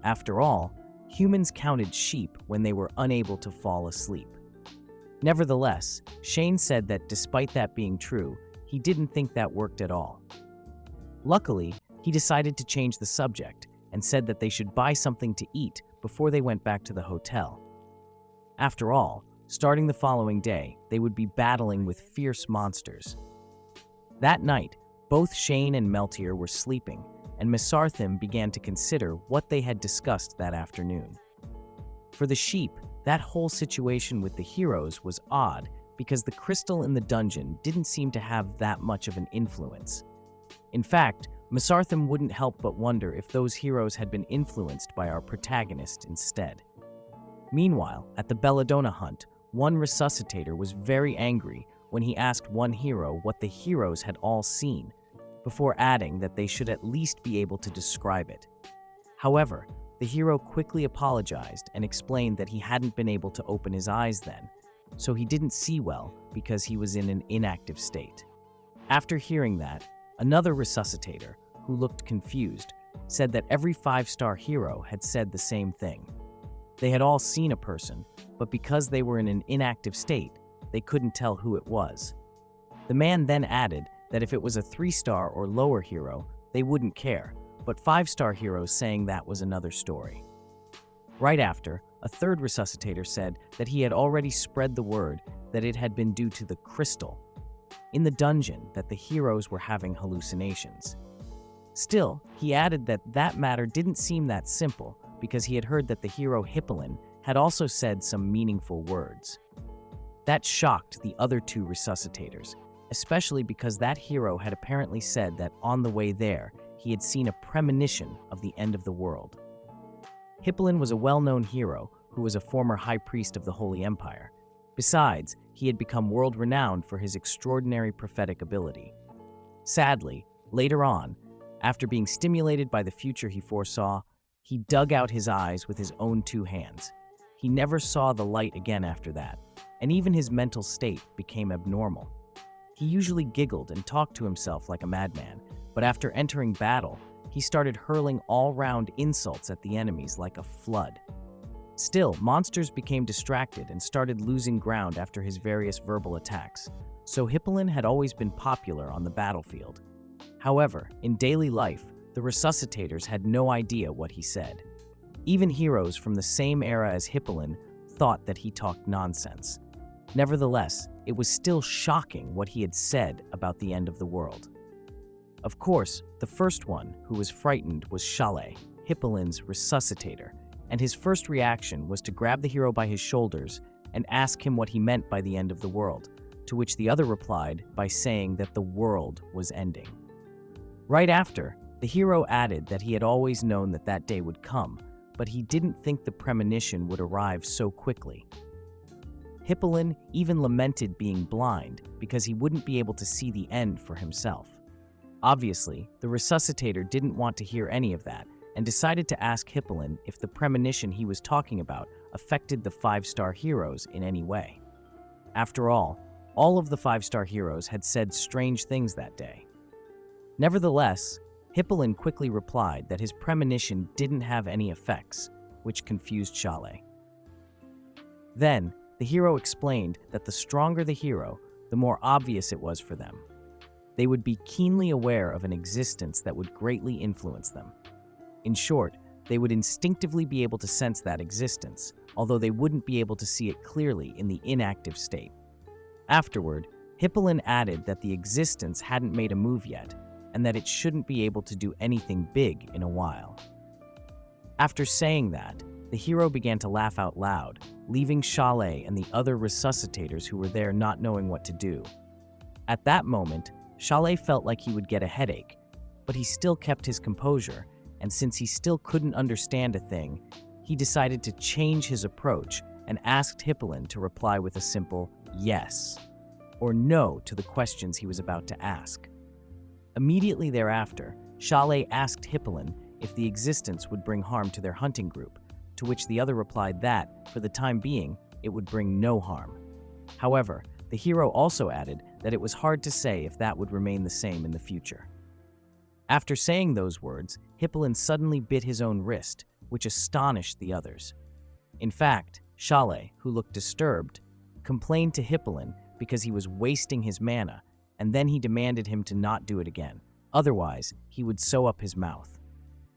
After all, humans counted sheep when they were unable to fall asleep. Nevertheless, Shane said that despite that being true, he didn't think that worked at all. Luckily, he decided to change the subject and said that they should buy something to eat before they went back to the hotel. After all, starting the following day, they would be battling with fierce monsters. That night, both Shane and Meltier were sleeping, and Mesarthim began to consider what they had discussed that afternoon. For the sheep, that whole situation with the heroes was odd because the crystal in the dungeon didn't seem to have that much of an influence. In fact, Mesarthim wouldn't help but wonder if those heroes had been influenced by our protagonist instead. Meanwhile, at the Belladonna hunt, one resuscitator was very angry when he asked one hero what the heroes had all seen, before adding that they should at least be able to describe it. However, the hero quickly apologized and explained that he hadn't been able to open his eyes then, so he didn't see well because he was in an inactive state. After hearing that, another resuscitator, who looked confused, said that every 5-star hero had said the same thing. They had all seen a person, but because they were in an inactive state, they couldn't tell who it was. The man then added that if it was a 3-star or lower hero, they wouldn't care, but 5-star heroes saying that was another story. Right after, a third resuscitator said that he had already spread the word that it had been due to the crystal in the dungeon that the heroes were having hallucinations. Still, he added that that matter didn't seem that simple because he had heard that the hero Hippolyn had also said some meaningful words. That shocked the other 2 resuscitators, especially because that hero had apparently said that on the way there, he had seen a premonition of the end of the world. Hippolyn was a well-known hero who was a former high priest of the Holy Empire. Besides, he had become world-renowned for his extraordinary prophetic ability. Sadly, later on, after being stimulated by the future he foresaw, he dug out his eyes with his own 2 hands. He never saw the light again after that, and even his mental state became abnormal. He usually giggled and talked to himself like a madman, but after entering battle, he started hurling all-round insults at the enemies like a flood. Still, monsters became distracted and started losing ground after his various verbal attacks, so Hippolyn had always been popular on the battlefield. However, in daily life, the resuscitators had no idea what he said. Even heroes from the same era as Hippolyn thought that he talked nonsense. Nevertheless, it was still shocking what he had said about the end of the world. Of course, the first one who was frightened was Chalet, Hippolyn's resuscitator, and his first reaction was to grab the hero by his shoulders and ask him what he meant by the end of the world, to which the other replied by saying that the world was ending. Right after, the hero added that he had always known that that day would come, but he didn't think the premonition would arrive so quickly. Hippolyn even lamented being blind because he wouldn't be able to see the end for himself. Obviously, the resuscitator didn't want to hear any of that and decided to ask Hippolyn if the premonition he was talking about affected the 5-star heroes in any way. After all of the 5-star heroes had said strange things that day. Nevertheless, Hippolyn quickly replied that his premonition didn't have any effects, which confused Chalet. Then, the hero explained that the stronger the hero, the more obvious it was for them. They would be keenly aware of an existence that would greatly influence them. In short, they would instinctively be able to sense that existence, although they wouldn't be able to see it clearly in the inactive state. Afterward, Hippolyn added that the existence hadn't made a move yet, and that it shouldn't be able to do anything big in a while. After saying that, the hero began to laugh out loud, leaving Chalet and the other resuscitators who were there not knowing what to do. At that moment, Chalet felt like he would get a headache, but he still kept his composure and since he still couldn't understand a thing, he decided to change his approach and asked Hippolyn to reply with a simple yes or no to the questions he was about to ask. Immediately thereafter, Chalet asked Hippolyn if the existence would bring harm to their hunting group, to which the other replied that, for the time being, it would bring no harm. However, the hero also added that it was hard to say if that would remain the same in the future. After saying those words, Hippolyn suddenly bit his own wrist, which astonished the others. In fact, Chalet, who looked disturbed, complained to Hippolyn because he was wasting his mana, and then he demanded him to not do it again. Otherwise, he would sew up his mouth.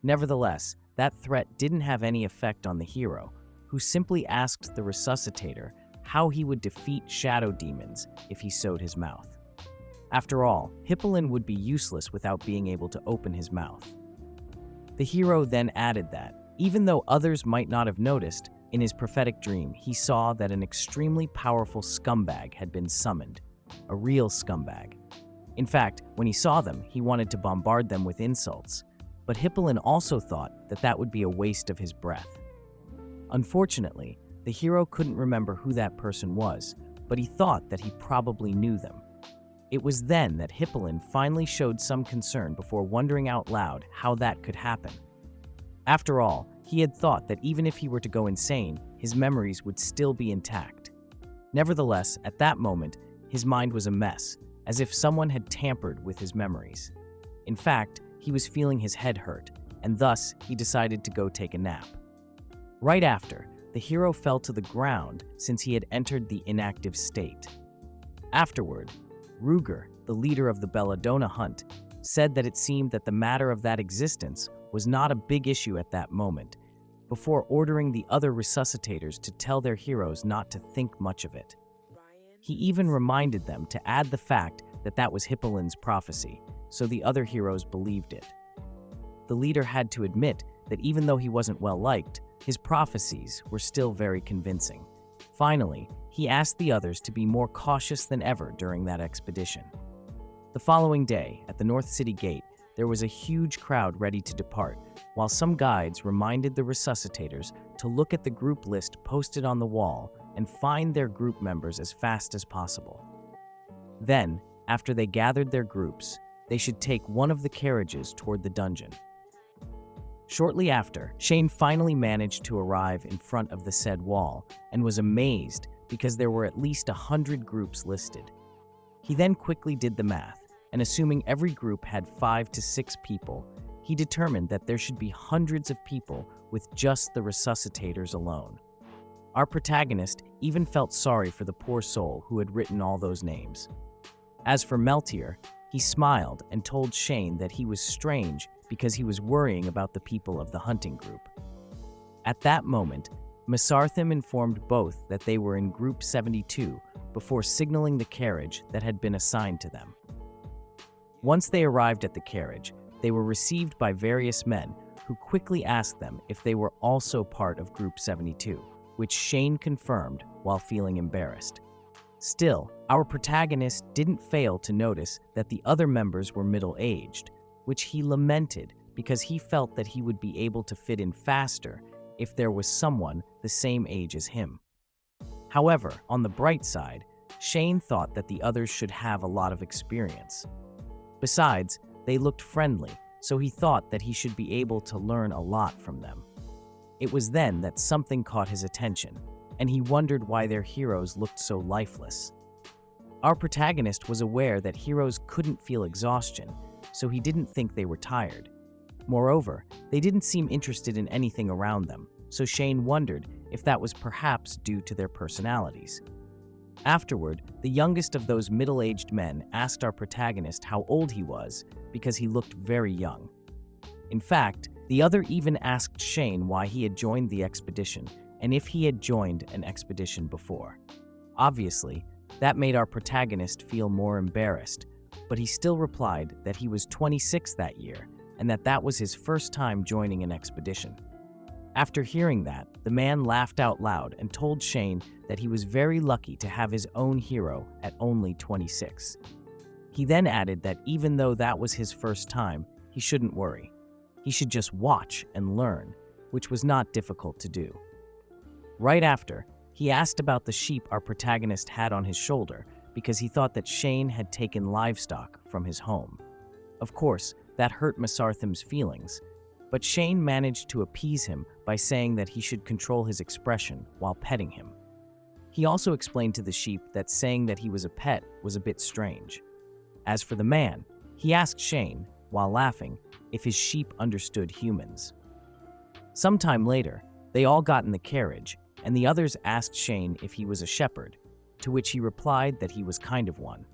Nevertheless, that threat didn't have any effect on the hero, who simply asked the resuscitator how he would defeat shadow demons if he sewed his mouth. After all, Hippolyn would be useless without being able to open his mouth. The hero then added that, even though others might not have noticed, in his prophetic dream he saw that an extremely powerful scumbag had been summoned, a real scumbag. In fact, when he saw them, he wanted to bombard them with insults, but Hippolyn also thought that that would be a waste of his breath. Unfortunately, the hero couldn't remember who that person was, but he thought that he probably knew them. It was then that Hippolyn finally showed some concern before wondering out loud how that could happen. After all, he had thought that even if he were to go insane, his memories would still be intact. Nevertheless, at that moment, his mind was a mess, as if someone had tampered with his memories. In fact, he was feeling his head hurt, and thus he decided to go take a nap. Right after, the hero fell to the ground since he had entered the inactive state. Afterward, Ruger, the leader of the Belladonna hunt, said that it seemed that the matter of that existence was not a big issue at that moment, before ordering the other resuscitators to tell their heroes not to think much of it. He even reminded them to add the fact that that was Hippolyn's prophecy, so the other heroes believed it. The leader had to admit that even though he wasn't well liked, his prophecies were still very convincing. Finally, he asked the others to be more cautious than ever during that expedition. The following day, at the North City Gate, there was a huge crowd ready to depart, while some guides reminded the resuscitators to look at the group list posted on the wall and find their group members as fast as possible. Then, after they gathered their groups, they should take one of the carriages toward the dungeon. Shortly after, Shane finally managed to arrive in front of the said wall and was amazed because there were at least 100 groups listed. He then quickly did the math, and assuming every group had 5 to 6 people, he determined that there should be hundreds of people with just the resuscitators alone. Our protagonist even felt sorry for the poor soul who had written all those names. As for Meltier, he smiled and told Shane that he was strange because he was worrying about the people of the hunting group. At that moment, Mesarthim informed both that they were in Group 72 before signaling the carriage that had been assigned to them. Once they arrived at the carriage, they were received by various men who quickly asked them if they were also part of Group 72, which Shane confirmed while feeling embarrassed. Still, our protagonist didn't fail to notice that the other members were middle-aged, which he lamented because he felt that he would be able to fit in faster if there was someone the same age as him. However, on the bright side, Shane thought that the others should have a lot of experience. Besides, they looked friendly, so he thought that he should be able to learn a lot from them. It was then that something caught his attention, and he wondered why their heroes looked so lifeless. Our protagonist was aware that heroes couldn't feel exhaustion, so he didn't think they were tired. Moreover, they didn't seem interested in anything around them, so Shane wondered if that was perhaps due to their personalities. Afterward, the youngest of those middle-aged men asked our protagonist how old he was because he looked very young. In fact, the other even asked Shane why he had joined the expedition and if he had joined an expedition before. Obviously, that made our protagonist feel more embarrassed, but he still replied that he was 26 that year and that that was his first time joining an expedition. After hearing that, the man laughed out loud and told Shane that he was very lucky to have his own hero at only 26. He then added that even though that was his first time, he shouldn't worry. He should just watch and learn, which was not difficult to do. Right after, he asked about the sheep our protagonist had on his shoulder because he thought that Shane had taken livestock from his home. Of course, that hurt Masartham's feelings, but Shane managed to appease him by saying that he should control his expression while petting him. He also explained to the sheep that saying that he was a pet was a bit strange. As for the man, he asked Shane, while laughing, if his sheep understood humans. Sometime later, they all got in the carriage, and the others asked Shane if he was a shepherd, to which he replied that he was kind of one.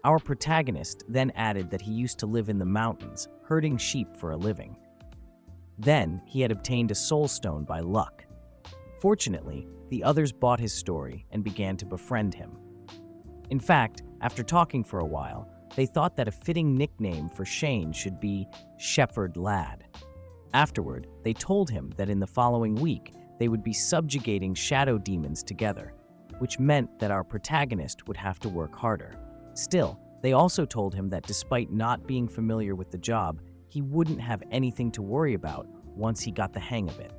Our protagonist then added that he used to live in the mountains, herding sheep for a living. Then, he had obtained a soul stone by luck. Fortunately, the others bought his story and began to befriend him. In fact, after talking for a while, they thought that a fitting nickname for Shane should be Shepherd Lad. Afterward, they told him that in the following week, they would be subjugating shadow demons together, which meant that our protagonist would have to work harder. Still, they also told him that despite not being familiar with the job, he wouldn't have anything to worry about once he got the hang of it.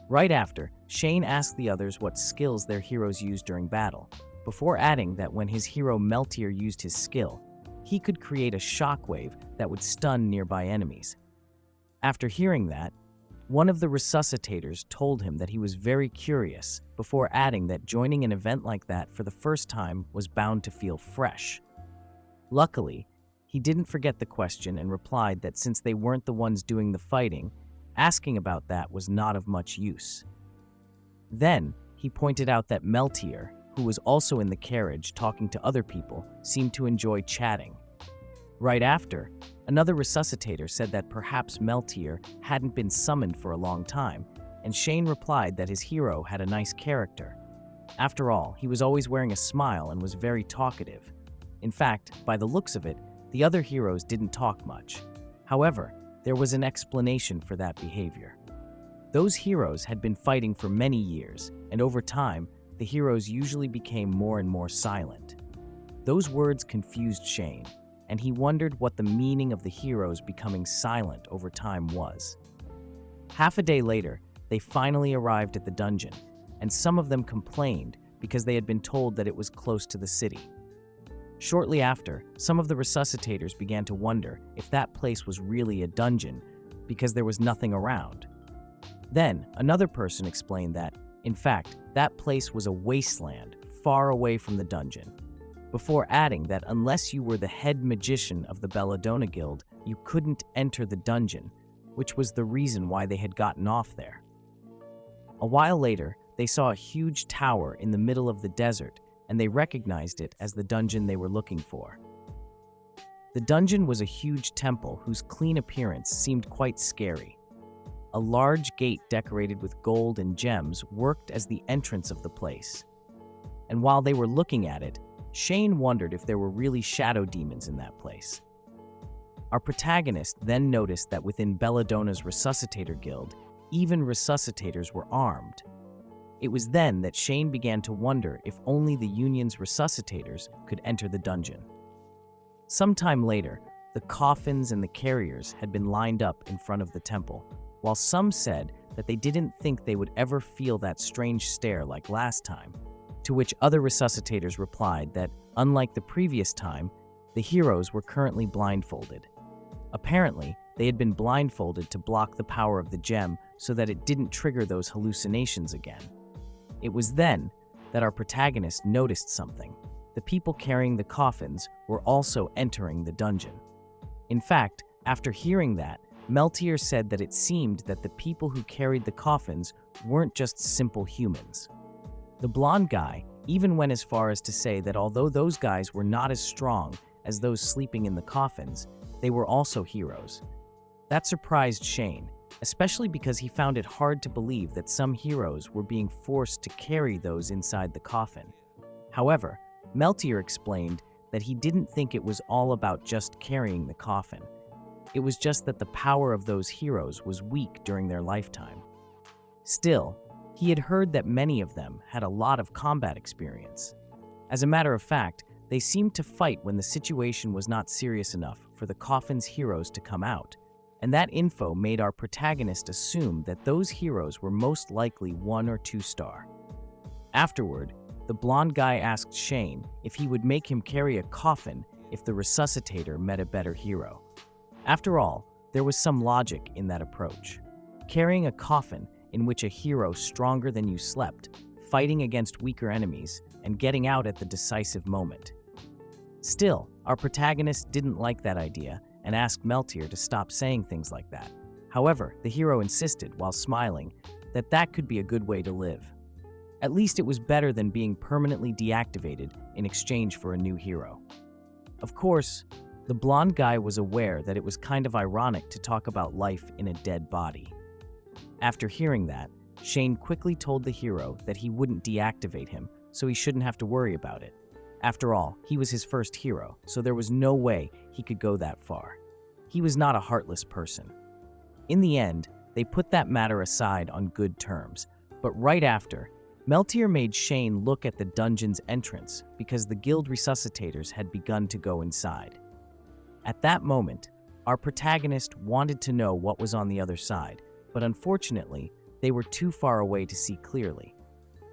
Right after, Shane asked the others what skills their heroes used during battle, before adding that when his hero Meltier used his skill, he could create a shockwave that would stun nearby enemies. After hearing that, one of the resuscitators told him that he was very curious, before adding that joining an event like that for the first time was bound to feel fresh. Luckily, he didn't forget the question and replied that since they weren't the ones doing the fighting, asking about that was not of much use. Then, he pointed out that Meltier, who was also in the carriage talking to other people, seemed to enjoy chatting. Right after, another resuscitator said that perhaps Meltier hadn't been summoned for a long time, and Shane replied that his hero had a nice character. After all, he was always wearing a smile and was very talkative. In fact, by the looks of it, the other heroes didn't talk much. However, there was an explanation for that behavior. Those heroes had been fighting for many years, and over time, the heroes usually became more and more silent. Those words confused Shane, and he wondered what the meaning of the heroes becoming silent over time was. Half a day later, they finally arrived at the dungeon, and some of them complained because they had been told that it was close to the city. Shortly after, some of the resuscitators began to wonder if that place was really a dungeon because there was nothing around. Then, another person explained that, in fact, that place was a wasteland far away from the dungeon, before adding that unless you were the head magician of the Belladonna Guild, you couldn't enter the dungeon, which was the reason why they had gotten off there. A while later, they saw a huge tower in the middle of the desert, and they recognized it as the dungeon they were looking for. The dungeon was a huge temple whose clean appearance seemed quite scary. A large gate decorated with gold and gems worked as the entrance of the place. And while they were looking at it, Shane wondered if there were really shadow demons in that place. Our protagonist then noticed that within Belladonna's Resuscitator Guild, even resuscitators were armed. It was then that Shane began to wonder if only the Union's resuscitators could enter the dungeon. Sometime later, the coffins and the carriers had been lined up in front of the temple, while some said that they didn't think they would ever feel that strange stare like last time, to which other resuscitators replied that, unlike the previous time, the heroes were currently blindfolded. Apparently, they had been blindfolded to block the power of the gem so that it didn't trigger those hallucinations again. It was then that our protagonist noticed something. The people carrying the coffins were also entering the dungeon. In fact, after hearing that, Meltier said that it seemed that the people who carried the coffins weren't just simple humans. The blonde guy even went as far as to say that although those guys were not as strong as those sleeping in the coffins, they were also heroes. That surprised Shane, especially because he found it hard to believe that some heroes were being forced to carry those inside the coffin. However, Meltier explained that he didn't think it was all about just carrying the coffin. It was just that the power of those heroes was weak during their lifetime. Still, he had heard that many of them had a lot of combat experience. As a matter of fact, they seemed to fight when the situation was not serious enough for the coffin's heroes to come out, and that info made our protagonist assume that those heroes were most likely 1 or 2 star. Afterward, the blonde guy asked Shane if he would make him carry a coffin if the resuscitator met a better hero. After all, there was some logic in that approach. Carrying a coffin in which a hero stronger than you slept, fighting against weaker enemies, and getting out at the decisive moment. Still, our protagonist didn't like that idea and asked Meltier to stop saying things like that. However, the hero insisted, while smiling, that that could be a good way to live. At least it was better than being permanently deactivated in exchange for a new hero. Of course, the blonde guy was aware that it was kind of ironic to talk about life in a dead body. After hearing that, Shane quickly told the hero that he wouldn't deactivate him, so he shouldn't have to worry about it. After all, he was his first hero, so there was no way he could go that far. He was not a heartless person. In the end, they put that matter aside on good terms, but right after, Meltier made Shane look at the dungeon's entrance because the guild resuscitators had begun to go inside. At that moment, our protagonist wanted to know what was on the other side, but unfortunately, they were too far away to see clearly.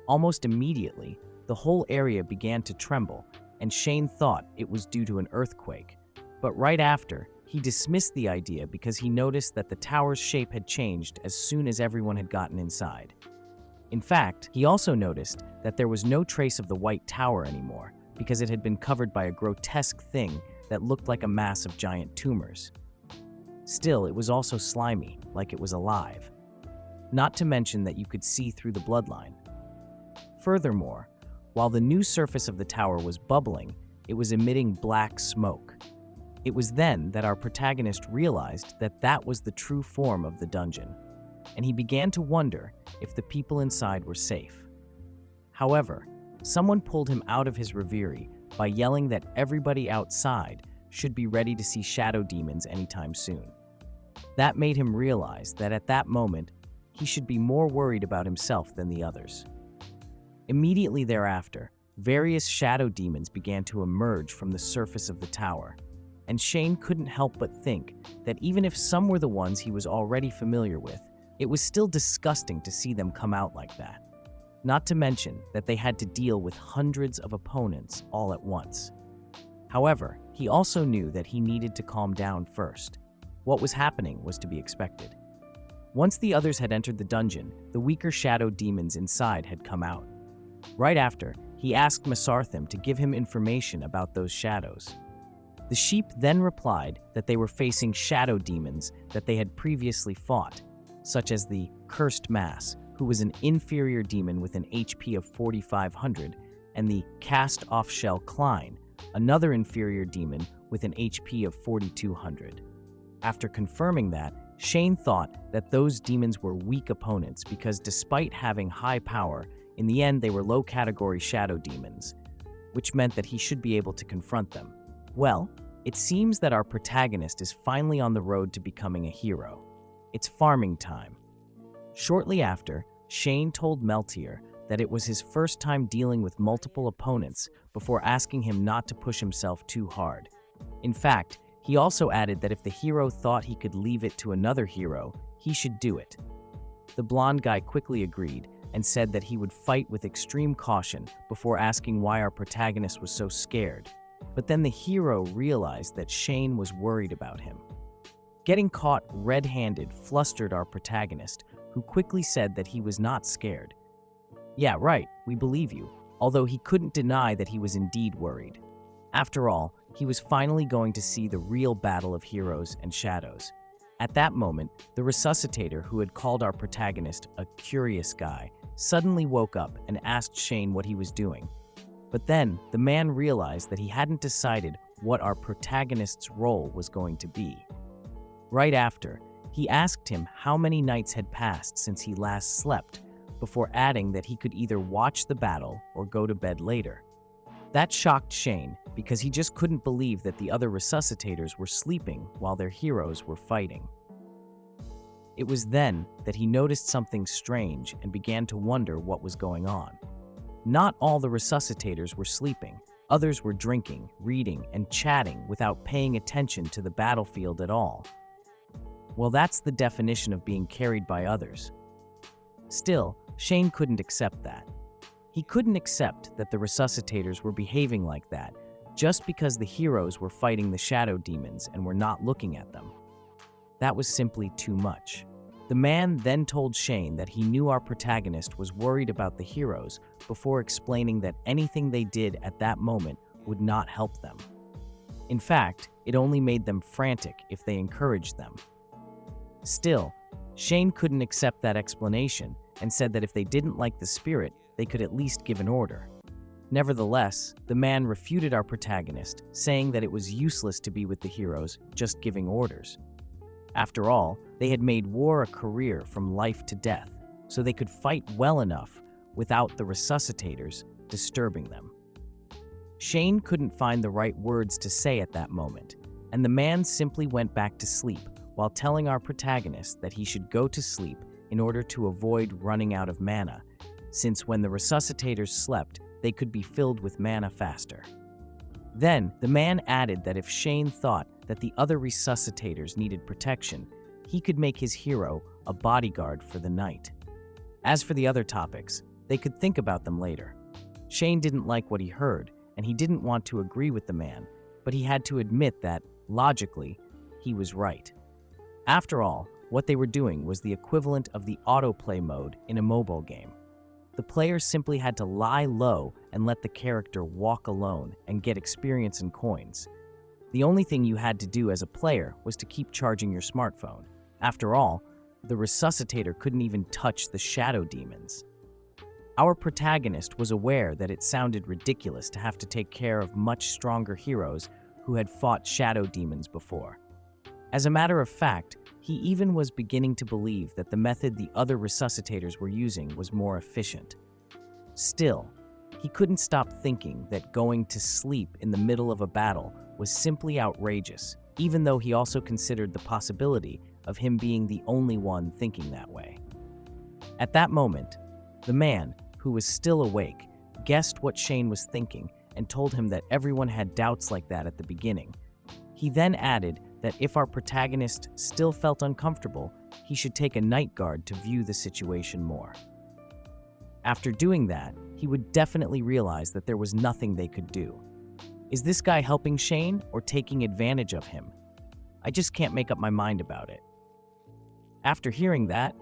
Almost immediately, the whole area began to tremble, and Shane thought it was due to an earthquake. But right after, he dismissed the idea because he noticed that the tower's shape had changed as soon as everyone had gotten inside. In fact, he also noticed that there was no trace of the White Tower anymore because it had been covered by a grotesque thing that looked like a mass of giant tumors. Still, it was also slimy, like it was alive. Not to mention that you could see through the bloodline. Furthermore, while the new surface of the tower was bubbling, it was emitting black smoke. It was then that our protagonist realized that that was the true form of the dungeon, and he began to wonder if the people inside were safe. However, someone pulled him out of his reverie by yelling that everybody outside should be ready to see shadow demons anytime soon. That made him realize that at that moment, he should be more worried about himself than the others. Immediately thereafter, various shadow demons began to emerge from the surface of the tower, and Shane couldn't help but think that even if some were the ones he was already familiar with, it was still disgusting to see them come out like that. Not to mention that they had to deal with hundreds of opponents all at once. However, he also knew that he needed to calm down first. What was happening was to be expected. Once the others had entered the dungeon, the weaker shadow demons inside had come out. Right after, he asked Masarthim to give him information about those shadows. The sheep then replied that they were facing shadow demons that they had previously fought, such as the Cursed Mass, who was an inferior demon with an HP of 4,500, and the Cast-Off Shell Klein, another inferior demon with an HP of 4,200. After confirming that, Shane thought that those demons were weak opponents because despite having high power, in the end they were low-category shadow demons, which meant that he should be able to confront them. Well, it seems that our protagonist is finally on the road to becoming a hero. It's farming time. Shortly after, Shane told Meltier that it was his first time dealing with multiple opponents before asking him not to push himself too hard. In fact, he also added that if the hero thought he could leave it to another hero, he should do it. The blonde guy quickly agreed and said that he would fight with extreme caution before asking why our protagonist was so scared. But then the hero realized that Shane was worried about him. Getting caught red-handed flustered our protagonist, who quickly said that he was not scared. Yeah, right, we believe you, although he couldn't deny that he was indeed worried. After all, he was finally going to see the real battle of heroes and shadows. At that moment, the resuscitator who had called our protagonist a curious guy suddenly woke up and asked Shane what he was doing. But then, the man realized that he hadn't decided what our protagonist's role was going to be. Right after, he asked him how many nights had passed since he last slept, before adding that he could either watch the battle or go to bed later. That shocked Shane because he just couldn't believe that the other resuscitators were sleeping while their heroes were fighting. It was then that he noticed something strange and began to wonder what was going on. Not all the resuscitators were sleeping. Others were drinking, reading, and chatting without paying attention to the battlefield at all. Well, that's the definition of being carried by others. Still, Shane couldn't accept that. He couldn't accept that the resuscitators were behaving like that just because the heroes were fighting the shadow demons and were not looking at them. That was simply too much. The man then told Shane that he knew our protagonist was worried about the heroes before explaining that anything they did at that moment would not help them. In fact, it only made them frantic if they encouraged them. Still, Shane couldn't accept that explanation and said that if they didn't like the spirit, they could at least give an order. Nevertheless, the man refuted our protagonist, saying that it was useless to be with the heroes just giving orders. After all, they had made war a career from life to death, so they could fight well enough without the resuscitators disturbing them. Shane couldn't find the right words to say at that moment, and the man simply went back to sleep while telling our protagonist that he should go to sleep in order to avoid running out of mana, since when the resuscitators slept, they could be filled with mana faster. Then, the man added that if Shane thought that the other resuscitators needed protection, he could make his hero a bodyguard for the night. As for the other topics, they could think about them later. Shane didn't like what he heard, and he didn't want to agree with the man, but he had to admit that, logically, he was right. After all, what they were doing was the equivalent of the autoplay mode in a mobile game. The player simply had to lie low and let the character walk alone and get experience and coins. The only thing you had to do as a player was to keep charging your smartphone. After all, the resuscitator couldn't even touch the shadow demons. Our protagonist was aware that it sounded ridiculous to have to take care of much stronger heroes who had fought shadow demons before. As a matter of fact, he even was beginning to believe that the method the other resuscitators were using was more efficient. Still, he couldn't stop thinking that going to sleep in the middle of a battle was simply outrageous, even though he also considered the possibility of him being the only one thinking that way. At that moment, the man, who was still awake, guessed what Shane was thinking and told him that everyone had doubts like that at the beginning. He then added that if our protagonist still felt uncomfortable, he should take a night guard to view the situation more. After doing that, he would definitely realize that there was nothing they could do. Is this guy helping Shane or taking advantage of him? I just can't make up my mind about it. After hearing that,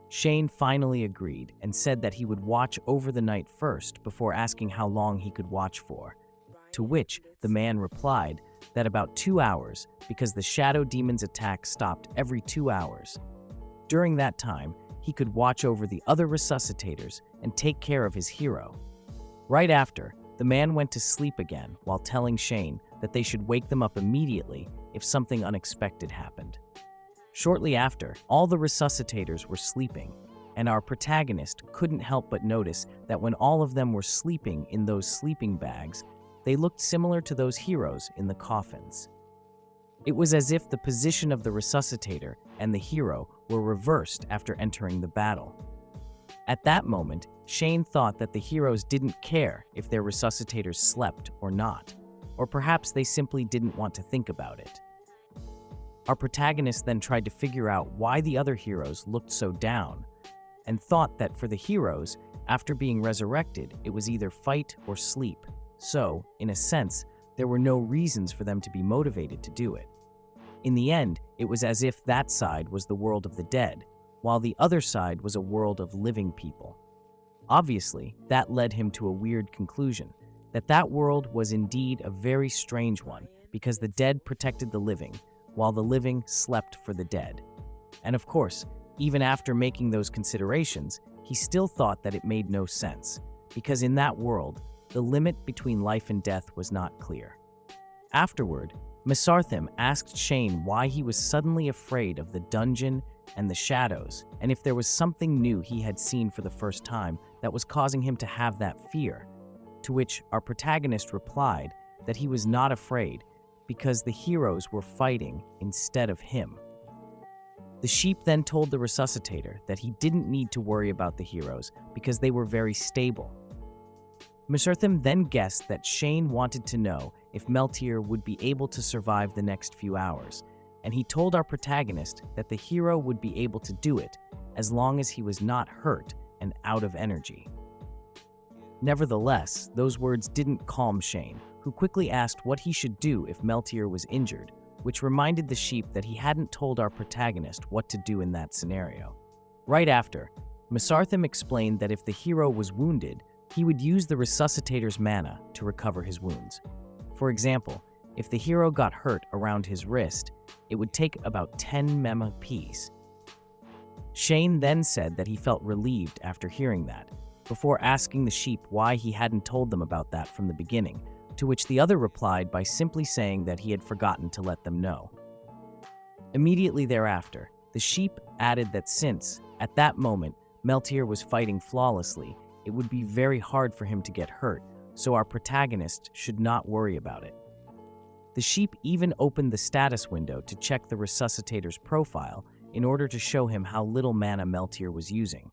Shane finally agreed and said that he would watch over the night first before asking how long he could watch for, to which the man replied that about 2 hours because the shadow demon's attack stopped every 2 hours. During that time, he could watch over the other resuscitators and take care of his hero. Right after, the man went to sleep again while telling Shane that they should wake them up immediately if something unexpected happened. Shortly after, all the resuscitators were sleeping, and our protagonist couldn't help but notice that when all of them were sleeping in those sleeping bags, they looked similar to those heroes in the coffins. It was as if the position of the resuscitator and the hero were reversed after entering the battle. At that moment, Shane thought that the heroes didn't care if their resuscitators slept or not, or perhaps they simply didn't want to think about it. Our protagonist then tried to figure out why the other heroes looked so down, and thought that for the heroes, after being resurrected, it was either fight or sleep. So, in a sense, there were no reasons for them to be motivated to do it. In the end, it was as if that side was the world of the dead, while the other side was a world of living people. Obviously, that led him to a weird conclusion, that that world was indeed a very strange one, because the dead protected the living, while the living slept for the dead. And of course, even after making those considerations, he still thought that it made no sense, because in that world, the limit between life and death was not clear. Afterward, Mesarthim asked Shane why he was suddenly afraid of the dungeon and the shadows, and if there was something new he had seen for the first time that was causing him to have that fear, to which our protagonist replied that he was not afraid because the heroes were fighting instead of him. The sheep then told the resuscitator that he didn't need to worry about the heroes because they were very stable. Mesarthim then guessed that Shane wanted to know if Meltier would be able to survive the next few hours, and he told our protagonist that the hero would be able to do it as long as he was not hurt and out of energy. Nevertheless, those words didn't calm Shane, who quickly asked what he should do if Meltier was injured, which reminded the sheep that he hadn't told our protagonist what to do in that scenario. Right after, Mesarthim explained that if the hero was wounded, he would use the resuscitator's mana to recover his wounds. For example, if the hero got hurt around his wrist, it would take about 10 mema apiece. Shane then said that he felt relieved after hearing that, before asking the sheep why he hadn't told them about that from the beginning, to which the other replied by simply saying that he had forgotten to let them know. Immediately thereafter, the sheep added that since, at that moment, Meltier was fighting flawlessly, it would be very hard for him to get hurt, so our protagonist should not worry about it. The sheep even opened the status window to check the resuscitator's profile in order to show him how little mana Meltier was using.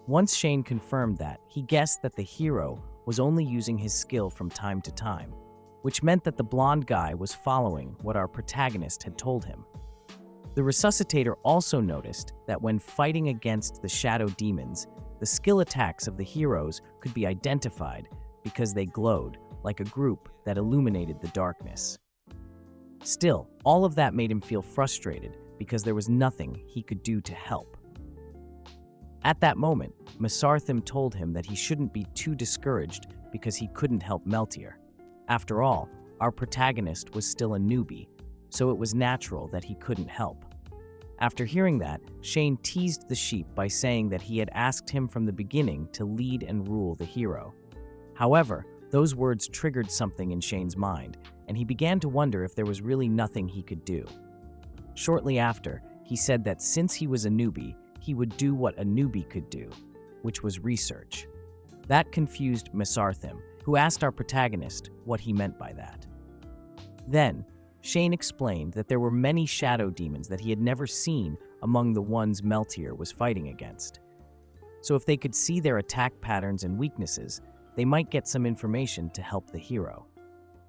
Once Shane confirmed that, he guessed that the hero was only using his skill from time to time, which meant that the blonde guy was following what our protagonist had told him. The resuscitator also noticed that when fighting against the shadow demons, the skill attacks of the heroes could be identified because they glowed like a group that illuminated the darkness. Still, all of that made him feel frustrated because there was nothing he could do to help. At that moment, Mesarthim told him that he shouldn't be too discouraged because he couldn't help Meltier. After all, our protagonist was still a newbie, so it was natural that he couldn't help. After hearing that, Shane teased the sheep by saying that he had asked him from the beginning to lead and rule the hero. However, those words triggered something in Shane's mind, and he began to wonder if there was really nothing he could do. Shortly after, he said that since he was a newbie, he would do what a newbie could do, which was research. That confused Mesarthim, who asked our protagonist what he meant by that. Then, Shane explained that there were many shadow demons that he had never seen among the ones Meltier was fighting against. So if they could see their attack patterns and weaknesses, they might get some information to help the hero.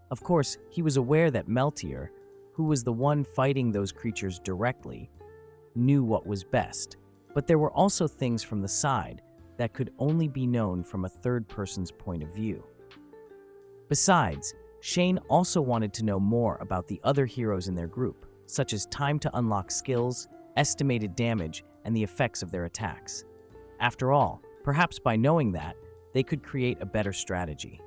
Of course, he was aware that Meltier, who was the one fighting those creatures directly, knew what was best. But there were also things from the side that could only be known from a third person's point of view. Besides, Shane also wanted to know more about the other heroes in their group, such as time to unlock skills, estimated damage, and the effects of their attacks. After all, perhaps by knowing that, they could create a better strategy.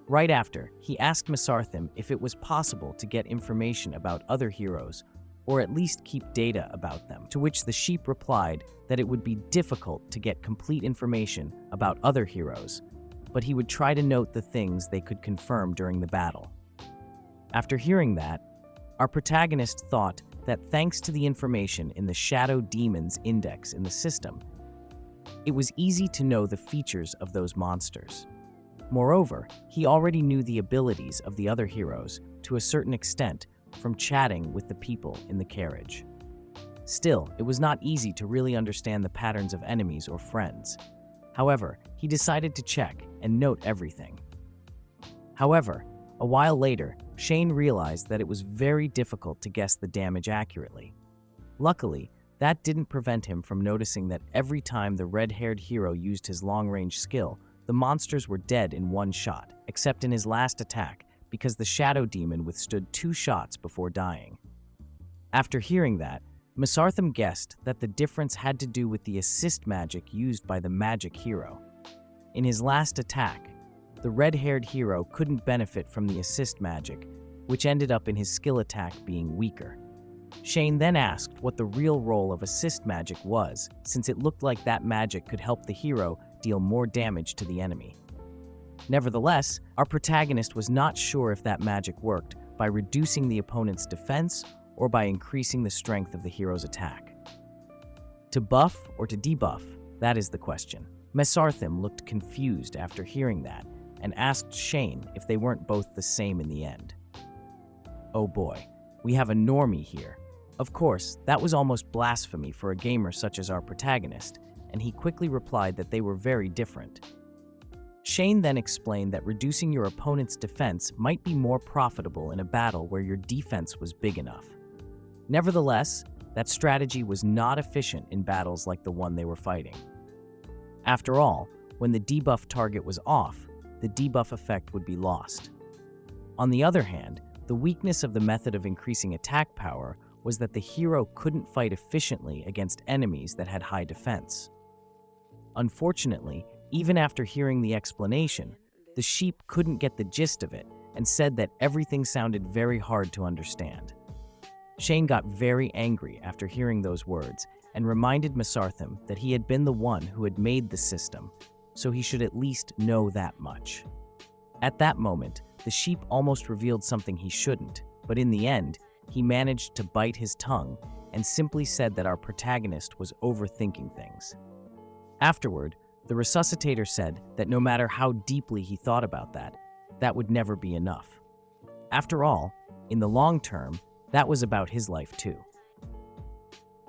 Right after, he asked Mesarthim if it was possible to get information about other heroes, or at least keep data about them, to which the sheep replied that it would be difficult to get complete information about other heroes, but he would try to note the things they could confirm during the battle. After hearing that, our protagonist thought that thanks to the information in the Shadow Demons Index in the system, it was easy to know the features of those monsters. Moreover, he already knew the abilities of the other heroes to a certain extent from chatting with the people in the carriage. Still, it was not easy to really understand the patterns of enemies or friends. However, he decided to check and note everything. However, a while later, Shane realized that it was very difficult to guess the damage accurately. Luckily, that didn't prevent him from noticing that every time the red-haired hero used his long-range skill, the monsters were dead in one shot, except in his last attack, because the Shadow Demon withstood 2 shots before dying. After hearing that, Mesarthim guessed that the difference had to do with the assist magic used by the magic hero. In his last attack, the red-haired hero couldn't benefit from the assist magic, which ended up in his skill attack being weaker. Shane then asked what the real role of assist magic was, since it looked like that magic could help the hero deal more damage to the enemy. Nevertheless, our protagonist was not sure if that magic worked by reducing the opponent's defense or by increasing the strength of the hero's attack. To buff or to debuff, that is the question. Mesarthim looked confused after hearing that and asked Shane if they weren't both the same in the end. Oh boy, we have a normie here. Of course, that was almost blasphemy for a gamer such as our protagonist, and he quickly replied that they were very different. Shane then explained that reducing your opponent's defense might be more profitable in a battle where your defense was big enough. Nevertheless, that strategy was not efficient in battles like the one they were fighting. After all, when the debuff target was off, the debuff effect would be lost. On the other hand, the weakness of the method of increasing attack power was that the hero couldn't fight efficiently against enemies that had high defense. Unfortunately, even after hearing the explanation, the sheep couldn't get the gist of it and said that everything sounded very hard to understand. Shane got very angry after hearing those words and reminded Mesarthim that he had been the one who had made the system, so he should at least know that much. At that moment, the sheep almost revealed something he shouldn't, but in the end, he managed to bite his tongue and simply said that our protagonist was overthinking things. Afterward, the resuscitator said that no matter how deeply he thought about that, that would never be enough. After all, in the long term, that was about his life too.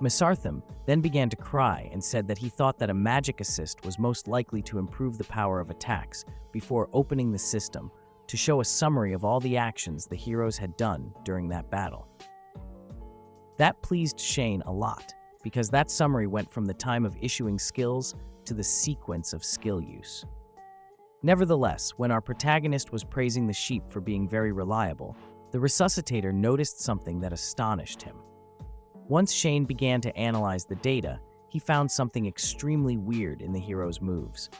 Mesarthim then began to cry and said that he thought that a magic assist was most likely to improve the power of attacks before opening the system to show a summary of all the actions the heroes had done during that battle. That pleased Shane a lot, because that summary went from the time of issuing skills to the sequence of skill use. Nevertheless, when our protagonist was praising the sheep for being very reliable, the resuscitator noticed something that astonished him. Once Shane began to analyze the data, he found something extremely weird in the hero's moves.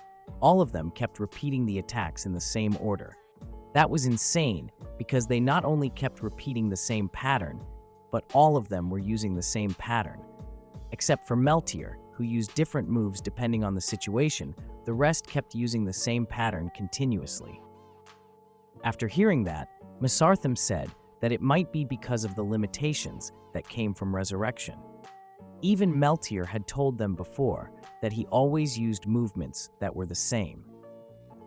All of them kept repeating the attacks in the same order. That was insane, because they not only kept repeating the same pattern, but all of them were using the same pattern. Except for Meltier, who used different moves depending on the situation, the rest kept using the same pattern continuously. After hearing that, Mesarthim said that it might be because of the limitations that came from resurrection. Even Meltier had told them before that he always used movements that were the same.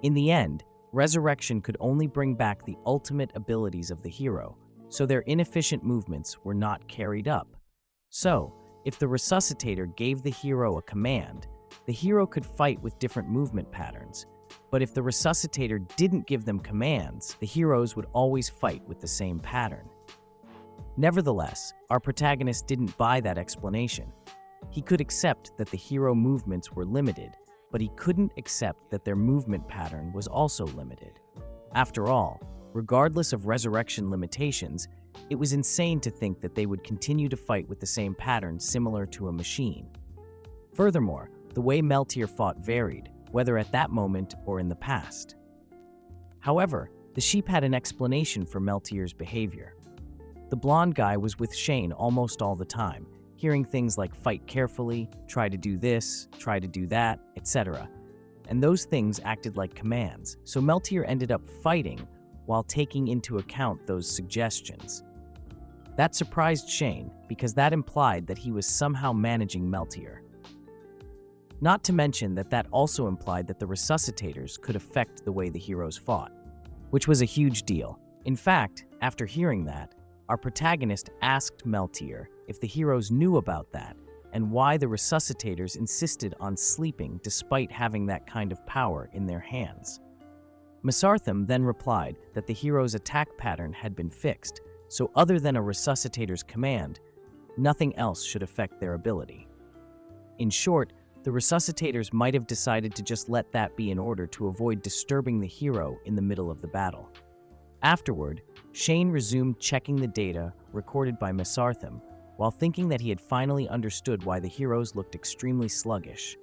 In the end, resurrection could only bring back the ultimate abilities of the hero, so their inefficient movements were not carried up. So, if the resuscitator gave the hero a command, the hero could fight with different movement patterns. But if the resuscitator didn't give them commands, the heroes would always fight with the same pattern. Nevertheless, our protagonist didn't buy that explanation. He could accept that the hero movements were limited, but he couldn't accept that their movement pattern was also limited. After all, regardless of resurrection limitations, it was insane to think that they would continue to fight with the same pattern similar to a machine. Furthermore, the way Meltier fought varied, whether at that moment or in the past. However, the sheep had an explanation for Meltier's behavior. The blonde guy was with Shane almost all the time, hearing things like fight carefully, try to do this, try to do that, etc. And those things acted like commands, so Meltier ended up fighting while taking into account those suggestions. That surprised Shane because that implied that he was somehow managing Meltier. Not to mention that that also implied that the resuscitators could affect the way the heroes fought, which was a huge deal. In fact, after hearing that, our protagonist asked Meltier if the heroes knew about that and why the resuscitators insisted on sleeping despite having that kind of power in their hands. Mesarthim then replied that the heroes' attack pattern had been fixed, so other than a resuscitator's command, nothing else should affect their ability. In short, the resuscitators might have decided to just let that be in order to avoid disturbing the hero in the middle of the battle. Afterward, Shane resumed checking the data recorded by Mesarthim while thinking that he had finally understood why the heroes looked extremely sluggish.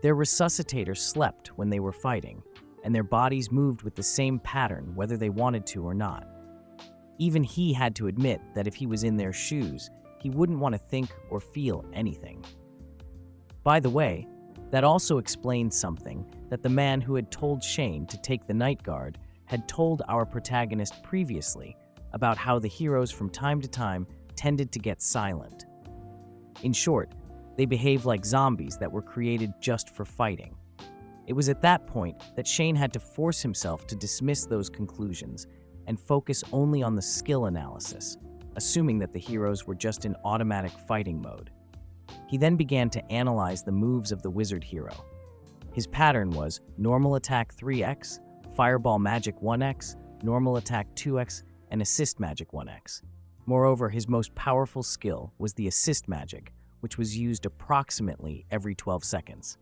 Their resuscitator slept when they were fighting, and their bodies moved with the same pattern whether they wanted to or not. Even he had to admit that if he was in their shoes, he wouldn't want to think or feel anything. By the way, that also explained something that the man who had told Shane to take the night guard had told our protagonist previously about how the heroes from time to time tended to get silent. In short, they behaved like zombies that were created just for fighting. It was at that point that Shane had to force himself to dismiss those conclusions and focus only on the skill analysis, assuming that the heroes were just in automatic fighting mode. He then began to analyze the moves of the wizard hero. His pattern was normal attack 3x, fireball magic 1x, normal attack 2x, and assist magic 1x. Moreover, his most powerful skill was the assist magic, which was used approximately every 12 seconds.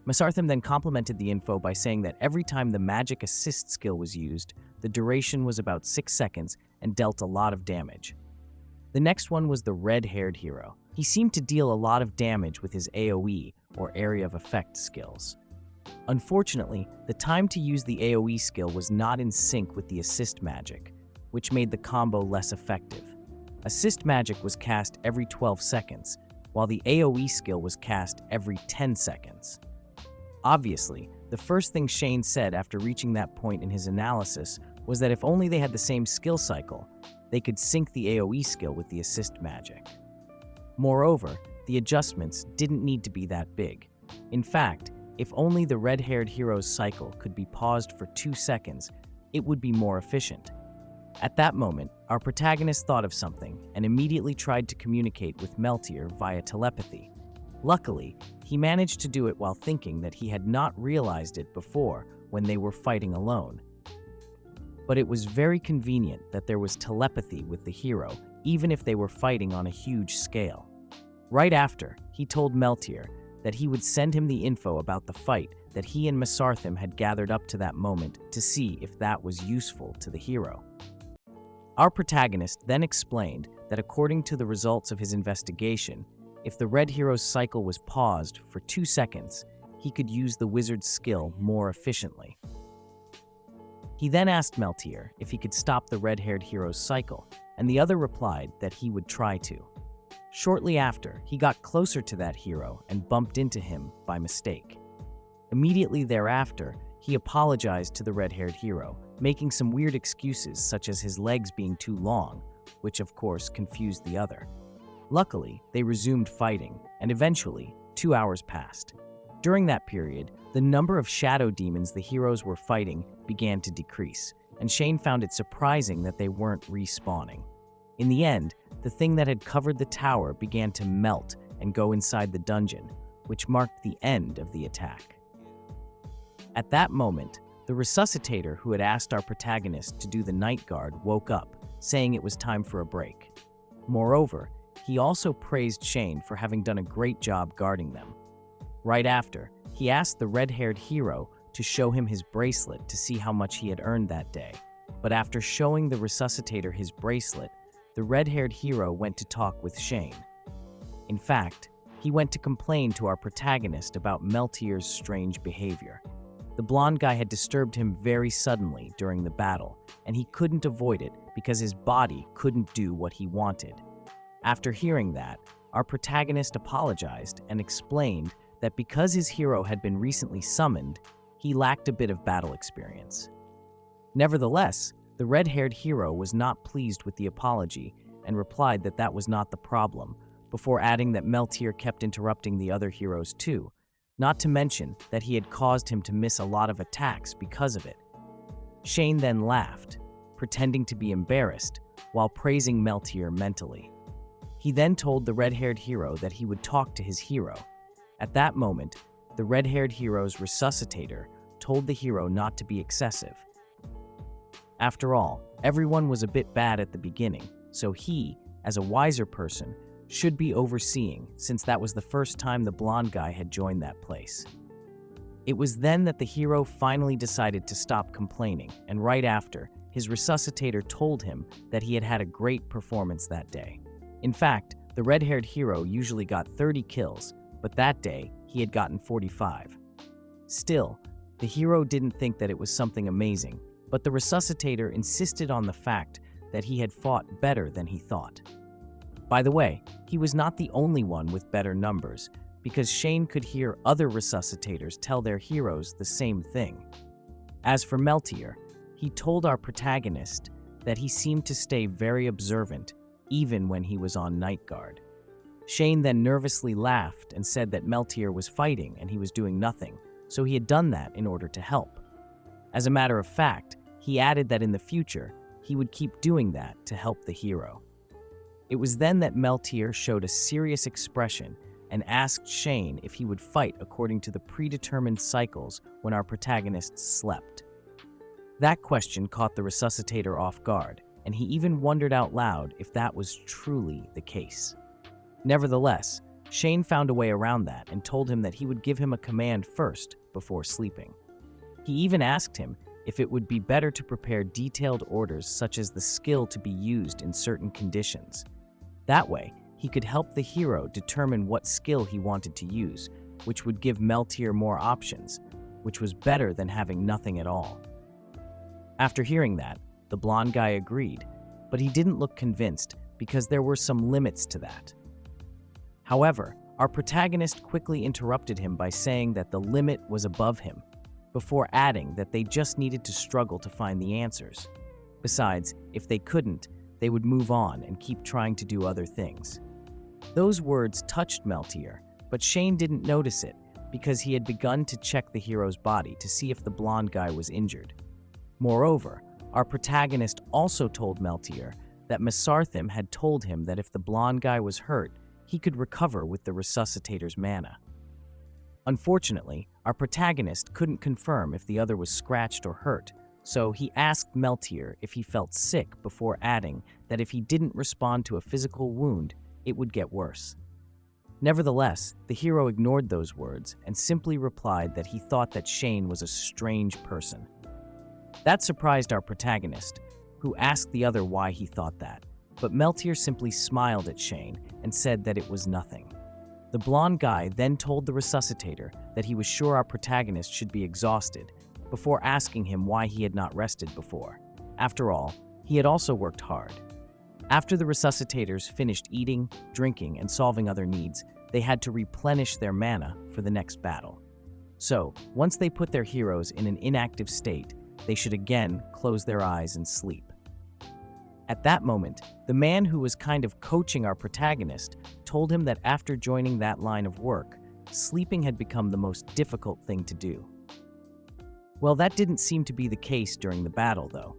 Mesarthim then complemented the info by saying that every time the magic assist skill was used, the duration was about 6 seconds and dealt a lot of damage. The next one was the red-haired hero. He seemed to deal a lot of damage with his AoE, or area of effect skills. Unfortunately, the time to use the AoE skill was not in sync with the assist magic, which made the combo less effective. Assist magic was cast every 12 seconds, while the AoE skill was cast every 10 seconds. Obviously, the first thing Shane said after reaching that point in his analysis was that if only they had the same skill cycle, they could sync the AoE skill with the assist magic. Moreover, the adjustments didn't need to be that big. In fact, if only the red-haired hero's cycle could be paused for 2 seconds, it would be more efficient. At that moment, our protagonist thought of something and immediately tried to communicate with Meltier via telepathy. Luckily, he managed to do it while thinking that he had not realized it before when they were fighting alone. But it was very convenient that there was telepathy with the hero, even if they were fighting on a huge scale. Right after, he told Meltier that he would send him the info about the fight that he and Mesarthim had gathered up to that moment to see if that was useful to the hero. Our protagonist then explained that according to the results of his investigation, if the red hero's cycle was paused for 2 seconds, he could use the wizard's skill more efficiently. He then asked Meltier if he could stop the red-haired hero's cycle, and the other replied that he would try to. Shortly after, he got closer to that hero and bumped into him by mistake. Immediately thereafter, he apologized to the red-haired hero, making some weird excuses such as his legs being too long, which of course confused the other. Luckily, they resumed fighting, and eventually, 2 hours passed. During that period, the number of shadow demons the heroes were fighting began to decrease, and Shane found it surprising that they weren't respawning. In the end, the thing that had covered the tower began to melt and go inside the dungeon, which marked the end of the attack. At that moment, the resuscitator who had asked our protagonist to do the night guard woke up, saying it was time for a break. Moreover, he also praised Shane for having done a great job guarding them. Right after, he asked the red-haired hero to show him his bracelet to see how much he had earned that day. But after showing the resuscitator his bracelet, the red-haired hero went to talk with Shane. In fact, he went to complain to our protagonist about Meltier's strange behavior. The blonde guy had disturbed him very suddenly during the battle, and he couldn't avoid it because his body couldn't do what he wanted. After hearing that, our protagonist apologized and explained that because his hero had been recently summoned, he lacked a bit of battle experience. Nevertheless, the red-haired hero was not pleased with the apology and replied that that was not the problem, before adding that Meltier kept interrupting the other heroes too, not to mention that he had caused him to miss a lot of attacks because of it. Shane then laughed, pretending to be embarrassed, while praising Meltier mentally. He then told the red-haired hero that he would talk to his hero. At that moment, the red-haired hero's resuscitator told the hero not to be excessive. After all, everyone was a bit bad at the beginning, so he, as a wiser person, should be overseeing since that was the first time the blonde guy had joined that place. It was then that the hero finally decided to stop complaining, and right after, his resuscitator told him that he had had a great performance that day. In fact, the red-haired hero usually got 30 kills, but that day, he had gotten 45. Still, the hero didn't think that it was something amazing, but the resuscitator insisted on the fact that he had fought better than he thought. By the way, he was not the only one with better numbers, because Shane could hear other resuscitators tell their heroes the same thing. As for Meltier, he told our protagonist that he seemed to stay very observant even when he was on night guard. Shane then nervously laughed and said that Meltier was fighting and he was doing nothing, so he had done that in order to help. As a matter of fact, he added that in the future, he would keep doing that to help the hero. It was then that Meltier showed a serious expression and asked Shane if he would fight according to the predetermined cycles when our protagonists slept. That question caught the resuscitator off guard, and he even wondered out loud if that was truly the case. Nevertheless, Shane found a way around that and told him that he would give him a command first before sleeping. He even asked him if it would be better to prepare detailed orders such as the skill to be used in certain conditions. That way, he could help the hero determine what skill he wanted to use, which would give Meltier more options, which was better than having nothing at all. After hearing that, the blonde guy agreed, but he didn't look convinced because there were some limits to that. However, our protagonist quickly interrupted him by saying that the limit was above him, before adding that they just needed to struggle to find the answers. Besides, if they couldn't, they would move on and keep trying to do other things. Those words touched Meltier, but Shane didn't notice it because he had begun to check the hero's body to see if the blonde guy was injured. Moreover, our protagonist also told Meltier that Mesarthim had told him that if the blonde guy was hurt, he could recover with the resuscitator's mana. Unfortunately, our protagonist couldn't confirm if the other was scratched or hurt, so he asked Meltier if he felt sick before adding that if he didn't respond to a physical wound, it would get worse. Nevertheless, the hero ignored those words and simply replied that he thought that Shane was a strange person. That surprised our protagonist, who asked the other why he thought that, but Meltier simply smiled at Shane and said that it was nothing. The blonde guy then told the resuscitator that he was sure our protagonist should be exhausted, before asking him why he had not rested before. After all, he had also worked hard. After the resuscitators finished eating, drinking, and solving other needs, they had to replenish their mana for the next battle. So, once they put their heroes in an inactive state, they should again close their eyes and sleep. At that moment, the man who was kind of coaching our protagonist told him that after joining that line of work, sleeping had become the most difficult thing to do. Well, that didn't seem to be the case during the battle, though.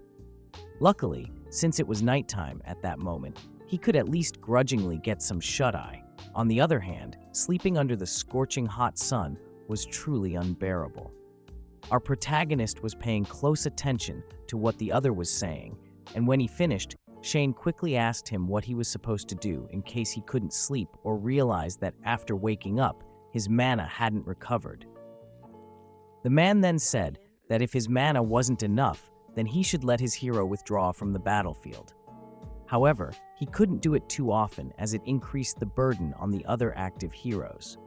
Luckily, since it was nighttime at that moment, he could at least grudgingly get some shut-eye. On the other hand, sleeping under the scorching hot sun was truly unbearable. Our protagonist was paying close attention to what the other was saying, and when he finished, Shane quickly asked him what he was supposed to do in case he couldn't sleep or realized that after waking up, his mana hadn't recovered. The man then said that if his mana wasn't enough, then he should let his hero withdraw from the battlefield. However, he couldn't do it too often as it increased the burden on the other active heroes.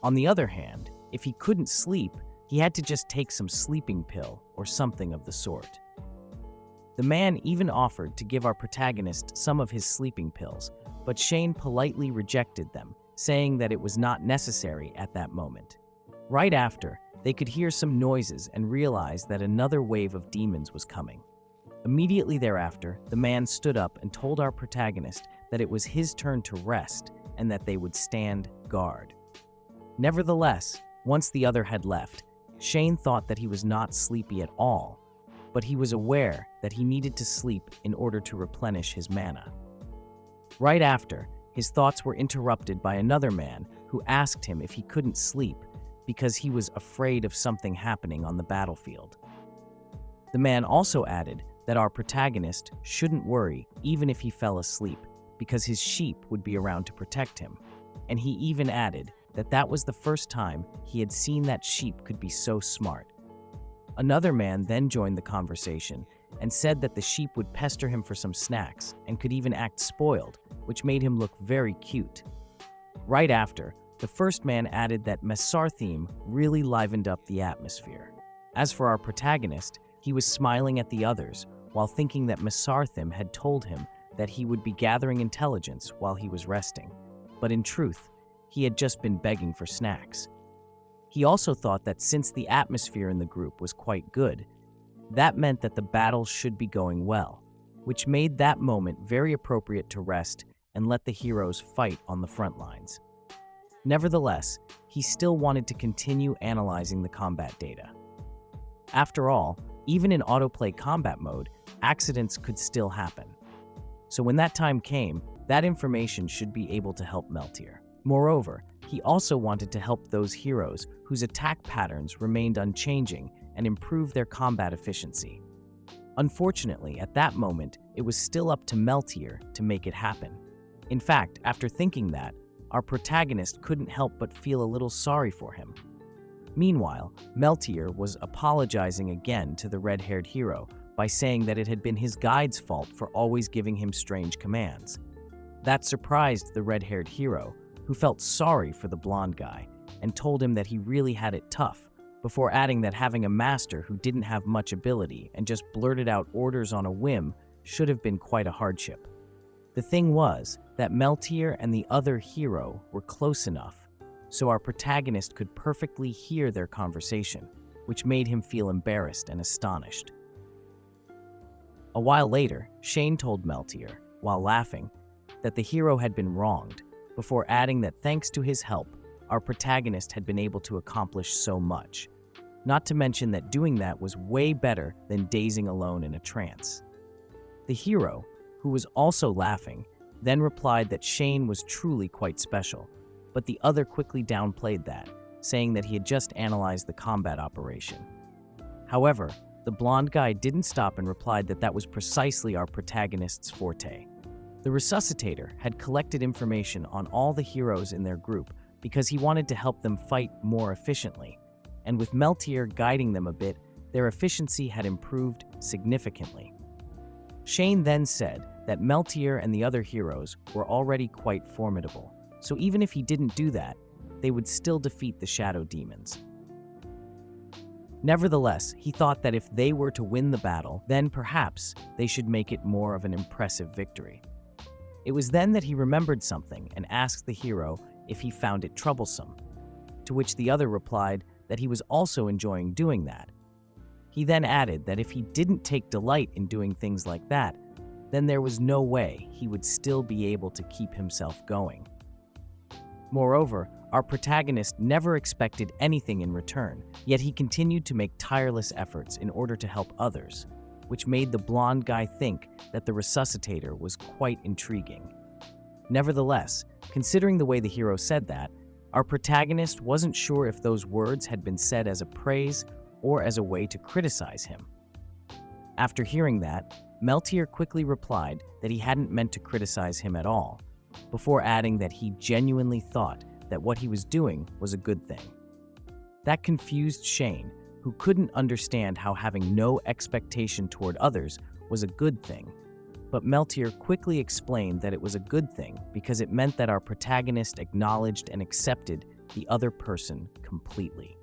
On the other hand, if he couldn't sleep, he had to just take some sleeping pill or something of the sort. The man even offered to give our protagonist some of his sleeping pills, but Shane politely rejected them, saying that it was not necessary at that moment. Right after, they could hear some noises and realize that another wave of demons was coming. Immediately thereafter, the man stood up and told our protagonist that it was his turn to rest and that they would stand guard. Nevertheless, once the other had left, Shane thought that he was not sleepy at all, but he was aware that he needed to sleep in order to replenish his mana. Right after, his thoughts were interrupted by another man who asked him if he couldn't sleep because he was afraid of something happening on the battlefield. The man also added that our protagonist shouldn't worry even if he fell asleep because his sheep would be around to protect him, and he even added that that was the first time he had seen that sheep could be so smart. Another man then joined the conversation and said that the sheep would pester him for some snacks and could even act spoiled, which made him look very cute. Right after, the first man added that Mesarthim really livened up the atmosphere. As for our protagonist, he was smiling at the others while thinking that Mesarthim had told him that he would be gathering intelligence while he was resting. But in truth, he had just been begging for snacks. He also thought that since the atmosphere in the group was quite good, that meant that the battle should be going well, which made that moment very appropriate to rest and let the heroes fight on the front lines. Nevertheless, he still wanted to continue analyzing the combat data. After all, even in autoplay combat mode, accidents could still happen. So when that time came, that information should be able to help Meltier. Moreover, he also wanted to help those heroes whose attack patterns remained unchanging and improve their combat efficiency. Unfortunately, at that moment, it was still up to Meltier to make it happen. In fact, after thinking that, our protagonist couldn't help but feel a little sorry for him. Meanwhile, Meltier was apologizing again to the red-haired hero by saying that it had been his guide's fault for always giving him strange commands. That surprised the red-haired hero, who felt sorry for the blonde guy and told him that he really had it tough, before adding that having a master who didn't have much ability and just blurted out orders on a whim should have been quite a hardship. The thing was that Meltier and the other hero were close enough so our protagonist could perfectly hear their conversation, which made him feel embarrassed and astonished. A while later, Shane told Meltier, while laughing, that the hero had been wronged, before adding that thanks to his help, our protagonist had been able to accomplish so much. Not to mention that doing that was way better than dazing alone in a trance. The hero, who was also laughing, then replied that Shane was truly quite special, but the other quickly downplayed that, saying that he had just analyzed the combat operation. However, the blonde guy didn't stop and replied that that was precisely our protagonist's forte. The resuscitator had collected information on all the heroes in their group because he wanted to help them fight more efficiently, and with Meltier guiding them a bit, their efficiency had improved significantly. Shane then said that Meltier and the other heroes were already quite formidable, so even if he didn't do that, they would still defeat the shadow demons. Nevertheless, he thought that if they were to win the battle, then perhaps they should make it more of an impressive victory. It was then that he remembered something and asked the hero if he found it troublesome, to which the other replied that he was also enjoying doing that. He then added that if he didn't take delight in doing things like that, then there was no way he would still be able to keep himself going. Moreover, our protagonist never expected anything in return, yet he continued to make tireless efforts in order to help others, which made the blonde guy think that the resuscitator was quite intriguing. Nevertheless, considering the way the hero said that, our protagonist wasn't sure if those words had been said as a praise or as a way to criticize him. After hearing that, Meltier quickly replied that he hadn't meant to criticize him at all, before adding that he genuinely thought that what he was doing was a good thing. That confused Shane, who couldn't understand how having no expectation toward others was a good thing, but Meltier quickly explained that it was a good thing because it meant that our protagonist acknowledged and accepted the other person completely.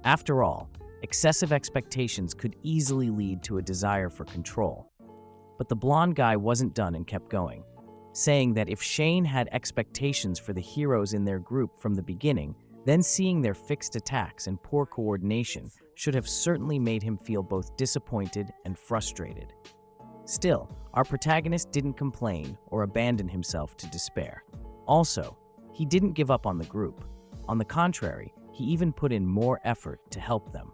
After all, excessive expectations could easily lead to a desire for control. But the blonde guy wasn't done and kept going, saying that if Shane had expectations for the heroes in their group from the beginning, then seeing their fixed attacks and poor coordination should have certainly made him feel both disappointed and frustrated. Still, our protagonist didn't complain or abandon himself to despair. Also, he didn't give up on the group. On the contrary, he even put in more effort to help them.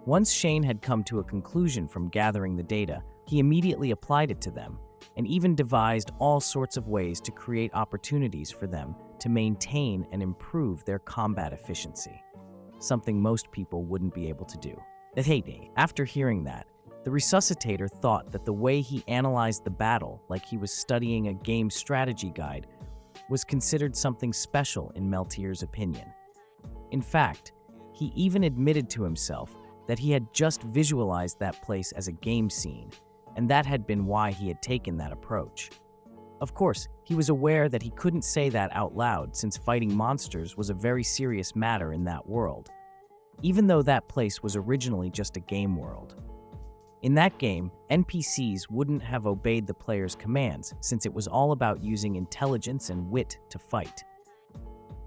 Once Shane had come to a conclusion from gathering the data, he immediately applied it to them, and even devised all sorts of ways to create opportunities for them to maintain and improve their combat efficiency, something most people wouldn't be able to do. After hearing that, the resuscitator thought that the way he analyzed the battle, like he was studying a game strategy guide, was considered something special in Meltier's opinion. In fact, he even admitted to himself that he had just visualized that place as a game scene, and that had been why he had taken that approach. Of course, he was aware that he couldn't say that out loud since fighting monsters was a very serious matter in that world, even though that place was originally just a game world. In that game, NPCs wouldn't have obeyed the player's commands since it was all about using intelligence and wit to fight.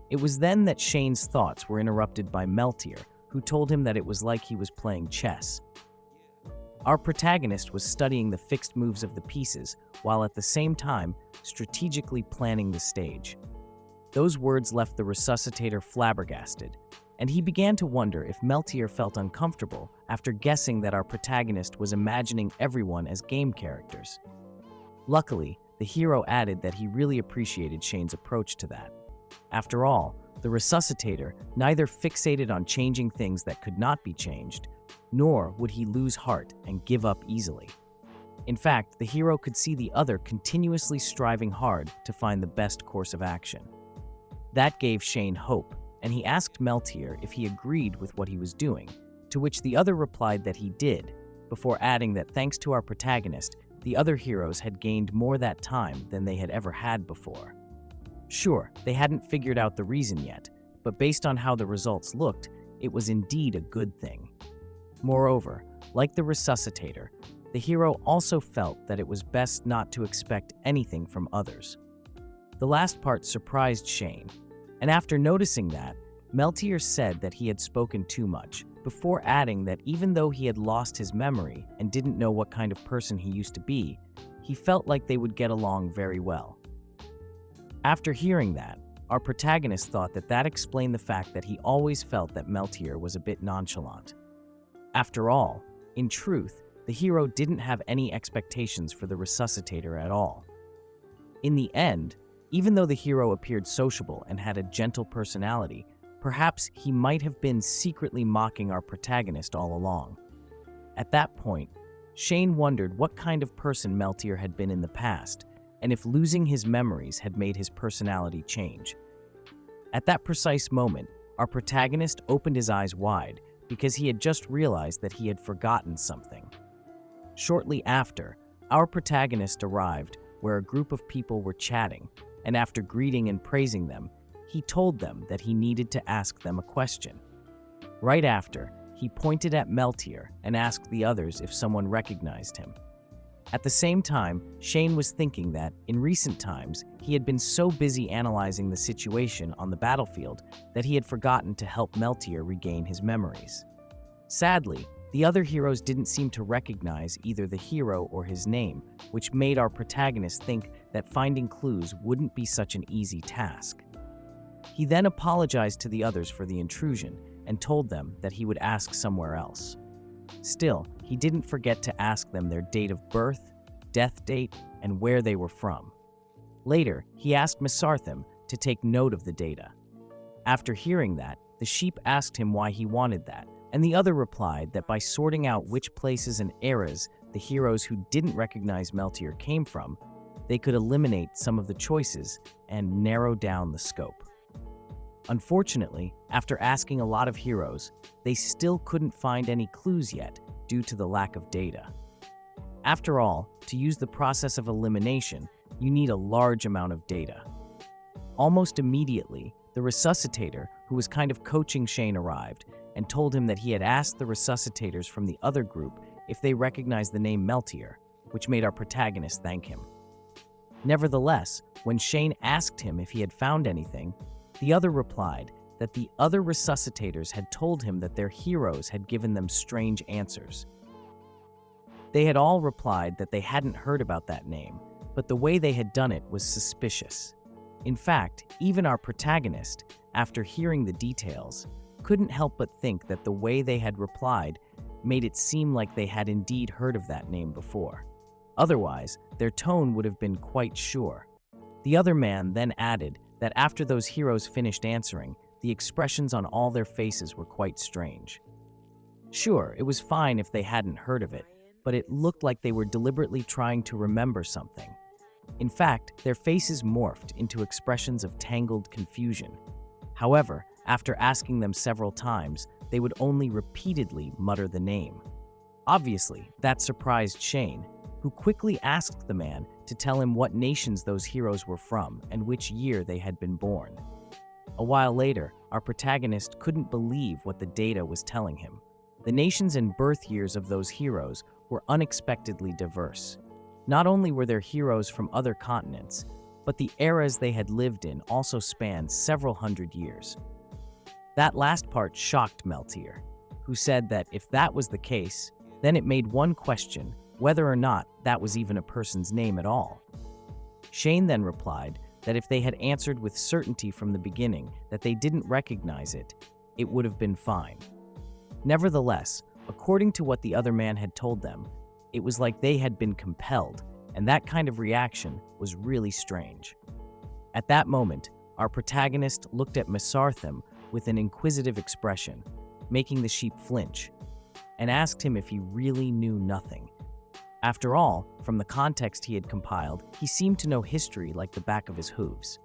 It was then that Shane's thoughts were interrupted by Meltier, who told him that it was like he was playing chess. Our protagonist was studying the fixed moves of the pieces, while at the same time strategically planning the stage. Those words left the resuscitator flabbergasted, and he began to wonder if Meltier felt uncomfortable after guessing that our protagonist was imagining everyone as game characters. Luckily, the hero added that he really appreciated Shane's approach to that. After all, the resuscitator neither fixated on changing things that could not be changed, nor would he lose heart and give up easily. In fact, the hero could see the other continuously striving hard to find the best course of action. That gave Shane hope, and he asked Meltier if he agreed with what he was doing, to which the other replied that he did, before adding that thanks to our protagonist, the other heroes had gained more that time than they had ever had before. Sure, they hadn't figured out the reason yet, but based on how the results looked, it was indeed a good thing. Moreover, like the resuscitator, the hero also felt that it was best not to expect anything from others. The last part surprised Shane, and after noticing that, Meltier said that he had spoken too much, before adding that even though he had lost his memory and didn't know what kind of person he used to be, he felt like they would get along very well. After hearing that, our protagonist thought that that explained the fact that he always felt that Meltier was a bit nonchalant. After all, in truth, the hero didn't have any expectations for the resuscitator at all. In the end, even though the hero appeared sociable and had a gentle personality, perhaps he might have been secretly mocking our protagonist all along. At that point, Shane wondered what kind of person Meltier had been in the past, and if losing his memories had made his personality change. At that precise moment, our protagonist opened his eyes wide because he had just realized that he had forgotten something. Shortly after, our protagonist arrived where a group of people were chatting, and after greeting and praising them, he told them that he needed to ask them a question. Right after, he pointed at Meltier and asked the others if someone recognized him. At the same time, Shane was thinking that, in recent times, he had been so busy analyzing the situation on the battlefield that he had forgotten to help Meltier regain his memories. Sadly, the other heroes didn't seem to recognize either the hero or his name, which made our protagonist think that finding clues wouldn't be such an easy task. He then apologized to the others for the intrusion and told them that he would ask somewhere else. Still, he didn't forget to ask them their date of birth, death date, and where they were from. Later, he asked Mesarthim to take note of the data. After hearing that, the sheep asked him why he wanted that, and the other replied that by sorting out which places and eras the heroes who didn't recognize Meltier came from, they could eliminate some of the choices and narrow down the scope. Unfortunately, after asking a lot of heroes, they still couldn't find any clues yet due to the lack of data. After all, to use the process of elimination, you need a large amount of data. Almost immediately, the resuscitator, who was kind of coaching Shane, arrived and told him that he had asked the resuscitators from the other group if they recognized the name Meltier, which made our protagonist thank him. Nevertheless, when Shane asked him if he had found anything, the other replied that the other resuscitators had told him that their heroes had given them strange answers. They had all replied that they hadn't heard about that name, but the way they had done it was suspicious. In fact, even our protagonist, after hearing the details, couldn't help but think that the way they had replied made it seem like they had indeed heard of that name before. Otherwise, their tone would have been quite sure. The other man then added that after those heroes finished answering, the expressions on all their faces were quite strange. Sure, it was fine if they hadn't heard of it, but it looked like they were deliberately trying to remember something. In fact, their faces morphed into expressions of tangled confusion. However, after asking them several times, they would only repeatedly mutter the name. Obviously, that surprised Shane, who quickly asked the man to tell him what nations those heroes were from and which year they had been born. A while later, our protagonist couldn't believe what the data was telling him. The nations and birth years of those heroes were unexpectedly diverse. Not only were there heroes from other continents, but the eras they had lived in also spanned several hundred years. That last part shocked Meltier, who said that if that was the case, then it made one question whether or not that was even a person's name at all. Shane then replied that if they had answered with certainty from the beginning that they didn't recognize it, it would have been fine. Nevertheless, according to what the other man had told them, it was like they had been compelled, and that kind of reaction was really strange. At that moment, our protagonist looked at Mesarthim with an inquisitive expression, making the sheep flinch, and asked him if he really knew nothing. After all, from the context he had compiled, he seemed to know history like the back of his hooves.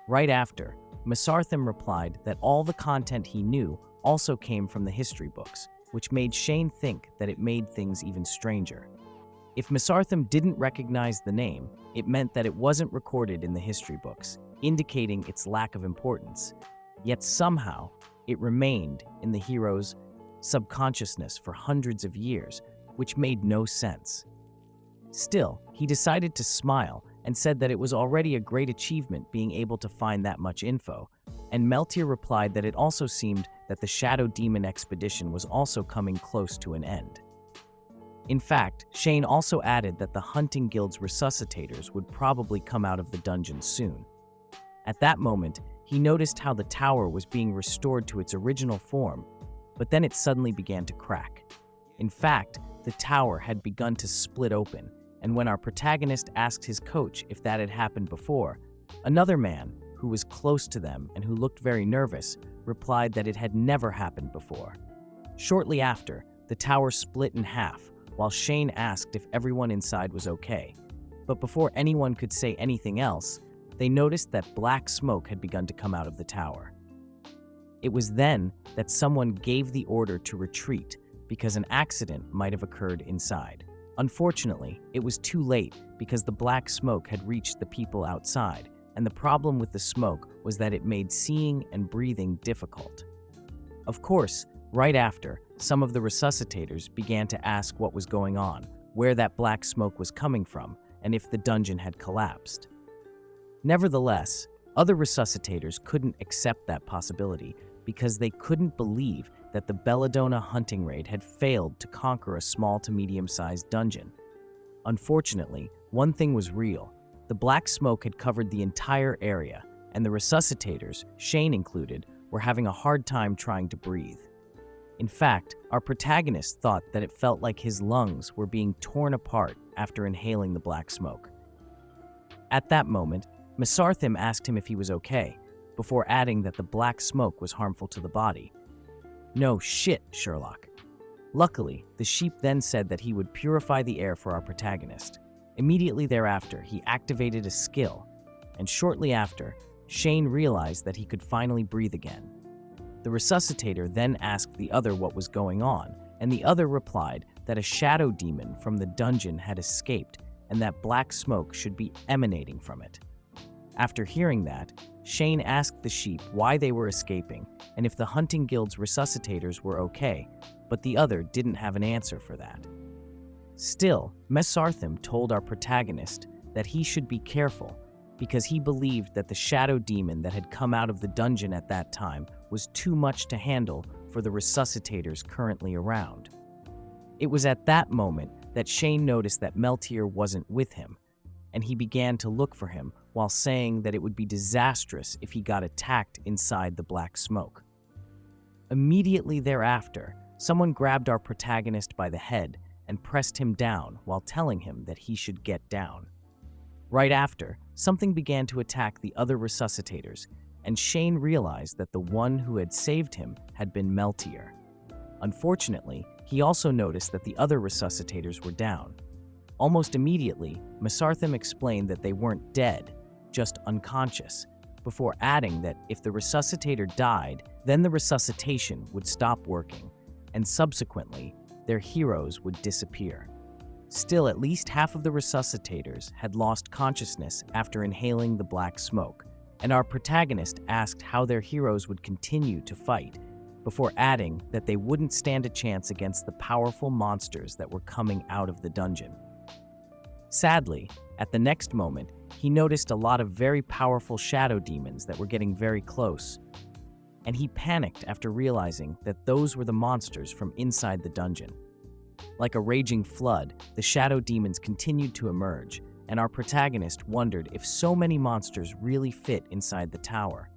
Right after, Mesarthim replied that all the content he knew also came from the history books, which made Shane think that it made things even stranger. If Mesarthim didn't recognize the name, it meant that it wasn't recorded in the history books, indicating its lack of importance. Yet somehow, it remained in the hero's subconsciousness for hundreds of years, which made no sense. Still, he decided to smile and said that it was already a great achievement being able to find that much info, and Meltier replied that it also seemed that the Shadow Demon expedition was also coming close to an end. In fact, Shane also added that the Hunting Guild's resuscitators would probably come out of the dungeon soon. At that moment, he noticed how the tower was being restored to its original form, but then it suddenly began to crack. In fact, the tower had begun to split open, and when our protagonist asked his coach if that had happened before, another man, who was close to them and who looked very nervous, replied that it had never happened before. Shortly after, the tower split in half, while Shane asked if everyone inside was okay. But before anyone could say anything else, they noticed that black smoke had begun to come out of the tower. It was then that someone gave the order to retreat because an accident might have occurred inside. Unfortunately, it was too late because the black smoke had reached the people outside, and the problem with the smoke was that it made seeing and breathing difficult. Of course, right after, some of the resuscitators began to ask what was going on, where that black smoke was coming from, and if the dungeon had collapsed. Nevertheless, other resuscitators couldn't accept that possibility because they couldn't believe that the Belladonna hunting raid had failed to conquer a small to medium-sized dungeon. Unfortunately, one thing was real. The black smoke had covered the entire area, and the resuscitators, Shane included, were having a hard time trying to breathe. In fact, our protagonist thought that it felt like his lungs were being torn apart after inhaling the black smoke. At that moment, Mesarthim asked him if he was okay, before adding that the black smoke was harmful to the body. No shit, Sherlock. Luckily, the sheep then said that he would purify the air for our protagonist. Immediately thereafter, he activated a skill, and shortly after, Shane realized that he could finally breathe again. The resuscitator then asked the other what was going on, and the other replied that a shadow demon from the dungeon had escaped and that black smoke should be emanating from it. After hearing that, Shane asked the sheep why they were escaping and if the Hunting Guild's resuscitators were okay, but the other didn't have an answer for that. Still, Mesarthim told our protagonist that he should be careful because he believed that the shadow demon that had come out of the dungeon at that time was too much to handle for the resuscitators currently around. It was at that moment that Shane noticed that Meltier wasn't with him, and he began to look for him while saying that it would be disastrous if he got attacked inside the black smoke. Immediately thereafter, someone grabbed our protagonist by the head and pressed him down while telling him that he should get down. Right after, something began to attack the other resuscitators, and Shane realized that the one who had saved him had been Meltier. Unfortunately, he also noticed that the other resuscitators were down. Almost immediately, Mesarthim explained that they weren't dead, just unconscious, before adding that if the resuscitator died, then the resuscitation would stop working, and subsequently, their heroes would disappear. Still, at least half of the resuscitators had lost consciousness after inhaling the black smoke, and our protagonist asked how their heroes would continue to fight, before adding that they wouldn't stand a chance against the powerful monsters that were coming out of the dungeon. Sadly, at the next moment, he noticed a lot of very powerful shadow demons that were getting very close, and he panicked after realizing that those were the monsters from inside the dungeon. Like a raging flood, the shadow demons continued to emerge, and our protagonist wondered if so many monsters really fit inside the tower.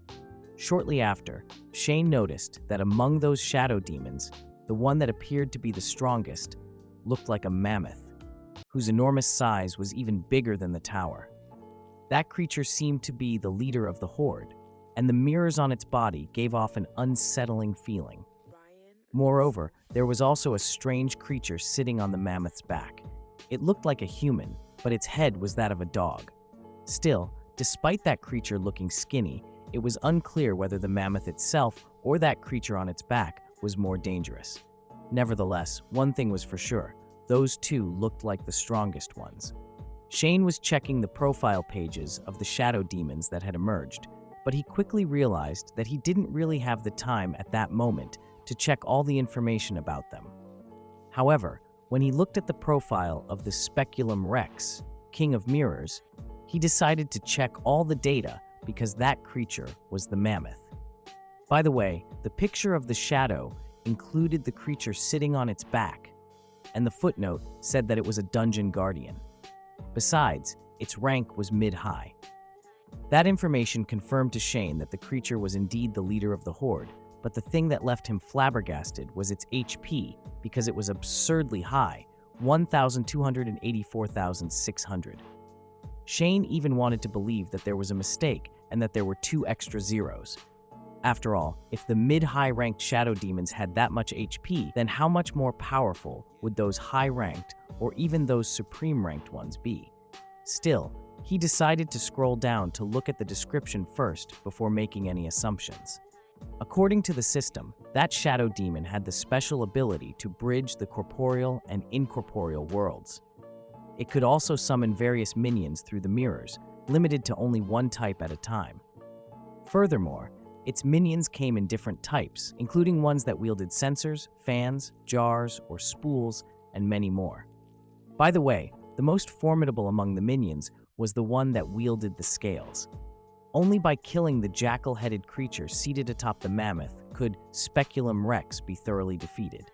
Shortly after, Shane noticed that among those shadow demons, the one that appeared to be the strongest looked like a mammoth, whose enormous size was even bigger than the tower. That creature seemed to be the leader of the horde, and the mirrors on its body gave off an unsettling feeling. Moreover, there was also a strange creature sitting on the mammoth's back. It looked like a human, but its head was that of a dog. Still, despite that creature looking skinny, it was unclear whether the mammoth itself or that creature on its back was more dangerous. Nevertheless, one thing was for sure: those two looked like the strongest ones. Shane was checking the profile pages of the shadow demons that had emerged, but he quickly realized that he didn't really have the time at that moment to check all the information about them. However, when he looked at the profile of the Speculum Rex, King of Mirrors, he decided to check all the data because that creature was the mammoth. By the way, the picture of the shadow included the creature sitting on its back, and the footnote said that it was a dungeon guardian. Besides, its rank was mid-high. That information confirmed to Shane that the creature was indeed the leader of the horde, but the thing that left him flabbergasted was its HP, because it was absurdly high, 1,284,600. Shane even wanted to believe that there was a mistake and that there were 2 extra zeros. After all, if the mid-high ranked shadow demons had that much HP, then how much more powerful would those high-ranked or even those supreme-ranked ones be? Still, he decided to scroll down to look at the description first before making any assumptions. According to the system, that shadow demon had the special ability to bridge the corporeal and incorporeal worlds. It could also summon various minions through the mirrors, limited to only one type at a time. Furthermore, its minions came in different types, including ones that wielded sensors, fans, jars, or spools, and many more. By the way, the most formidable among the minions was the one that wielded the scales. Only by killing the jackal-headed creature seated atop the mammoth could Speculum Rex be thoroughly defeated.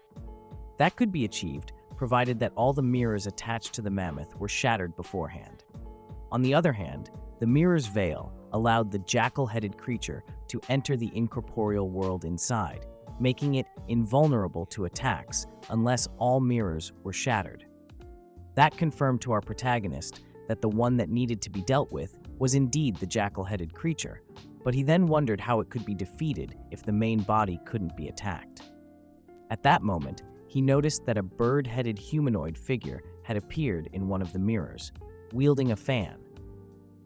That could be achieved, provided that all the mirrors attached to the mammoth were shattered beforehand. On the other hand, the mirror's veil allowed the jackal-headed creature to enter the incorporeal world inside, making it invulnerable to attacks unless all mirrors were shattered. That confirmed to our protagonist that the one that needed to be dealt with was indeed the jackal-headed creature, but he then wondered how it could be defeated if the main body couldn't be attacked. At that moment, he noticed that a bird-headed humanoid figure had appeared in one of the mirrors, wielding a fan,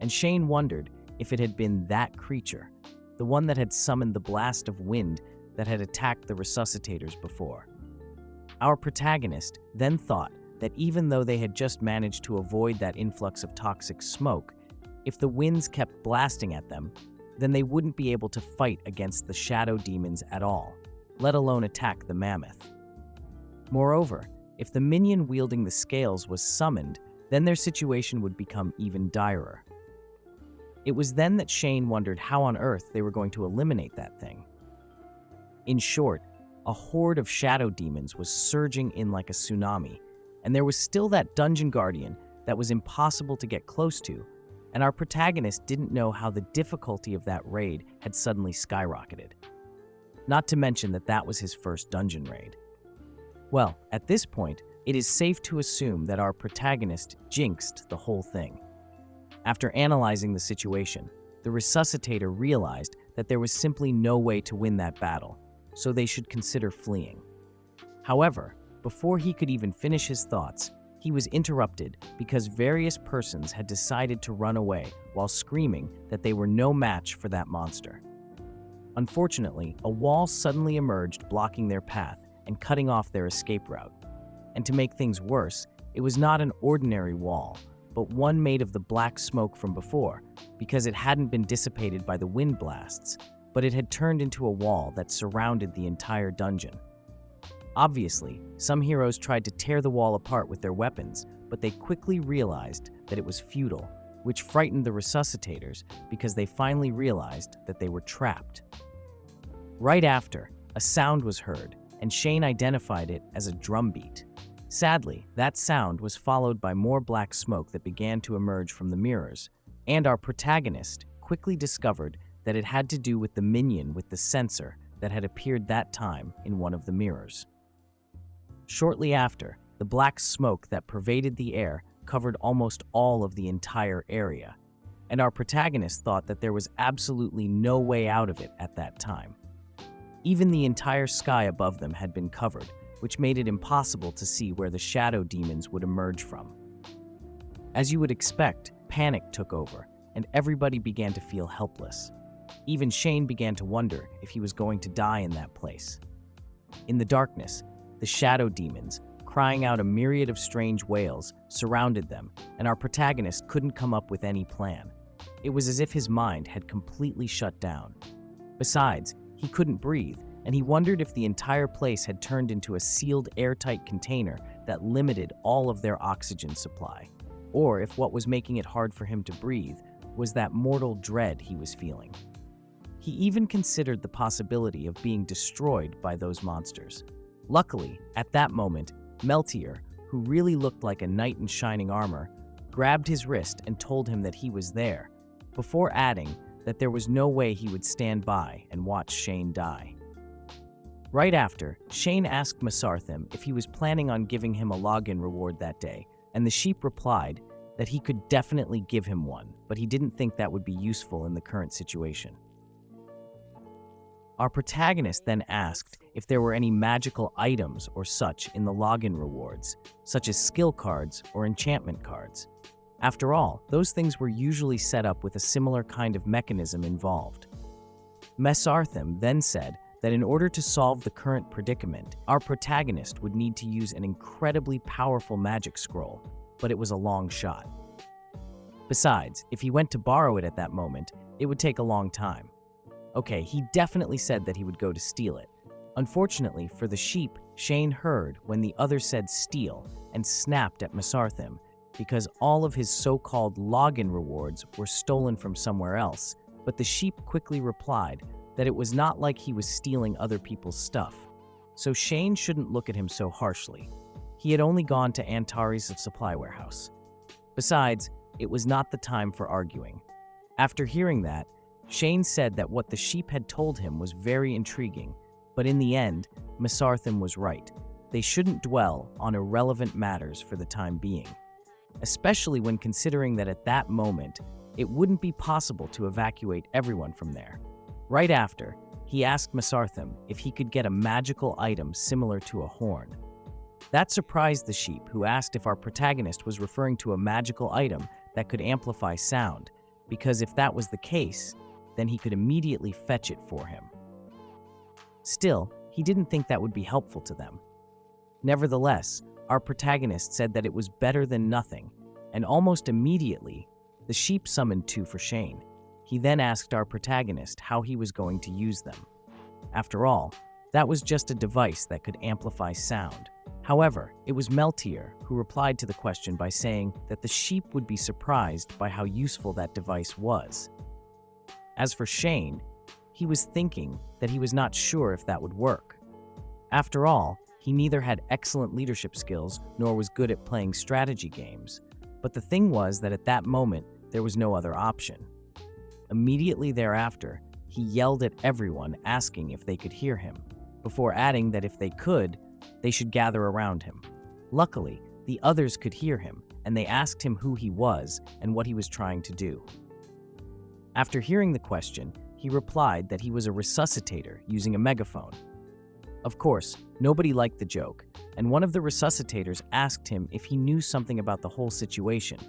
and Shane wondered if it had been that creature, the one that had summoned the blast of wind that had attacked the resuscitators before. Our protagonist then thought that even though they had just managed to avoid that influx of toxic smoke, if the winds kept blasting at them, then they wouldn't be able to fight against the shadow demons at all, let alone attack the mammoth. Moreover, if the minion wielding the scales was summoned, then their situation would become even direr. It was then that Shane wondered how on earth they were going to eliminate that thing. In short, a horde of shadow demons was surging in like a tsunami, and there was still that dungeon guardian that was impossible to get close to, and our protagonist didn't know how the difficulty of that raid had suddenly skyrocketed. Not to mention that that was his first dungeon raid. Well, at this point, it is safe to assume that our protagonist jinxed the whole thing. After analyzing the situation, the resuscitator realized that there was simply no way to win that battle, so they should consider fleeing. However, before he could even finish his thoughts, he was interrupted because various persons had decided to run away while screaming that they were no match for that monster. Unfortunately, a wall suddenly emerged, blocking their path and cutting off their escape route. And to make things worse, it was not an ordinary wall, but one made of the black smoke from before, because it hadn't been dissipated by the wind blasts, but it had turned into a wall that surrounded the entire dungeon. Obviously, some heroes tried to tear the wall apart with their weapons, but they quickly realized that it was futile, which frightened the resuscitators because they finally realized that they were trapped. Right after, a sound was heard, and Shane identified it as a drumbeat. Sadly, that sound was followed by more black smoke that began to emerge from the mirrors, and our protagonist quickly discovered that it had to do with the minion with the sensor that had appeared that time in one of the mirrors. Shortly after, the black smoke that pervaded the air covered almost all of the entire area. and our protagonist thought that there was absolutely no way out of it at that time. Even the entire sky above them had been covered, which made it impossible to see where the shadow demons would emerge from. As you would expect, panic took over, and everybody began to feel helpless. Even Shane began to wonder if he was going to die in that place. In the darkness, the shadow demons, crying out a myriad of strange wails, surrounded them, and our protagonist couldn't come up with any plan. It was as if his mind had completely shut down. Besides, he couldn't breathe, and he wondered if the entire place had turned into a sealed airtight container that limited all of their oxygen supply, or if what was making it hard for him to breathe was that mortal dread he was feeling. He even considered the possibility of being destroyed by those monsters. Luckily, at that moment, Meltier, who really looked like a knight in shining armor, grabbed his wrist and told him that he was there, before adding that there was no way he would stand by and watch Shane die. Right after, Shane asked Masarthim if he was planning on giving him a login reward that day, and the sheep replied that he could definitely give him one, but he didn't think that would be useful in the current situation. Our protagonist then asked if there were any magical items or such in the login rewards, such as skill cards or enchantment cards. After all, those things were usually set up with a similar kind of mechanism involved. Mesarthim then said that in order to solve the current predicament, our protagonist would need to use an incredibly powerful magic scroll, but it was a long shot. Besides, if he went to borrow it at that moment, it would take a long time. Okay, he definitely said that he would go to steal it. Unfortunately for the sheep, Shane heard when the other said steal and snapped at Mesarthim because all of his so-called login rewards were stolen from somewhere else, but the sheep quickly replied that it was not like he was stealing other people's stuff. So Shane shouldn't look at him so harshly. He had only gone to Antares' supply warehouse. Besides, it was not the time for arguing. After hearing that, Shane said that what the sheep had told him was very intriguing, but in the end, Mesarthim was right. They shouldn't dwell on irrelevant matters for the time being, especially when considering that at that moment, it wouldn't be possible to evacuate everyone from there. Right after, he asked Mesarthim if he could get a magical item similar to a horn. That surprised the sheep, who asked if our protagonist was referring to a magical item that could amplify sound, because if that was the case, then he could immediately fetch it for him. Still, he didn't think that would be helpful to them. Nevertheless, our protagonist said that it was better than nothing, and almost immediately, the sheep summoned two for Shane. He then asked our protagonist how he was going to use them. After all, that was just a device that could amplify sound. However, it was Meltier who replied to the question by saying that the sheep would be surprised by how useful that device was. As for Shane, he was thinking that he was not sure if that would work. After all, he neither had excellent leadership skills nor was good at playing strategy games. But the thing was that at that moment, there was no other option. Immediately thereafter, he yelled at everyone asking if they could hear him, before adding that if they could, they should gather around him. Luckily, the others could hear him, and they asked him who he was and what he was trying to do. After hearing the question, he replied that he was a resuscitator using a megaphone. Of course, nobody liked the joke, and one of the resuscitators asked him if he knew something about the whole situation,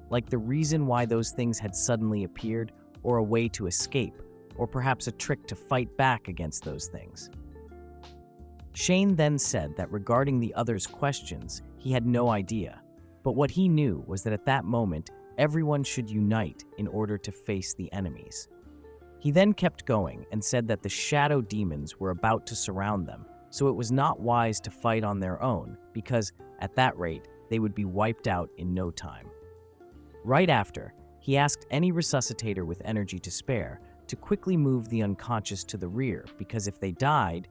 like the reason why those things had suddenly appeared, or a way to escape, or perhaps a trick to fight back against those things. Shane then said that regarding the others' questions, he had no idea, but what he knew was that at that moment, everyone should unite in order to face the enemies. He then kept going and said that the shadow demons were about to surround them, so it was not wise to fight on their own, because at that rate, they would be wiped out in no time. Right after, he asked any resuscitator with energy to spare to quickly move the unconscious to the rear, because if they died,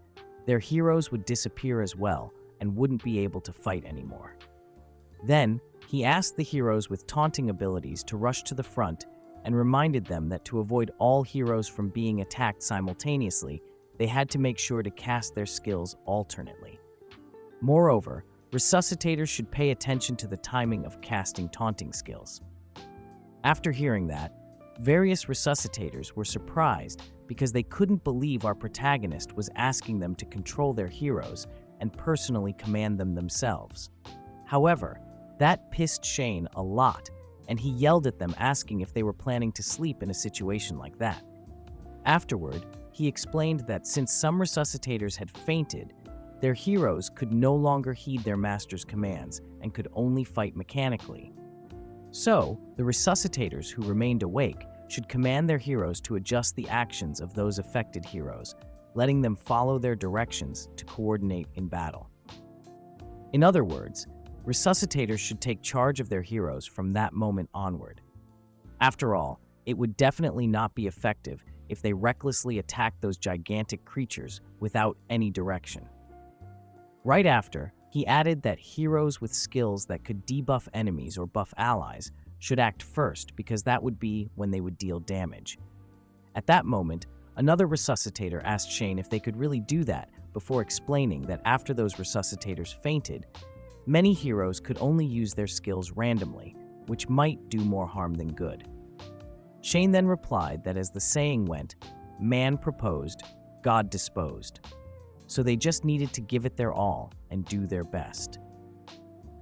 their heroes would disappear as well and wouldn't be able to fight anymore. Then, he asked the heroes with taunting abilities to rush to the front and reminded them that to avoid all heroes from being attacked simultaneously, they had to make sure to cast their skills alternately. Moreover, resuscitators should pay attention to the timing of casting taunting skills. After hearing that, Various resuscitators were surprised because they couldn't believe our protagonist was asking them to control their heroes and personally command them themselves. However, that pissed Shane a lot, and he yelled at them asking if they were planning to sleep in a situation like that. Afterward, he explained that since some resuscitators had fainted, their heroes could no longer heed their master's commands and could only fight mechanically. So, the resuscitators who remained awake should command their heroes to adjust the actions of those affected heroes, letting them follow their directions to coordinate in battle. In other words, resuscitators should take charge of their heroes from that moment onward. After all, it would definitely not be effective if they recklessly attacked those gigantic creatures without any direction. Right after, he added that heroes with skills that could debuff enemies or buff allies should act first because that would be when they would deal damage. At that moment, another resuscitator asked Shane if they could really do that before explaining that after those resuscitators fainted, many heroes could only use their skills randomly, which might do more harm than good. Shane then replied that as the saying went, man proposed, God disposed. So they just needed to give it their all and do their best.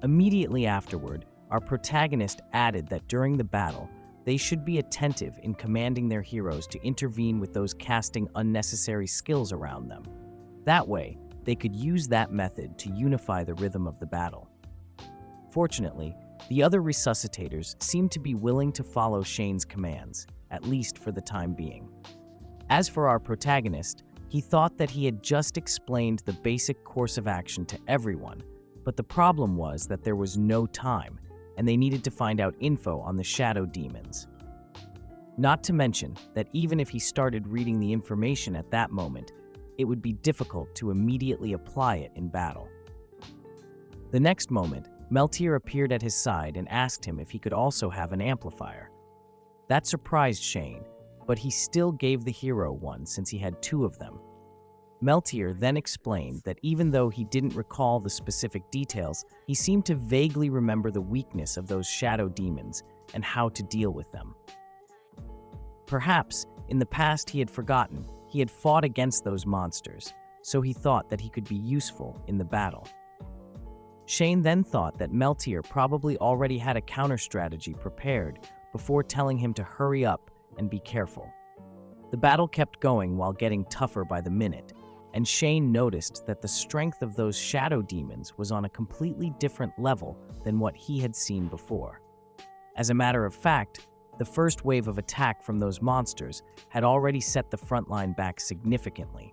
Immediately afterward, our protagonist added that during the battle, they should be attentive in commanding their heroes to intervene with those casting unnecessary skills around them. That way, they could use that method to unify the rhythm of the battle. Fortunately, the other resuscitators seemed to be willing to follow Shane's commands, at least for the time being. As for our protagonist, he thought that he had just explained the basic course of action to everyone, but the problem was that there was no time, and they needed to find out info on the shadow demons. Not to mention that even if he started reading the information at that moment, it would be difficult to immediately apply it in battle. The next moment, Meltier appeared at his side and asked him if he could also have an amplifier. That surprised Shane, but he still gave the hero one since he had two of them. Meltier then explained that even though he didn't recall the specific details, he seemed to vaguely remember the weakness of those shadow demons and how to deal with them. Perhaps, in the past he had forgotten, he had fought against those monsters, so he thought that he could be useful in the battle. Shane then thought that Meltier probably already had a counter-strategy prepared before telling him to hurry up and be careful. The battle kept going while getting tougher by the minute, and Shane noticed that the strength of those shadow demons was on a completely different level than what he had seen before. As a matter of fact, the first wave of attack from those monsters had already set the front line back significantly,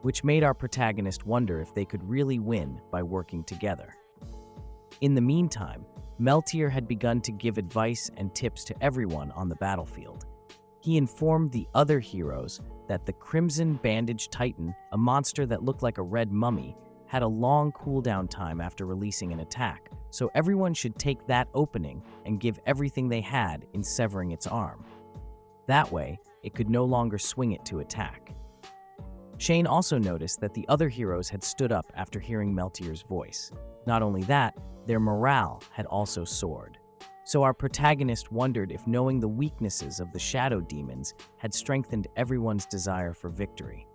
which made our protagonist wonder if they could really win by working together. In the meantime, Meltier had begun to give advice and tips to everyone on the battlefield. He informed the other heroes that the Crimson Bandage Titan, a monster that looked like a red mummy, had a long cooldown time after releasing an attack, so everyone should take that opening and give everything they had in severing its arm. That way, it could no longer swing it to attack. Shane also noticed that the other heroes had stood up after hearing Meltier's voice. Not only that, their morale had also soared. So our protagonist wondered if knowing the weaknesses of the shadow demons had strengthened everyone's desire for victory.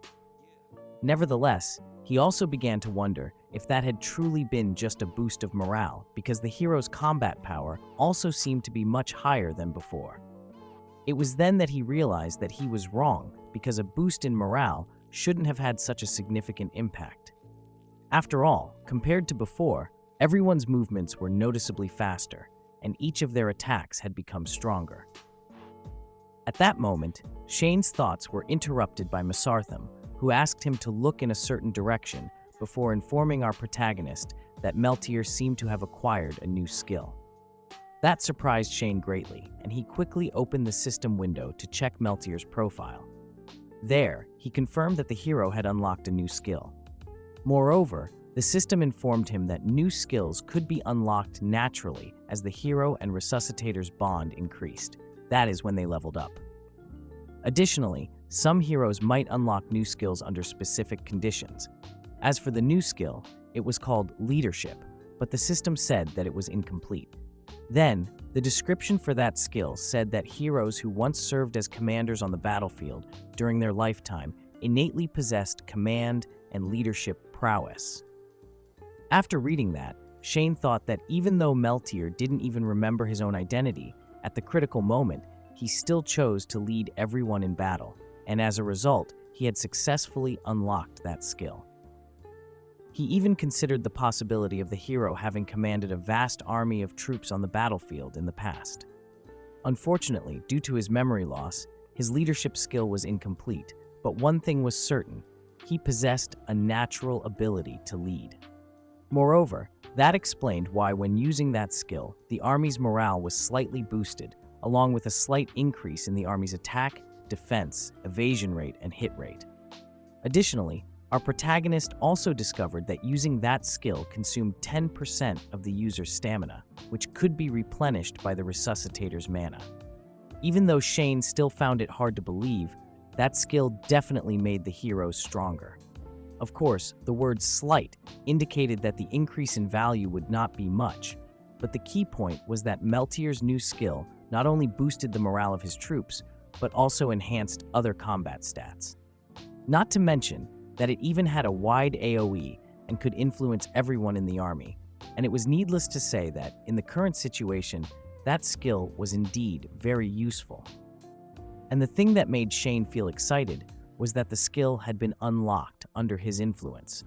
Nevertheless, he also began to wonder if that had truly been just a boost of morale, because the hero's combat power also seemed to be much higher than before. It was then that he realized that he was wrong, because a boost in morale shouldn't have had such a significant impact. After all, compared to before, everyone's movements were noticeably faster, and each of their attacks had become stronger. At that moment, Shane's thoughts were interrupted by Masartham, who asked him to look in a certain direction before informing our protagonist that Meltier seemed to have acquired a new skill. That surprised Shane greatly, and he quickly opened the system window to check Meltier's profile. There, he confirmed that the hero had unlocked a new skill. Moreover, the system informed him that new skills could be unlocked naturally as the hero and resuscitator's bond increased. That is when they leveled up. Additionally, some heroes might unlock new skills under specific conditions. As for the new skill, it was called Leadership, but the system said that it was incomplete. Then, the description for that skill said that heroes who once served as commanders on the battlefield during their lifetime innately possessed command and leadership prowess. After reading that, Shane thought that even though Meltier didn't even remember his own identity, at the critical moment, he still chose to lead everyone in battle, and as a result, he had successfully unlocked that skill. He even considered the possibility of the hero having commanded a vast army of troops on the battlefield in the past. Unfortunately, due to his memory loss, his leadership skill was incomplete, but one thing was certain: he possessed a natural ability to lead. Moreover, that explained why when using that skill, the army's morale was slightly boosted, along with a slight increase in the army's attack, defense, evasion rate, and hit rate. Additionally, our protagonist also discovered that using that skill consumed 10% of the user's stamina, which could be replenished by the resuscitator's mana. Even though Shane still found it hard to believe, that skill definitely made the hero stronger. Of course, the word slight indicated that the increase in value would not be much, but the key point was that Meltier's new skill not only boosted the morale of his troops, but also enhanced other combat stats. Not to mention that it even had a wide AoE and could influence everyone in the army, and it was needless to say that, in the current situation, that skill was indeed very useful. And the thing that made Shane feel excited was that the skill had been unlocked under his influence.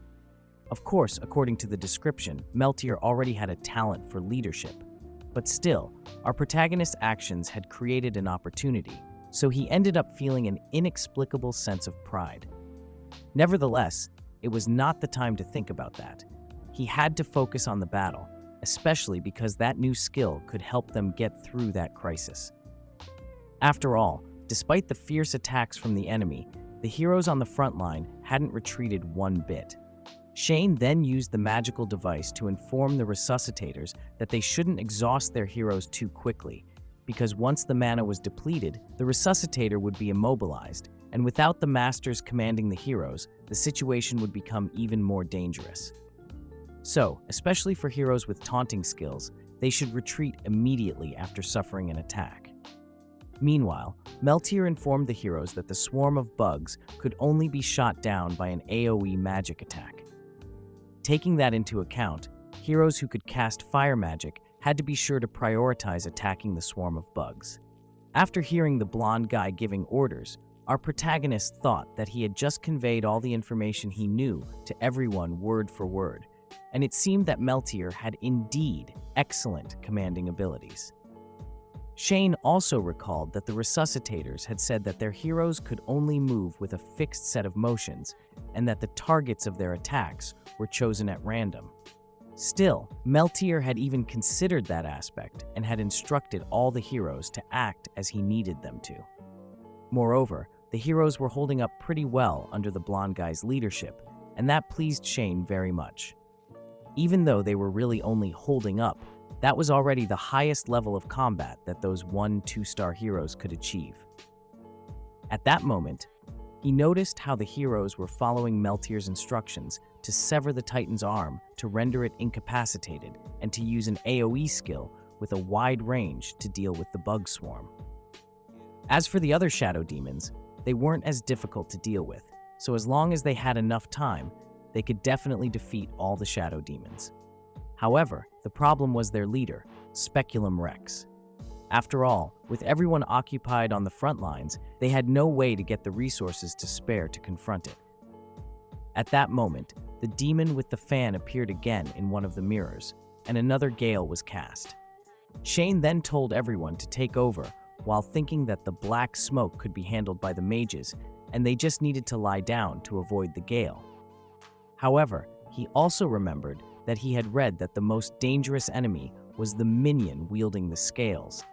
Of course, according to the description, Meltier already had a talent for leadership, but still, our protagonist's actions had created an opportunity, so he ended up feeling an inexplicable sense of pride. Nevertheless, it was not the time to think about that. He had to focus on the battle, especially because that new skill could help them get through that crisis. After all, despite the fierce attacks from the enemy, the heroes on the front line hadn't retreated one bit. Shane then used the magical device to inform the resuscitators that they shouldn't exhaust their heroes too quickly, because once the mana was depleted, the resuscitator would be immobilized, and without the masters commanding the heroes, the situation would become even more dangerous. So, especially for heroes with taunting skills, they should retreat immediately after suffering an attack. Meanwhile, Meltier informed the heroes that the swarm of bugs could only be shot down by an AoE magic attack. Taking that into account, heroes who could cast fire magic had to be sure to prioritize attacking the swarm of bugs. After hearing the blonde guy giving orders, our protagonist thought that he had just conveyed all the information he knew to everyone word for word, and it seemed that Meltier had indeed excellent commanding abilities. Shane also recalled that the resuscitators had said that their heroes could only move with a fixed set of motions, and that the targets of their attacks were chosen at random. Still, Meltier had even considered that aspect and had instructed all the heroes to act as he needed them to. Moreover, the heroes were holding up pretty well under the blonde guy's leadership, and that pleased Shane very much. Even though they were really only holding up, that was already the highest level of combat that those 1-2-star heroes could achieve. At that moment, he noticed how the heroes were following Meltier's instructions to sever the Titan's arm to render it incapacitated and to use an AoE skill with a wide range to deal with the bug swarm. As for the other shadow demons, they weren't as difficult to deal with, so as long as they had enough time, they could definitely defeat all the shadow demons. However, the problem was their leader, Speculum Rex. After all, with everyone occupied on the front lines, they had no way to get the resources to spare to confront it. At that moment, the demon with the fan appeared again in one of the mirrors, and another gale was cast. Shane then told everyone to take over, while thinking that the black smoke could be handled by the mages, and they just needed to lie down to avoid the gale. However, he also remembered that he had read that the most dangerous enemy was the minion wielding the scales,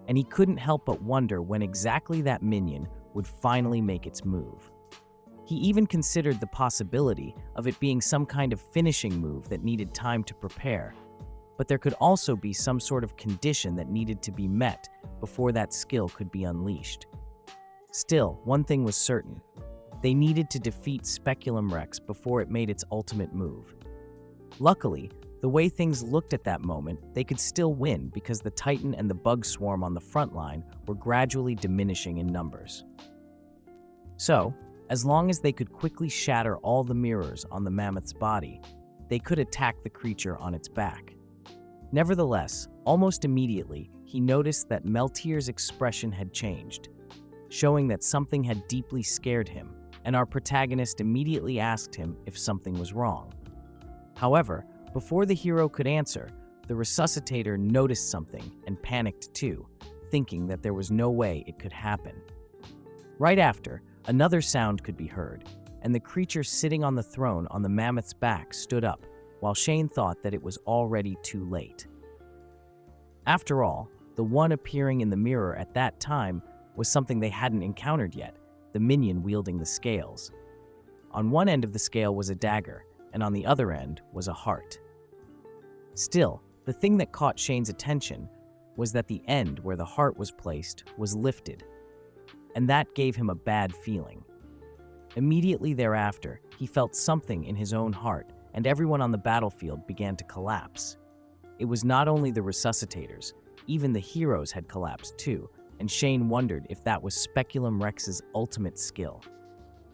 and he couldn't help but wonder when exactly that minion would finally make its move. He even considered the possibility of it being some kind of finishing move that needed time to prepare, but there could also be some sort of condition that needed to be met before that skill could be unleashed. Still, one thing was certain: they needed to defeat Speculum Rex before it made its ultimate move. Luckily, The way things looked at that moment, they could still win because the Titan and the bug swarm on the front line were gradually diminishing in numbers. So, as long as they could quickly shatter all the mirrors on the mammoth's body, they could attack the creature on its back. Nevertheless, almost immediately, he noticed that Meltier's expression had changed, showing that something had deeply scared him, and our protagonist immediately asked him if something was wrong. However, before the hero could answer, the resuscitator noticed something and panicked too, thinking that there was no way it could happen. Right after, another sound could be heard, and the creature sitting on the throne on the mammoth's back stood up, while Shane thought that it was already too late. After all, the one appearing in the mirror at that time was something they hadn't encountered yet, the minion wielding the scales. On one end of the scale was a dagger, and on the other end was a heart. Still, the thing that caught Shane's attention was that the end where the heart was placed was lifted, and that gave him a bad feeling. Immediately thereafter, he felt something in his own heart, and everyone on the battlefield began to collapse. It was not only the resuscitators, even the heroes had collapsed too, and Shane wondered if that was Speculum Rex's ultimate skill.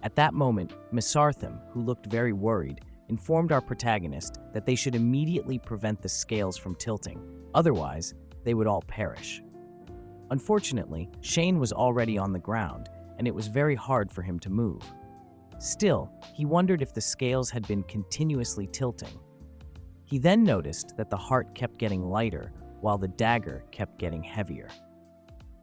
At that moment, Mesarthim, who looked very worried, informed our protagonist that they should immediately prevent the scales from tilting, otherwise, they would all perish. Unfortunately, Shane was already on the ground, and it was very hard for him to move. Still, he wondered if the scales had been continuously tilting. He then noticed that the heart kept getting lighter, while the dagger kept getting heavier.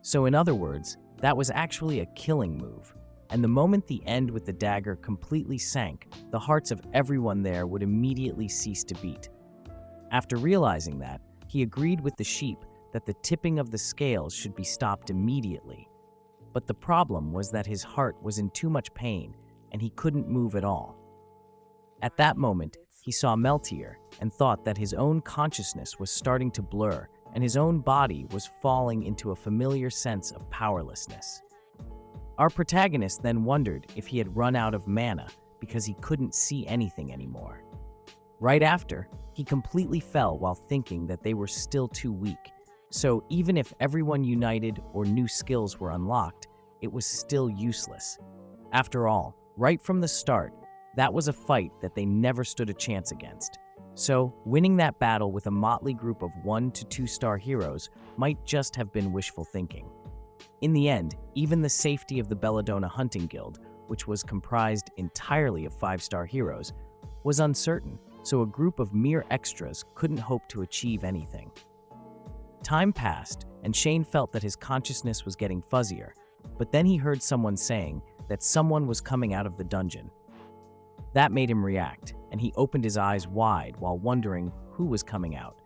So in other words, that was actually a killing move, and the moment the end with the dagger completely sank, the hearts of everyone there would immediately cease to beat. After realizing that, he agreed with the sheep that the tipping of the scales should be stopped immediately. But the problem was that his heart was in too much pain, and he couldn't move at all. At that moment, he saw Meltier and thought that his own consciousness was starting to blur and his own body was falling into a familiar sense of powerlessness. Our protagonist then wondered if he had run out of mana because he couldn't see anything anymore. Right after, he completely fell while thinking that they were still too weak, so even if everyone united or new skills were unlocked, it was still useless. After all, right from the start, that was a fight that they never stood a chance against. So, winning that battle with a motley group of 1 to 2-star heroes might just have been wishful thinking. In the end, even the safety of the Belladonna Hunting Guild, which was comprised entirely of 5-star heroes, was uncertain, so a group of mere extras couldn't hope to achieve anything. Time passed, and Shane felt that his consciousness was getting fuzzier, but then he heard someone saying that someone was coming out of the dungeon. That made him react, and he opened his eyes wide while wondering who was coming out.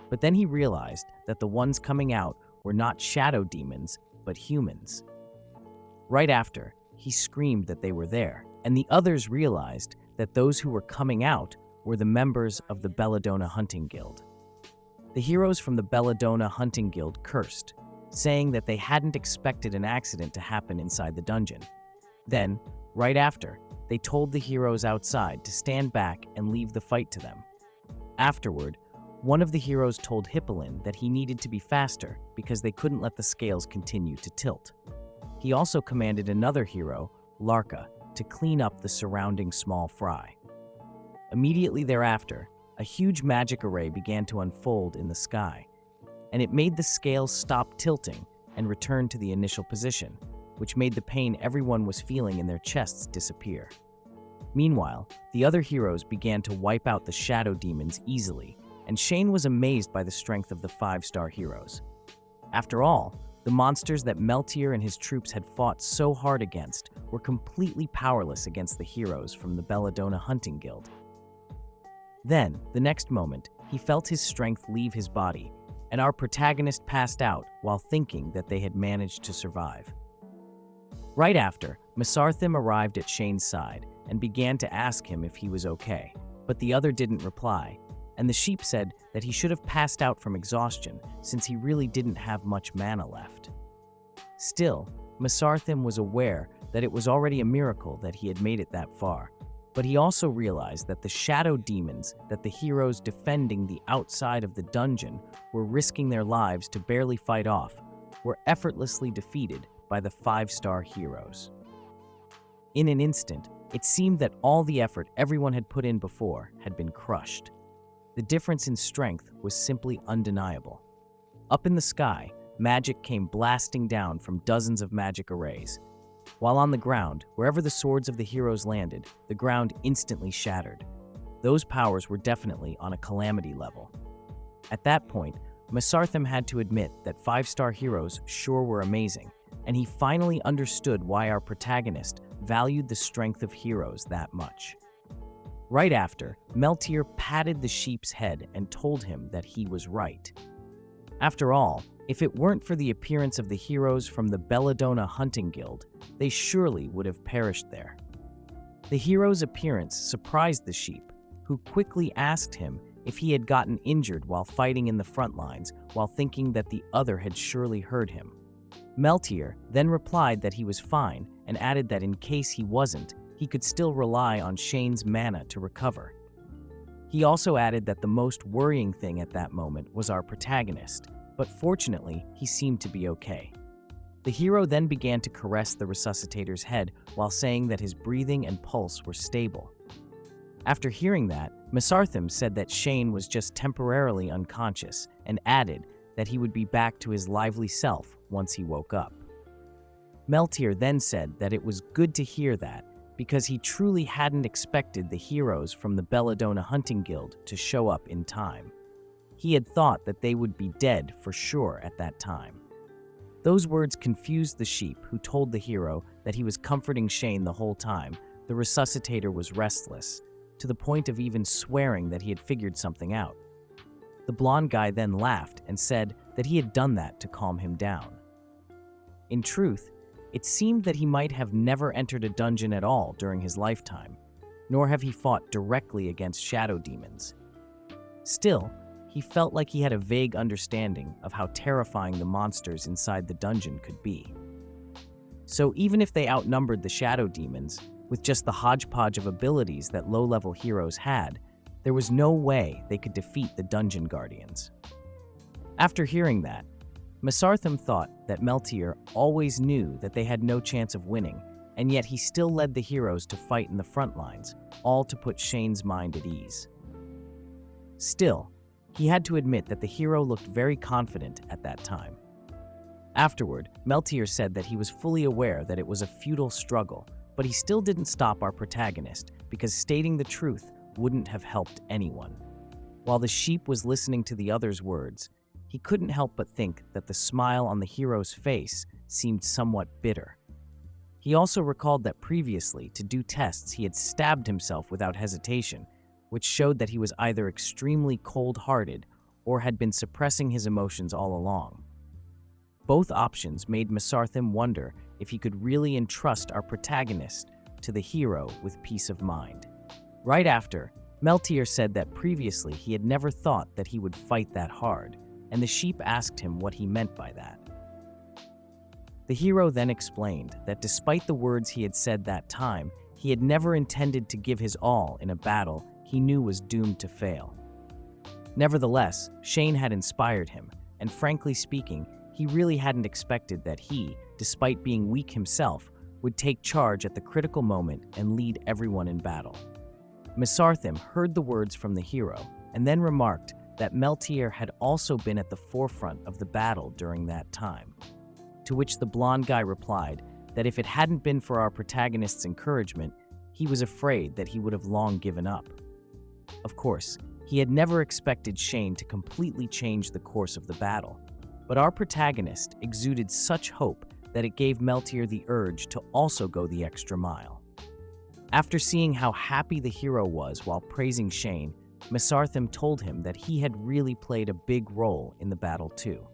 But then he realized that the ones coming out were not shadow demons, but humans. Right after, he screamed that they were there, and the others realized that those who were coming out were the members of the Belladonna Hunting Guild. The heroes from the Belladonna Hunting Guild cursed, saying that they hadn't expected an accident to happen inside the dungeon. Then, right after, they told the heroes outside to stand back and leave the fight to them. Afterward, one of the heroes told Hippolyte that he needed to be faster because they couldn't let the scales continue to tilt. He also commanded another hero, Larka, to clean up the surrounding small fry. Immediately thereafter, a huge magic array began to unfold in the sky, and it made the scales stop tilting and return to the initial position, which made the pain everyone was feeling in their chests disappear. Meanwhile, the other heroes began to wipe out the shadow demons easily, and Shane was amazed by the strength of the 5-star heroes. After all, the monsters that Meltier and his troops had fought so hard against were completely powerless against the heroes from the Belladonna Hunting Guild. Then, the next moment, he felt his strength leave his body, and our protagonist passed out while thinking that they had managed to survive. Right after, Mesarthim arrived at Shane's side and began to ask him if he was okay, but the other didn't reply, and the sheep said that he should have passed out from exhaustion since he really didn't have much mana left. Still, Mesarthim was aware that it was already a miracle that he had made it that far, But he also realized that the shadow demons that the heroes defending the outside of the dungeon were risking their lives to barely fight off were effortlessly defeated by the 5-star heroes. In an instant, it seemed that all the effort everyone had put in before had been crushed. The difference in strength was simply undeniable. Up in the sky, magic came blasting down from dozens of magic arrays. While on the ground, wherever the swords of the heroes landed, the ground instantly shattered. Those powers were definitely on a calamity level. At that point, Mesarthim had to admit that 5-star heroes sure were amazing, and he finally understood why our protagonist valued the strength of heroes that much. Right after, Meltier patted the sheep's head and told him that he was right. After all, if it weren't for the appearance of the heroes from the Belladonna Hunting Guild, they surely would have perished there. The hero's appearance surprised the sheep, who quickly asked him if he had gotten injured while fighting in the front lines, while thinking that the other had surely heard him. Meltier then replied that he was fine and added that in case he wasn't, he could still rely on Shane's mana to recover. He also added that the most worrying thing at that moment was our protagonist, but fortunately, he seemed to be okay. The hero then began to caress the resuscitator's head while saying that his breathing and pulse were stable. After hearing that, Mesarthim said that Shane was just temporarily unconscious and added that he would be back to his lively self once he woke up. Meltier then said that it was good to hear that because he truly hadn't expected the heroes from the Belladonna Hunting Guild to show up in time. He had thought that they would be dead for sure at that time. Those words confused the sheep, who told the hero that he was comforting Shane the whole time. The resuscitator was restless, to the point of even swearing that he had figured something out. The blonde guy then laughed and said that he had done that to calm him down. In truth, it seemed that he might have never entered a dungeon at all during his lifetime, nor have he fought directly against shadow demons. Still, he felt like he had a vague understanding of how terrifying the monsters inside the dungeon could be. So even if they outnumbered the shadow demons, with just the hodgepodge of abilities that low-level heroes had, there was no way they could defeat the dungeon guardians. After hearing that, Mesarthim thought that Meltier always knew that they had no chance of winning, and yet he still led the heroes to fight in the front lines, all to put Shane's mind at ease. Still, he had to admit that the hero looked very confident at that time. Afterward, Meltier said that he was fully aware that it was a futile struggle, but he still didn't stop our protagonist because stating the truth wouldn't have helped anyone. While the sheep was listening to the other's words, he couldn't help but think that the smile on the hero's face seemed somewhat bitter. He also recalled that previously, to do tests, he had stabbed himself without hesitation, which showed that he was either extremely cold-hearted or had been suppressing his emotions all along. Both options made Mesarthim wonder if he could really entrust our protagonist to the hero with peace of mind. Right after, Meltier said that previously he had never thought that he would fight that hard, and the sheep asked him what he meant by that. The hero then explained that despite the words he had said that time, he had never intended to give his all in a battle he knew was doomed to fail. Nevertheless, Shane had inspired him, and frankly speaking, he really hadn't expected that he, despite being weak himself, would take charge at the critical moment and lead everyone in battle. Mesarthim heard the words from the hero and then remarked that Meltier had also been at the forefront of the battle during that time. To which the blonde guy replied that if it hadn't been for our protagonist's encouragement, he was afraid that he would have long given up. Of course, he had never expected Shane to completely change the course of the battle, but our protagonist exuded such hope that it gave Meltier the urge to also go the extra mile. After seeing how happy the hero was while praising Shane, Mesarthim told him that he had really played a big role in the battle too.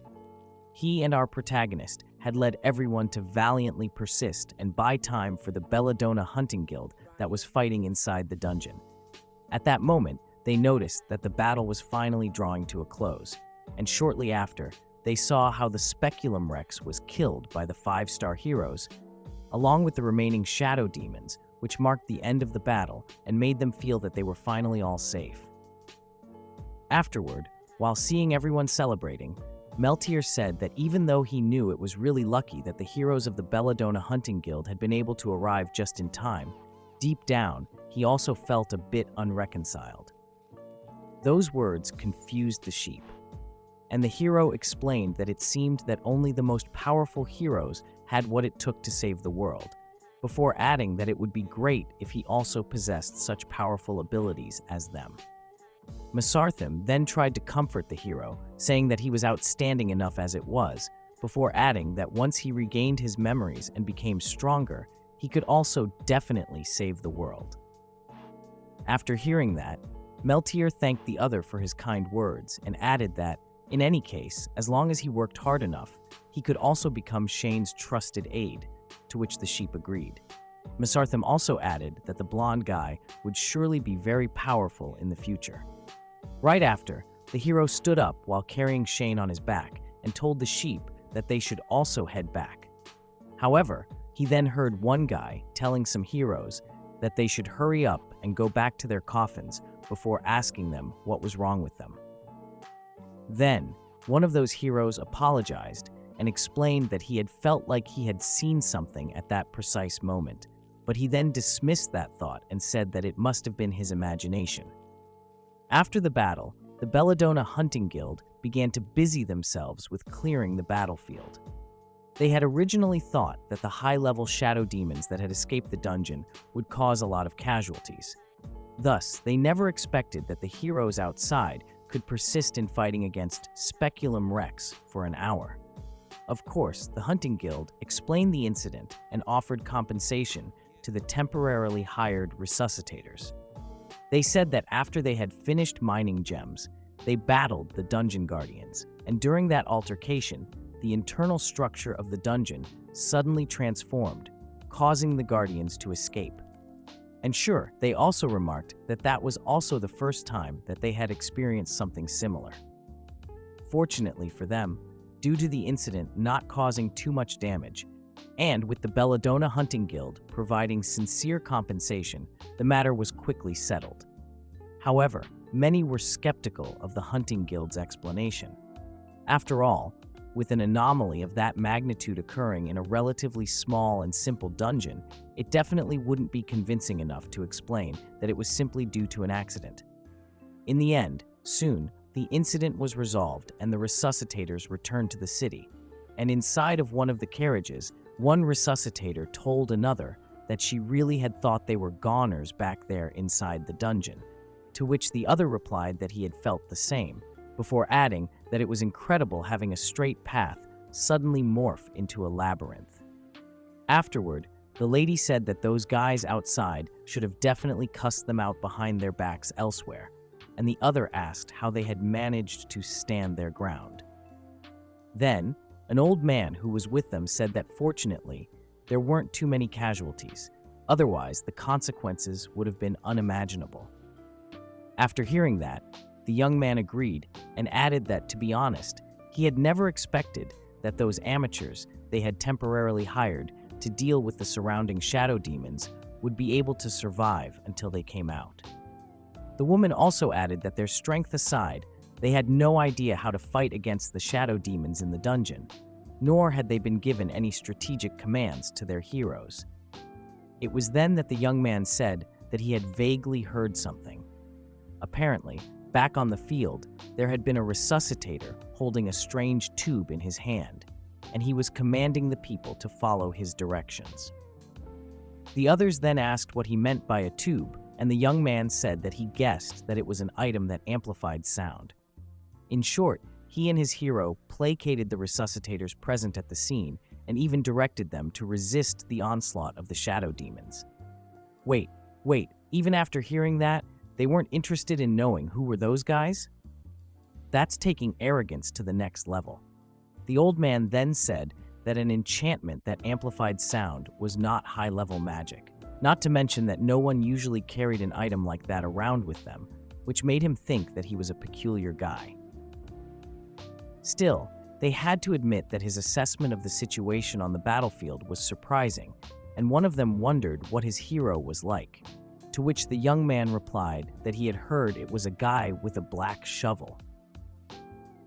He and our protagonist had led everyone to valiantly persist and buy time for the Belladonna Hunting Guild that was fighting inside the dungeon. At that moment, they noticed that the battle was finally drawing to a close, and shortly after, they saw how the Speculum Rex was killed by the 5-star heroes, along with the remaining shadow demons, which marked the end of the battle and made them feel that they were finally all safe. Afterward, while seeing everyone celebrating, Meltier said that even though he knew it was really lucky that the heroes of the Belladonna Hunting Guild had been able to arrive just in time, deep down, he also felt a bit unreconciled. Those words confused the sheep, and the hero explained that it seemed that only the most powerful heroes had what it took to save the world, before adding that it would be great if he also possessed such powerful abilities as them. Mesarthim then tried to comfort the hero, saying that he was outstanding enough as it was, before adding that once he regained his memories and became stronger, he could also definitely save the world. After hearing that, Meltier thanked the other for his kind words and added that, in any case, as long as he worked hard enough, he could also become Shane's trusted aide, to which the sheep agreed. Mesarthim also added that the blonde guy would surely be very powerful in the future. Right after, the hero stood up while carrying Shane on his back and told the sheep that they should also head back. However, he then heard one guy telling some heroes that they should hurry up and go back to their coffins before asking them what was wrong with them. Then, one of those heroes apologized and explained that he had felt like he had seen something at that precise moment, but he then dismissed that thought and said that it must have been his imagination. After the battle, the Belladonna Hunting Guild began to busy themselves with clearing the battlefield. They had originally thought that the high-level shadow demons that had escaped the dungeon would cause a lot of casualties. Thus, they never expected that the heroes outside could persist in fighting against Speculum Rex for an hour. Of course, the Hunting Guild explained the incident and offered compensation to the temporarily hired resuscitators. They said that after they had finished mining gems, they battled the dungeon guardians, and during that altercation, the internal structure of the dungeon suddenly transformed, causing the guardians to escape. And sure, they also remarked that that was also the first time that they had experienced something similar. Fortunately for them, due to the incident not causing too much damage, and with the Belladonna Hunting Guild providing sincere compensation, the matter was quickly settled. However, many were skeptical of the Hunting Guild's explanation. After all, with an anomaly of that magnitude occurring in a relatively small and simple dungeon, it definitely wouldn't be convincing enough to explain that it was simply due to an accident. In the end, soon, the incident was resolved and the resuscitators returned to the city, and inside of one of the carriages, one resuscitator told another that she really had thought they were goners back there inside the dungeon, to which the other replied that he had felt the same, before adding that it was incredible having a straight path suddenly morph into a labyrinth. Afterward, the lady said that those guys outside should have definitely cussed them out behind their backs elsewhere, and the other asked how they had managed to stand their ground. Then, an old man who was with them said that fortunately, there weren't too many casualties, otherwise the consequences would have been unimaginable. After hearing that, the young man agreed and added that, to be honest, he had never expected that those amateurs they had temporarily hired to deal with the surrounding shadow demons would be able to survive until they came out. The woman also added that their strength aside, they had no idea how to fight against the shadow demons in the dungeon, nor had they been given any strategic commands to their heroes. It was then that the young man said that he had vaguely heard something. Apparently, back on the field, there had been a resuscitator holding a strange tube in his hand, and he was commanding the people to follow his directions. The others then asked what he meant by a tube, and the young man said that he guessed that it was an item that amplified sound. In short, he and his hero placated the resuscitators present at the scene and even directed them to resist the onslaught of the shadow demons. Wait, even after hearing that, they weren't interested in knowing who were those guys? That's taking arrogance to the next level. The old man then said that an enchantment that amplified sound was not high-level magic, not to mention that no one usually carried an item like that around with them, which made him think that he was a peculiar guy. Still, they had to admit that his assessment of the situation on the battlefield was surprising, and one of them wondered what his hero was like, to which the young man replied that he had heard it was a guy with a black shovel.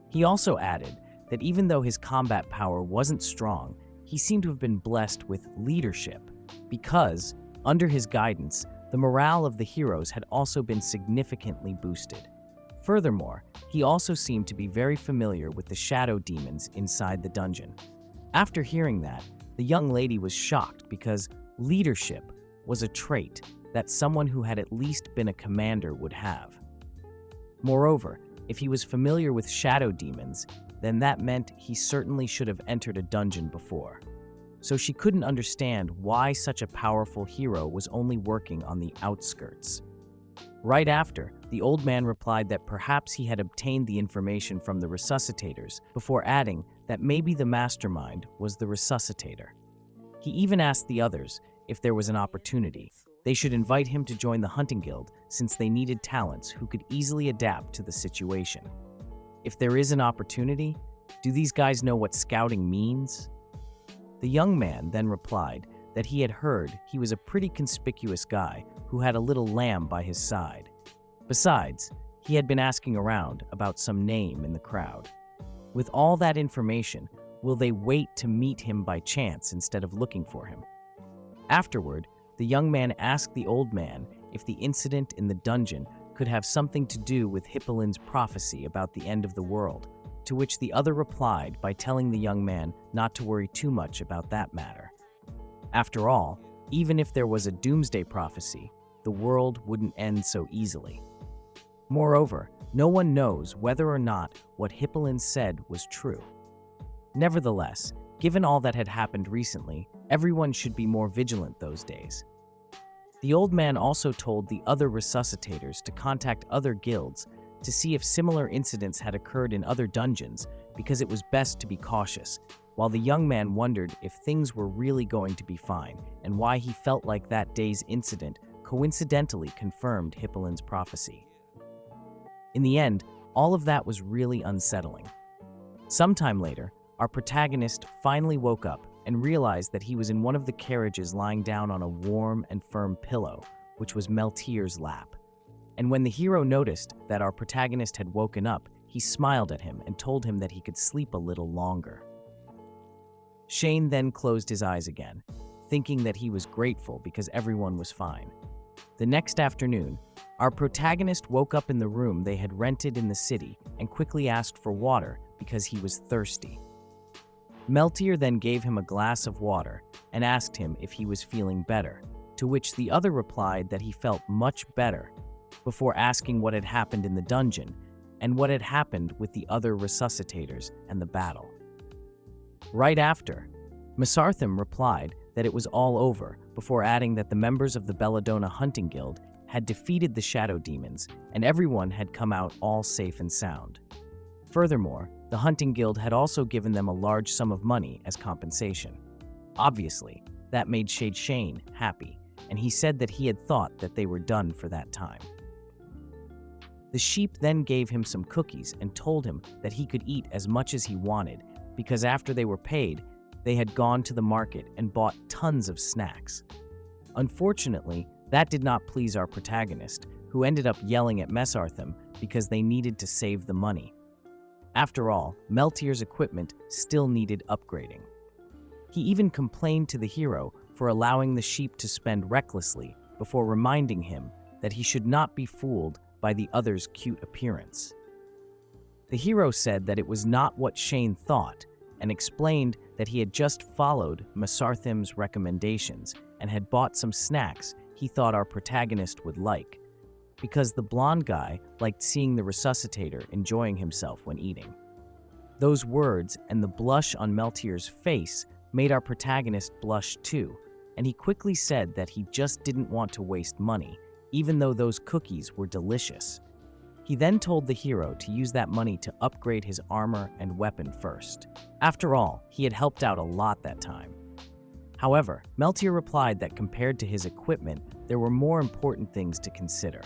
He also added that even though his combat power wasn't strong, he seemed to have been blessed with leadership because, under his guidance, the morale of the heroes had also been significantly boosted. Furthermore, he also seemed to be very familiar with the shadow demons inside the dungeon. After hearing that, the young lady was shocked because leadership was a trait that someone who had at least been a commander would have. Moreover, if he was familiar with shadow demons, then that meant he certainly should have entered a dungeon before. So she couldn't understand why such a powerful hero was only working on the outskirts. Right after, the old man replied that perhaps he had obtained the information from the resuscitators, before adding that maybe the mastermind was the resuscitator. He even asked the others if there was an opportunity. They should invite him to join the hunting guild since they needed talents who could easily adapt to the situation. If there is an opportunity, do these guys know what scouting means? The young man then replied that he had heard he was a pretty conspicuous guy who had a little lamb by his side. Besides, he had been asking around about some name in the crowd. With all that information, will they wait to meet him by chance instead of looking for him? Afterward, the young man asked the old man if the incident in the dungeon could have something to do with Hippolyne's prophecy about the end of the world, to which the other replied by telling the young man not to worry too much about that matter. After all, even if there was a doomsday prophecy, the world wouldn't end so easily. Moreover, no one knows whether or not what Hippolyne said was true. Nevertheless, given all that had happened recently, everyone should be more vigilant those days. The old man also told the other resuscitators to contact other guilds to see if similar incidents had occurred in other dungeons because it was best to be cautious, while the young man wondered if things were really going to be fine and why he felt like that day's incident coincidentally confirmed Hippolyne's prophecy. In the end, all of that was really unsettling. Sometime later, our protagonist finally woke up and realized that he was in one of the carriages lying down on a warm and firm pillow, which was Meltier's lap. And when the hero noticed that our protagonist had woken up, he smiled at him and told him that he could sleep a little longer. Shane then closed his eyes again, thinking that he was grateful because everyone was fine. The next afternoon, our protagonist woke up in the room they had rented in the city and quickly asked for water because he was thirsty. Meltier then gave him a glass of water and asked him if he was feeling better, to which the other replied that he felt much better, before asking what had happened in the dungeon and what had happened with the other resuscitators and the battle. Right after, Mesarthim replied that it was all over, before adding that the members of the Belladonna Hunting Guild had defeated the shadow demons and everyone had come out all safe and sound. Furthermore, the Hunting Guild had also given them a large sum of money as compensation. Obviously, that made Shane happy, and he said that he had thought that they were done for that time. The sheep then gave him some cookies and told him that he could eat as much as he wanted because after they were paid, they had gone to the market and bought tons of snacks. Unfortunately, that did not please our protagonist, who ended up yelling at Mesarthim because they needed to save the money. After all, Meltier's equipment still needed upgrading. He even complained to the hero for allowing the sheep to spend recklessly before reminding him that he should not be fooled by the other's cute appearance. The hero said that it was not what Shane thought and explained that he had just followed Mesarthim's recommendations and had bought some snacks he thought our protagonist would like, because the blonde guy liked seeing the resuscitator enjoying himself when eating. Those words and the blush on Meltier's face made our protagonist blush too, and he quickly said that he just didn't want to waste money, even though those cookies were delicious. He then told the hero to use that money to upgrade his armor and weapon first. After all, he had helped out a lot that time. However, Meltier replied that compared to his equipment, there were more important things to consider.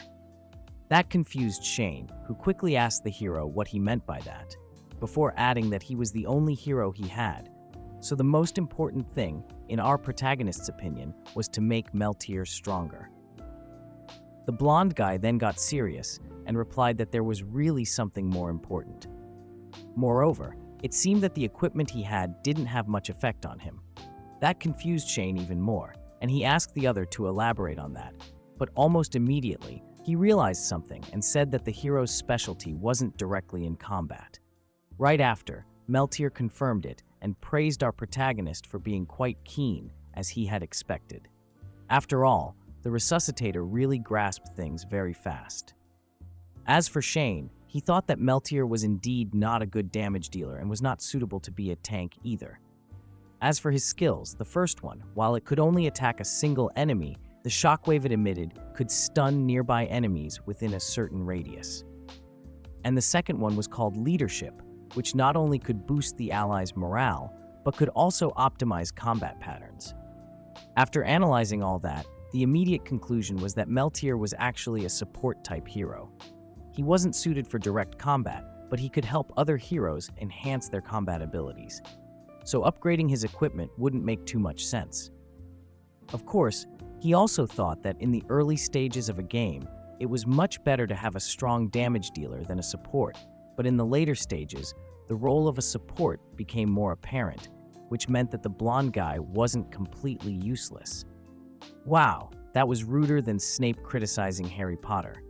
That confused Shane, who quickly asked the hero what he meant by that, before adding that he was the only hero he had, so the most important thing in our protagonist's opinion, was to make Meltier stronger. The blonde guy then got serious and replied that there was really something more important. Moreover, it seemed that the equipment he had didn't have much effect on him. That confused Shane even more, and he asked the other to elaborate on that. But almost immediately, he realized something and said that the hero's specialty wasn't directly in combat. Right after, Meltier confirmed it and praised our protagonist for being quite keen, as he had expected. After all, the resuscitator really grasped things very fast. As for Shane, he thought that Meltier was indeed not a good damage dealer and was not suitable to be a tank either. As for his skills, the first one, while it could only attack a single enemy, the shockwave it emitted could stun nearby enemies within a certain radius. And the second one was called Leadership, which not only could boost the allies' morale, but could also optimize combat patterns. After analyzing all that, the immediate conclusion was that Meltier was actually a support-type hero. He wasn't suited for direct combat, but he could help other heroes enhance their combat abilities. So upgrading his equipment wouldn't make too much sense. Of course, he also thought that in the early stages of a game, it was much better to have a strong damage dealer than a support, but in the later stages, the role of a support became more apparent, which meant that the blonde guy wasn't completely useless. Wow, that was ruder than Snape criticizing Harry Potter.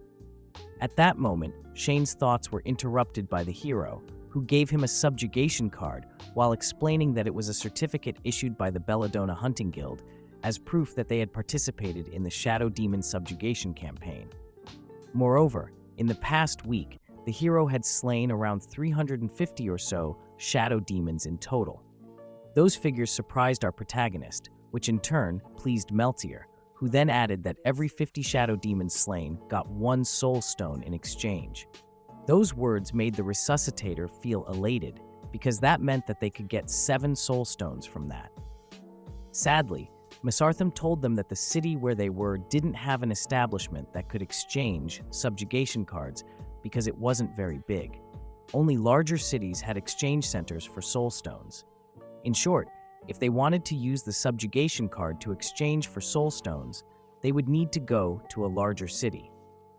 At that moment, Shane's thoughts were interrupted by the hero, who gave him a subjugation card while explaining that it was a certificate issued by the Belladonna Hunting Guild as proof that they had participated in the Shadow Demon subjugation campaign. Moreover, in the past week, the hero had slain around 350 or so shadow demons in total. Those figures surprised our protagonist, which in turn pleased Meltier, who then added that every 50 shadow demons slain got 1 soul stone in exchange. Those words made the resuscitator feel elated, because that meant that they could get 7 soul stones from that. Sadly, Mesarthim told them that the city where they were didn't have an establishment that could exchange subjugation cards because it wasn't very big. Only larger cities had exchange centers for soul stones. In short, if they wanted to use the subjugation card to exchange for soul stones, they would need to go to a larger city.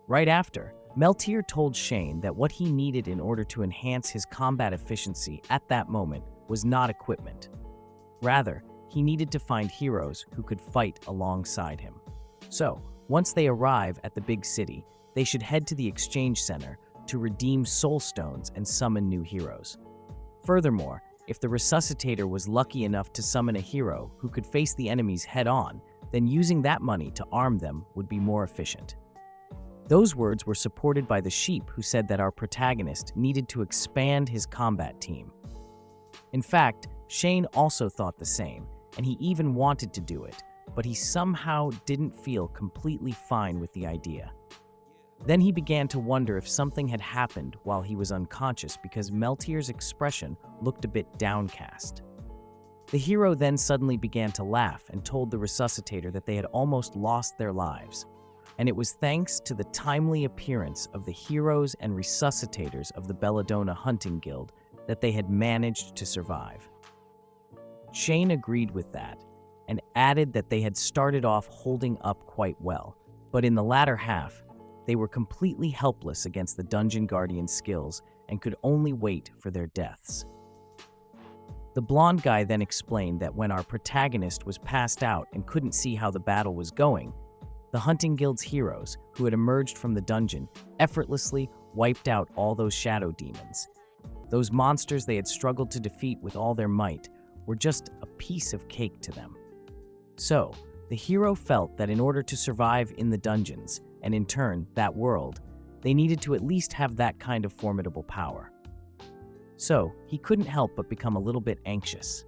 Right after, Meltier told Shane that what he needed in order to enhance his combat efficiency at that moment was not equipment. Rather, he needed to find heroes who could fight alongside him. So, once they arrive at the big city, they should head to the exchange center to redeem soul stones and summon new heroes. Furthermore, if the resuscitator was lucky enough to summon a hero who could face the enemies head-on, then using that money to arm them would be more efficient. Those words were supported by the sheep, who said that our protagonist needed to expand his combat team. In fact, Shane also thought the same, and he even wanted to do it, but he somehow didn't feel completely fine with the idea. Then he began to wonder if something had happened while he was unconscious, because Meltier's expression looked a bit downcast. The hero then suddenly began to laugh and told the resuscitator that they had almost lost their lives, and it was thanks to the timely appearance of the heroes and resuscitators of the Belladonna Hunting Guild that they had managed to survive. Shane agreed with that and added that they had started off holding up quite well, but in the latter half, they were completely helpless against the Dungeon Guardian's skills and could only wait for their deaths. The blonde guy then explained that when our protagonist was passed out and couldn't see how the battle was going, the Hunting Guild's heroes, who had emerged from the dungeon, effortlessly wiped out all those shadow demons. Those monsters they had struggled to defeat with all their might were just a piece of cake to them. So, the hero felt that in order to survive in the dungeons, and in turn, that world, they needed to at least have that kind of formidable power. So, he couldn't help but become a little bit anxious.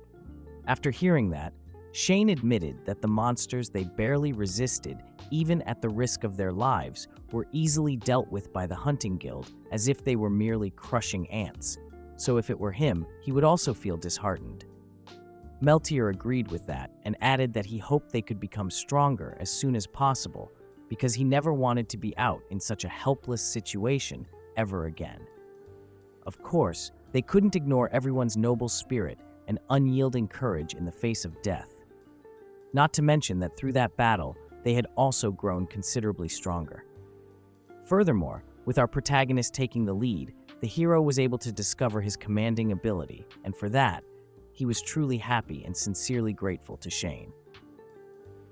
After hearing that, Shane admitted that the monsters they barely resisted, even at the risk of their lives, were easily dealt with by the Hunting Guild as if they were merely crushing ants. So if it were him, he would also feel disheartened. Meltier agreed with that and added that he hoped they could become stronger as soon as possible, because he never wanted to be out in such a helpless situation ever again. Of course, they couldn't ignore everyone's noble spirit and unyielding courage in the face of death. Not to mention that through that battle, they had also grown considerably stronger. Furthermore, with our protagonist taking the lead, the hero was able to discover his commanding ability, and for that, he was truly happy and sincerely grateful to Shane.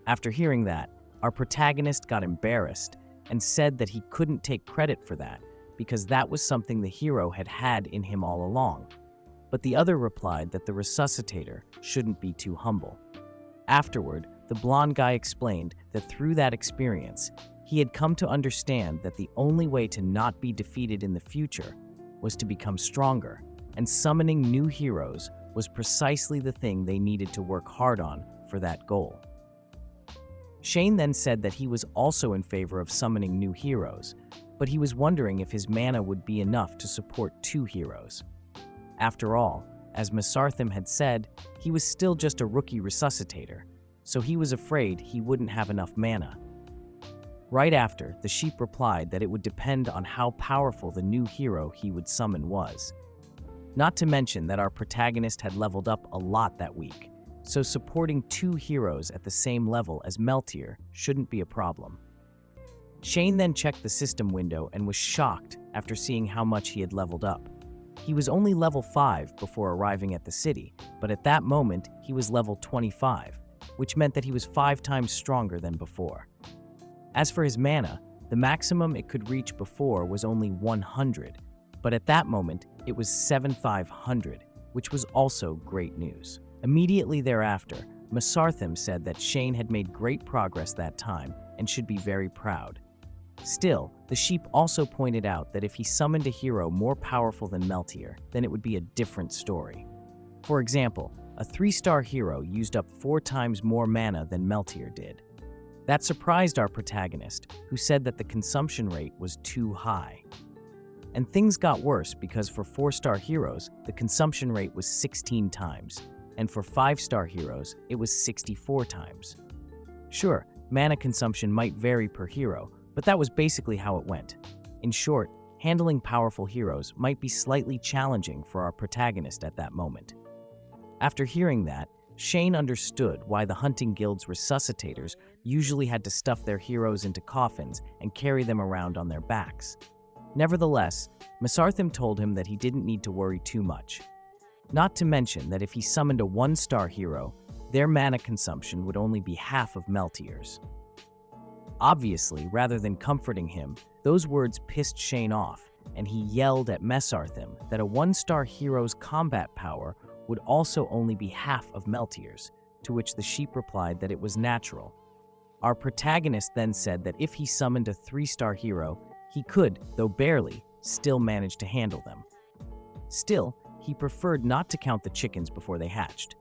After hearing that, our protagonist got embarrassed and said that he couldn't take credit for that because that was something the hero had had in him all along. But the other replied that the resuscitator shouldn't be too humble. Afterward, the blonde guy explained that through that experience, he had come to understand that the only way to not be defeated in the future was to become stronger, and summoning new heroes was precisely the thing they needed to work hard on for that goal. Shane then said that he was also in favor of summoning new heroes, but he was wondering if his mana would be enough to support 2 heroes. After all, as Masarthim had said, he was still just a rookie resuscitator, so he was afraid he wouldn't have enough mana. Right after, the sheep replied that it would depend on how powerful the new hero he would summon was. Not to mention that our protagonist had leveled up a lot that week, so supporting 2 heroes at the same level as Meltier shouldn't be a problem. Shane then checked the system window and was shocked after seeing how much he had leveled up. He was only level 5 before arriving at the city, but at that moment he was level 25, which meant that he was 5 times stronger than before. As for his mana, the maximum it could reach before was only 100, but at that moment it was 7,500, which was also great news. Immediately thereafter, Masarthim said that Shane had made great progress that time and should be very proud. Still, the sheep also pointed out that if he summoned a hero more powerful than Meltier, then it would be a different story. For example, a 3-star hero used up 4 times more mana than Meltier did. That surprised our protagonist, who said that the consumption rate was too high. And things got worse because for 4-star heroes, the consumption rate was 16 times, and for 5-star heroes, it was 64 times. Sure, mana consumption might vary per hero, but that was basically how it went. In short, handling powerful heroes might be slightly challenging for our protagonist at that moment. After hearing that, Shane understood why the hunting guild's resuscitators usually had to stuff their heroes into coffins and carry them around on their backs. Nevertheless, Masarthim told him that he didn't need to worry too much. Not to mention that if he summoned a 1-star hero, their mana consumption would only be half of Meltier's. Obviously, rather than comforting him, those words pissed Shane off, and he yelled at Masarthim that a 1-star hero's combat power would also only be half of Meltier's, to which the sheep replied that it was natural. Our protagonist then said that if he summoned a 3-star hero, he could, though barely, still manage to handle them. Still, he preferred not to count the chickens before they hatched.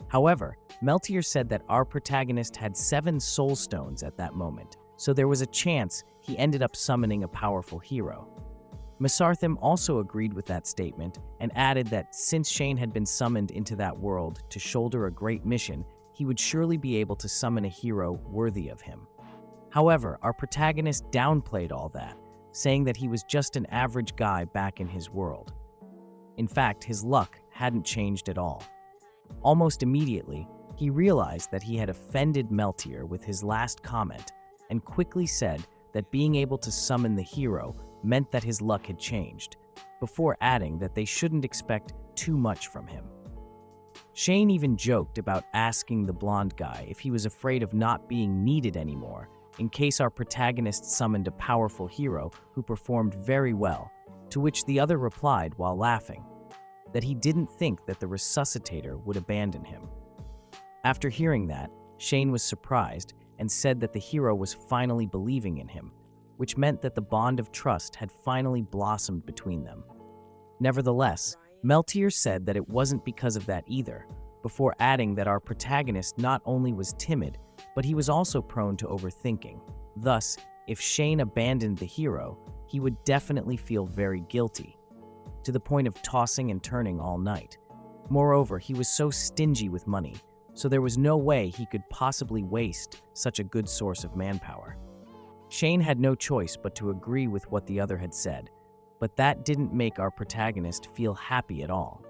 However, Meltier said that our protagonist had 7 soul stones at that moment, so there was a chance he ended up summoning a powerful hero. Masarthim also agreed with that statement and added that since Shane had been summoned into that world to shoulder a great mission, he would surely be able to summon a hero worthy of him. However, our protagonist downplayed all that, saying that he was just an average guy back in his world. In fact, his luck hadn't changed at all. Almost immediately, he realized that he had offended Meltier with his last comment and quickly said that being able to summon the hero meant that his luck had changed, before adding that they shouldn't expect too much from him. Shane even joked about asking the blonde guy if he was afraid of not being needed anymore in case our protagonist summoned a powerful hero who performed very well, to which the other replied while laughing that he didn't think that the resuscitator would abandon him. After hearing that, Shane was surprised and said that the hero was finally believing in him, which meant that the bond of trust had finally blossomed between them. Nevertheless, Meltier said that it wasn't because of that either, before adding that our protagonist not only was timid, but he was also prone to overthinking. Thus, if Shane abandoned the hero, he would definitely feel very guilty, to the point of tossing and turning all night. Moreover, he was so stingy with money, so there was no way he could possibly waste such a good source of manpower. Shane had no choice but to agree with what the other had said, but that didn't make our protagonist feel happy at all.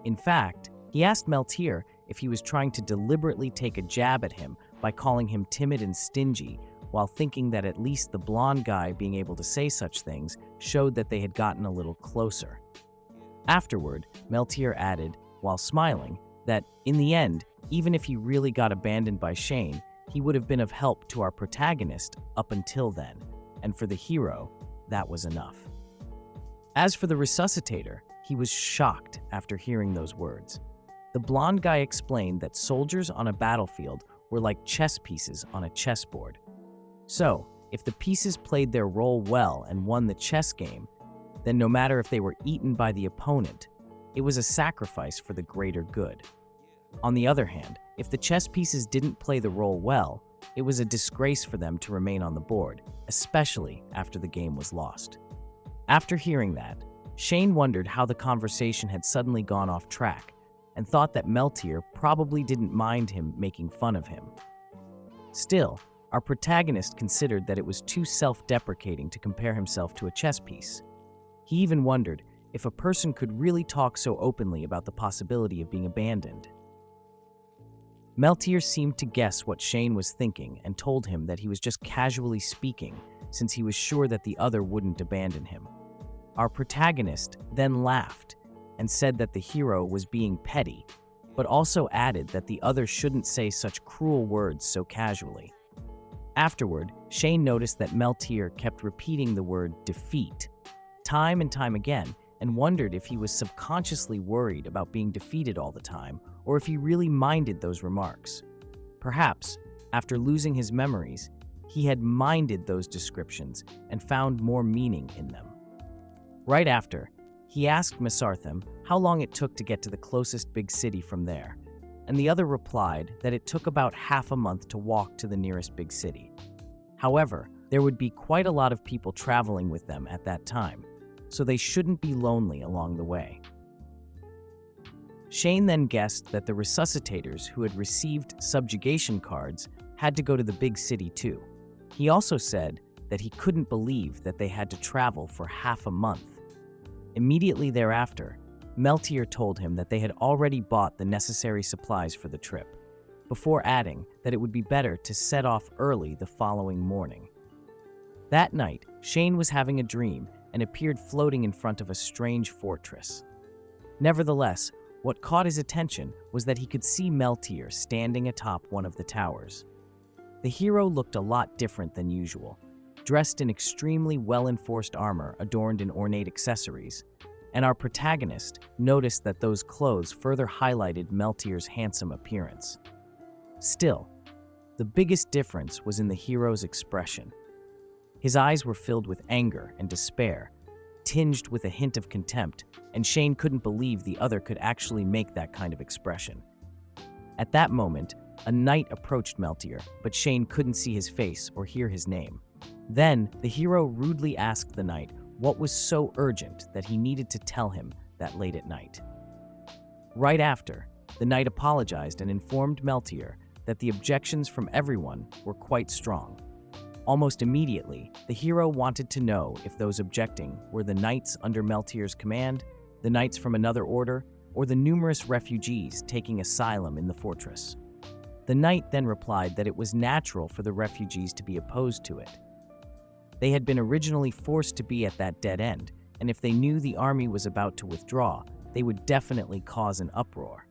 In fact, he asked Meltier if he was trying to deliberately take a jab at him by calling him timid and stingy, while thinking that at least the blonde guy being able to say such things showed that they had gotten a little closer. Afterward, Meltier added, while smiling, that in the end, even if he really got abandoned by Shane, he would have been of help to our protagonist up until then, and for the hero, that was enough. As for the resuscitator, he was shocked after hearing those words. The blonde guy explained that soldiers on a battlefield were like chess pieces on a chessboard. So, if the pieces played their role well and won the chess game, then no matter if they were eaten by the opponent, it was a sacrifice for the greater good. On the other hand, if the chess pieces didn't play the role well, it was a disgrace for them to remain on the board, especially after the game was lost. After hearing that, Shane wondered how the conversation had suddenly gone off track and thought that Meltier probably didn't mind him making fun of him. Still, our protagonist considered that it was too self-deprecating to compare himself to a chess piece. He even wondered if a person could really talk so openly about the possibility of being abandoned. Meltier seemed to guess what Shane was thinking and told him that he was just casually speaking since he was sure that the other wouldn't abandon him. Our protagonist then laughed and said that the hero was being petty, but also added that the other shouldn't say such cruel words so casually. Afterward, Shane noticed that Meltier kept repeating the word defeat time and time again and wondered if he was subconsciously worried about being defeated all the time or if he really minded those remarks. Perhaps, after losing his memories, he had minded those descriptions and found more meaning in them. Right after, he asked Mesarthim how long it took to get to the closest big city from there, and the other replied that it took about half a month to walk to the nearest big city. However, there would be quite a lot of people traveling with them at that time, so they shouldn't be lonely along the way. Shane then guessed that the resuscitators who had received subjugation cards had to go to the big city too. He also said that he couldn't believe that they had to travel for half a month. Immediately thereafter, Meltier told him that they had already bought the necessary supplies for the trip, before adding that it would be better to set off early the following morning. That night, Shane was having a dream and appeared floating in front of a strange fortress. Nevertheless, what caught his attention was that he could see Meltier standing atop one of the towers. The hero looked a lot different than usual, dressed in extremely well-enforced armor adorned in ornate accessories, and our protagonist noticed that those clothes further highlighted Meltier's handsome appearance. Still, the biggest difference was in the hero's expression. His eyes were filled with anger and despair, tinged with a hint of contempt, and Shane couldn't believe the other could actually make that kind of expression. At that moment, a knight approached Meltier, but Shane couldn't see his face or hear his name. Then, the hero rudely asked the knight what was so urgent that he needed to tell him that late at night. Right after, the knight apologized and informed Meltier that the objections from everyone were quite strong. Almost immediately, the hero wanted to know if those objecting were the knights under Meltier's command, the knights from another order, or the numerous refugees taking asylum in the fortress. The knight then replied that it was natural for the refugees to be opposed to it. They had been originally forced to be at that dead end, and if they knew the army was about to withdraw, they would definitely cause an uproar.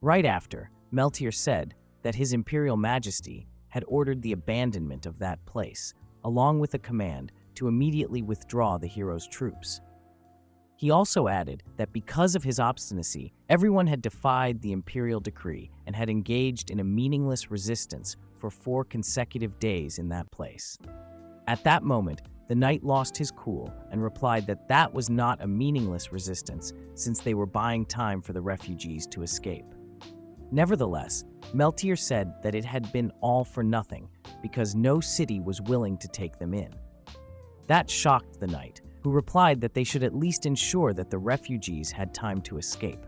Right after, Meltier said that His Imperial Majesty had ordered the abandonment of that place, along with a command to immediately withdraw the hero's troops. He also added that because of his obstinacy, everyone had defied the imperial decree and had engaged in a meaningless resistance for 4 consecutive days in that place. At that moment, the knight lost his cool and replied that that was not a meaningless resistance since they were buying time for the refugees to escape. Nevertheless, Meltier said that it had been all for nothing because no city was willing to take them in. That shocked the knight, who replied that they should at least ensure that the refugees had time to escape.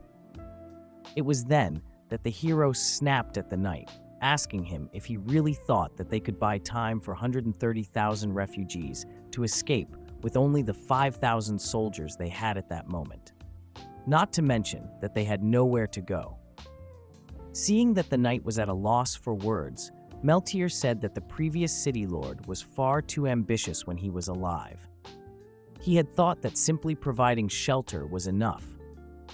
It was then that the hero snapped at the knight, asking him if he really thought that they could buy time for 130,000 refugees to escape with only the 5,000 soldiers they had at that moment. Not to mention that they had nowhere to go. Seeing that the knight was at a loss for words, Meltier said that the previous city lord was far too ambitious when he was alive. He had thought that simply providing shelter was enough,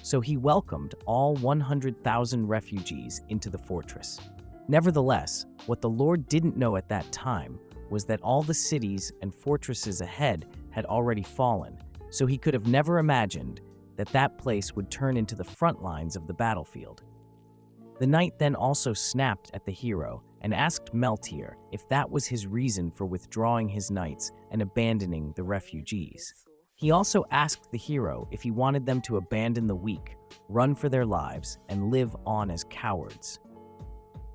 so he welcomed all 100,000 refugees into the fortress. Nevertheless, what the Lord didn't know at that time was that all the cities and fortresses ahead had already fallen, so he could have never imagined that that place would turn into the front lines of the battlefield. The knight then also snapped at the hero and asked Meltier if that was his reason for withdrawing his knights and abandoning the refugees. He also asked the hero if he wanted them to abandon the weak, run for their lives, and live on as cowards.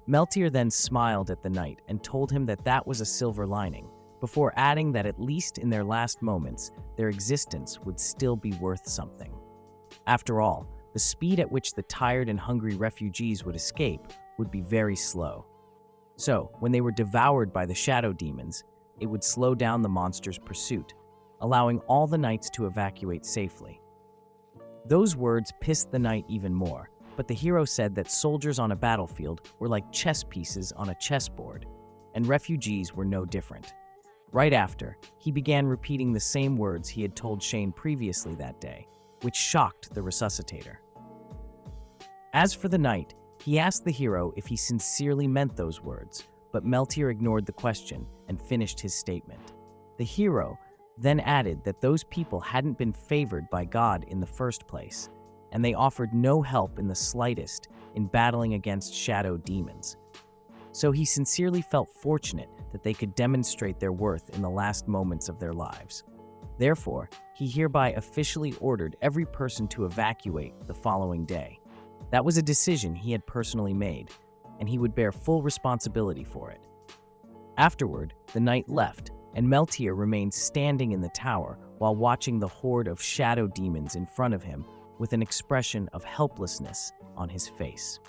Meltier then smiled at the knight and told him that that was a silver lining, before adding that at least in their last moments, their existence would still be worth something. After all, the speed at which the tired and hungry refugees would escape would be very slow. So, when they were devoured by the shadow demons, it would slow down the monster's pursuit, allowing all the knights to evacuate safely. Those words pissed the knight even more, but the hero said that soldiers on a battlefield were like chess pieces on a chessboard, and refugees were no different. Right after, he began repeating the same words he had told Shane previously that day, which shocked the resuscitator. As for the knight, he asked the hero if he sincerely meant those words, but Meltier ignored the question and finished his statement. The hero then added that those people hadn't been favored by God in the first place, and they offered no help in the slightest in battling against shadow demons. So he sincerely felt fortunate that they could demonstrate their worth in the last moments of their lives. Therefore, he hereby officially ordered every person to evacuate the following day. That was a decision he had personally made, and he would bear full responsibility for it. Afterward, the knight left, and Meltier remained standing in the tower while watching the horde of shadow demons in front of him with an expression of helplessness on his face.